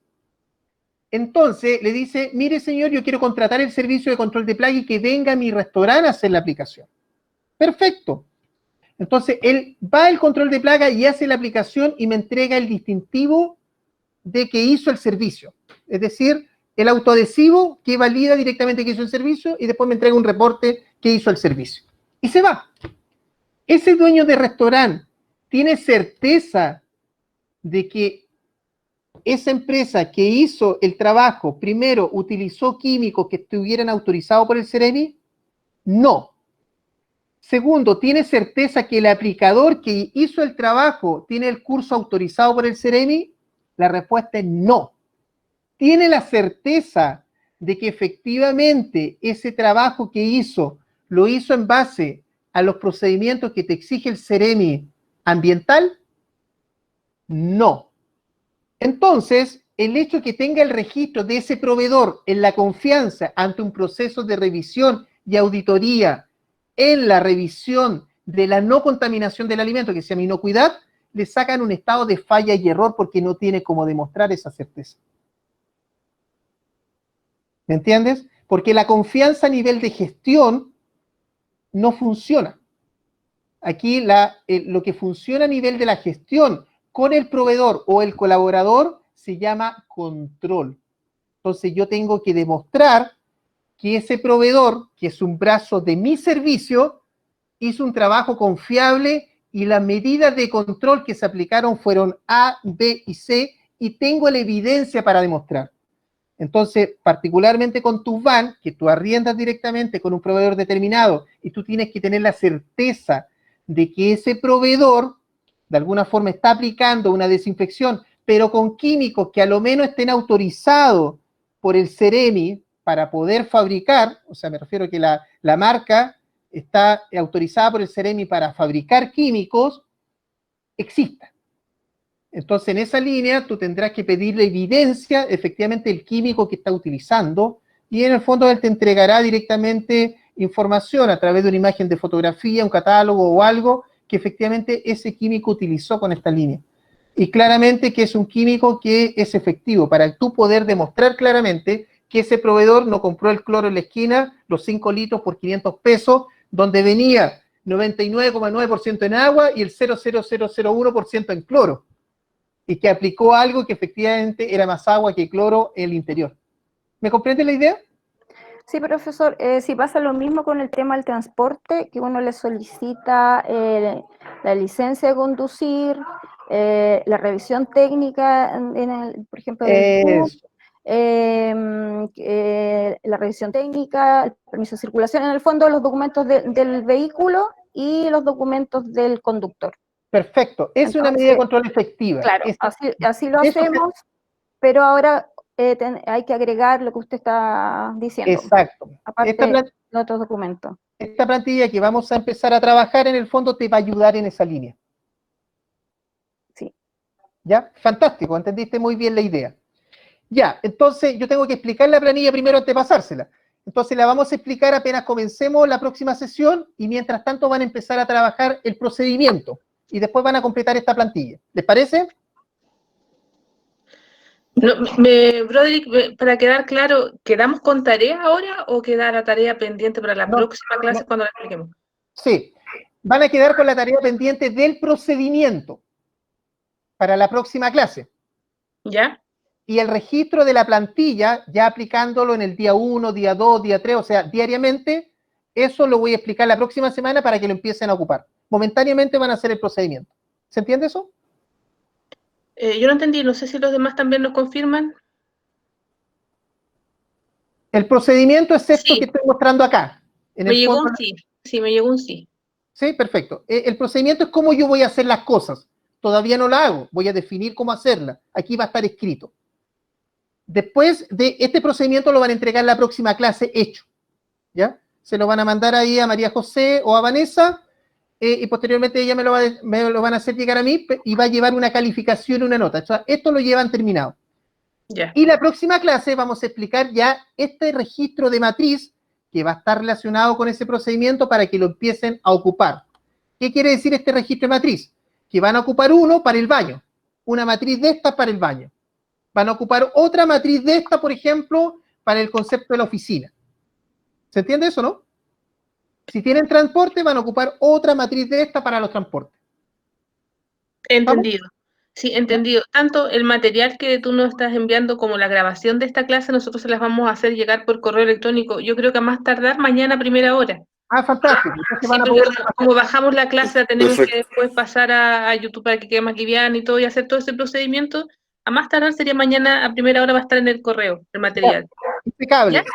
Entonces le dice, mire señor, yo quiero contratar el servicio de control de plaga y que venga a mi restaurante a hacer la aplicación. Perfecto. Entonces él va al control de plaga y hace la aplicación y me entrega el distintivo de que hizo el servicio. Es decir, el autoadhesivo que valida directamente que hizo el servicio y después me entrega un reporte que hizo el servicio. Y se va. Ese dueño de restaurante tiene certeza de que esa empresa que hizo el trabajo, primero, utilizó químicos que estuvieran autorizados por el Ceremi. No. Segundo, ¿tiene certeza que el aplicador que hizo el trabajo tiene el curso autorizado por el Ceremi? La respuesta es no. ¿Tiene la certeza de que efectivamente ese trabajo que hizo, lo hizo en base a los procedimientos que te exige el Ceremi ambiental? No. Entonces, el hecho de que tenga el registro de ese proveedor en la confianza ante un proceso de revisión y auditoría en la revisión de la no contaminación del alimento, que se llama inocuidad, le sacan un estado de falla y error porque no tiene cómo demostrar esa certeza. ¿Me entiendes? Porque la confianza a nivel de gestión no funciona. Aquí lo que funciona a nivel de la gestión con el proveedor o el colaborador se llama control. Entonces yo tengo que demostrar que ese proveedor, que es un brazo de mi servicio, hizo un trabajo confiable y las medidas de control que se aplicaron fueron A, B y C y tengo la evidencia para demostrar. Entonces, particularmente con tus van, que tú arriendas directamente con un proveedor determinado y tú tienes que tener la certeza de que ese proveedor de alguna forma está aplicando una desinfección, pero con químicos que a lo menos estén autorizados por el Ceremi para poder fabricar, o sea, me refiero a que la marca está autorizada por el Ceremi para fabricar químicos, exista. Entonces, en esa línea, tú tendrás que pedirle evidencia, efectivamente, el químico que está utilizando, y en el fondo él te entregará directamente información a través de una imagen de fotografía, un catálogo o algo que efectivamente ese químico utilizó con esta línea. Y claramente que es un químico que es efectivo, para tú poder demostrar claramente que ese proveedor no compró el cloro en la esquina, los 5 litros por 500 pesos, donde venía 99,9% en agua y el 0,0001% en cloro. Y que aplicó algo que efectivamente era más agua que cloro en el interior. ¿Me comprende la idea? Sí, profesor, si pasa lo mismo con el tema del transporte, que uno le solicita la licencia de conducir, la revisión técnica, por ejemplo, del bus, la revisión técnica, el permiso de circulación, en el fondo los documentos del vehículo y los documentos del conductor. Perfecto, es una medida de control efectiva. Claro, así lo hacemos, pero ahora hay que agregar lo que usted está diciendo. Exacto. Aparte de otros documentos. Esta plantilla que vamos a empezar a trabajar en el fondo te va a ayudar en esa línea. Sí. ¿Ya? Fantástico, entendiste muy bien la idea. Ya, entonces yo tengo que explicar la planilla primero antes de pasársela. Entonces la vamos a explicar apenas comencemos la próxima sesión y mientras tanto van a empezar a trabajar el procedimiento y después van a completar esta plantilla. ¿Les parece? No, Broderick, para quedar claro, ¿quedamos con tarea ahora o queda la tarea pendiente para la próxima clase cuando la expliquemos? Sí, van a quedar con la tarea pendiente del procedimiento para la próxima clase. ¿Ya? Y el registro de la plantilla, ya aplicándolo en el día 1, día 2, día 3, o sea, diariamente, eso lo voy a explicar la próxima semana para que lo empiecen a ocupar. Momentáneamente van a hacer el procedimiento. ¿Se entiende eso? Yo no entendí, no sé si los demás también nos confirman. El procedimiento es esto que estoy mostrando acá. Me llegó un sí. Sí, me llegó un sí. Sí, perfecto. El procedimiento es cómo yo voy a hacer las cosas. Todavía no la hago, voy a definir cómo hacerla. Aquí va a estar escrito. Después de este procedimiento lo van a entregar la próxima clase hecho. ¿Ya? Se lo van a mandar ahí a María José o a Vanessa y posteriormente ella me lo van a hacer llegar a mí y va a llevar una calificación, una nota. O sea, esto lo llevan terminado. Yeah. Y la próxima clase vamos a explicar ya este registro de matriz que va a estar relacionado con ese procedimiento para que lo empiecen a ocupar. ¿Qué quiere decir este registro de matriz? Que van a ocupar uno para el baño, una matriz de esta para el baño. Van a ocupar otra matriz de esta, por ejemplo, para el concepto de la oficina. ¿Se entiende eso, no? Si tienen transporte, van a ocupar otra matriz de esta para los transportes. Entendido. ¿Vamos? Sí, entendido. Tanto el material que tú nos estás enviando como la grabación de esta clase, nosotros se las vamos a hacer llegar por correo electrónico. Yo creo que a más tardar mañana a primera hora. Ah, fantástico. Sí, van a poder... Como bajamos la clase, la tenemos que después pasar a YouTube para que quede más liviana y todo, y hacer todo ese procedimiento. A más tardar sería mañana a primera hora, va a estar en el correo, el material. Impecable.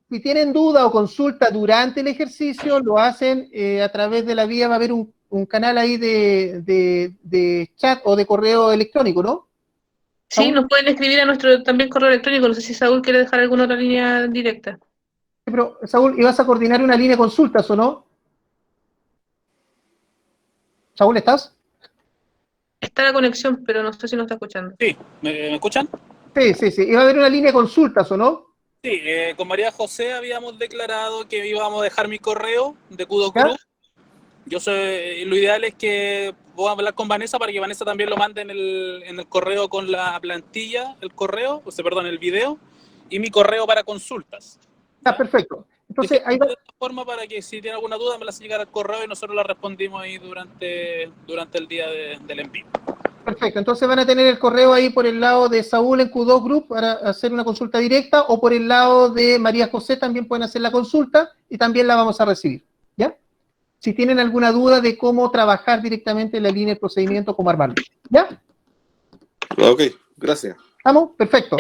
Si tienen duda o consulta durante el ejercicio, lo hacen a través de la vía, va a haber un canal ahí de chat o de correo electrónico, ¿no? Sí, nos pueden escribir a nuestro también correo electrónico. No sé si Saúl quiere dejar alguna otra línea directa. Pero, Saúl, ¿ibas a coordinar una línea de consultas o no? Saúl, ¿estás? Está la conexión, pero no sé si nos está escuchando. Sí, ¿me escuchan? Sí. ¿Iba a haber una línea de consultas o no? Sí, con María José habíamos declarado que íbamos a dejar mi correo de Kudo ¿Ya? Cruz. Lo ideal es que voy a hablar con Vanessa para que Vanessa también lo mande en el correo con la plantilla, el video, y mi correo para consultas. Ya, perfecto. Entonces, ahí va. De esta forma, para que si tiene alguna duda me la hace llegar al correo y nosotros la respondimos ahí durante el día del envío. Perfecto, entonces van a tener el correo ahí por el lado de Saúl en Q2 Group para hacer una consulta directa, o por el lado de María José también pueden hacer la consulta y también la vamos a recibir, ¿ya? Si tienen alguna duda de cómo trabajar directamente en la línea de procedimiento, cómo armarlo, ¿ya? Ok, gracias. ¿Estamos? Perfecto.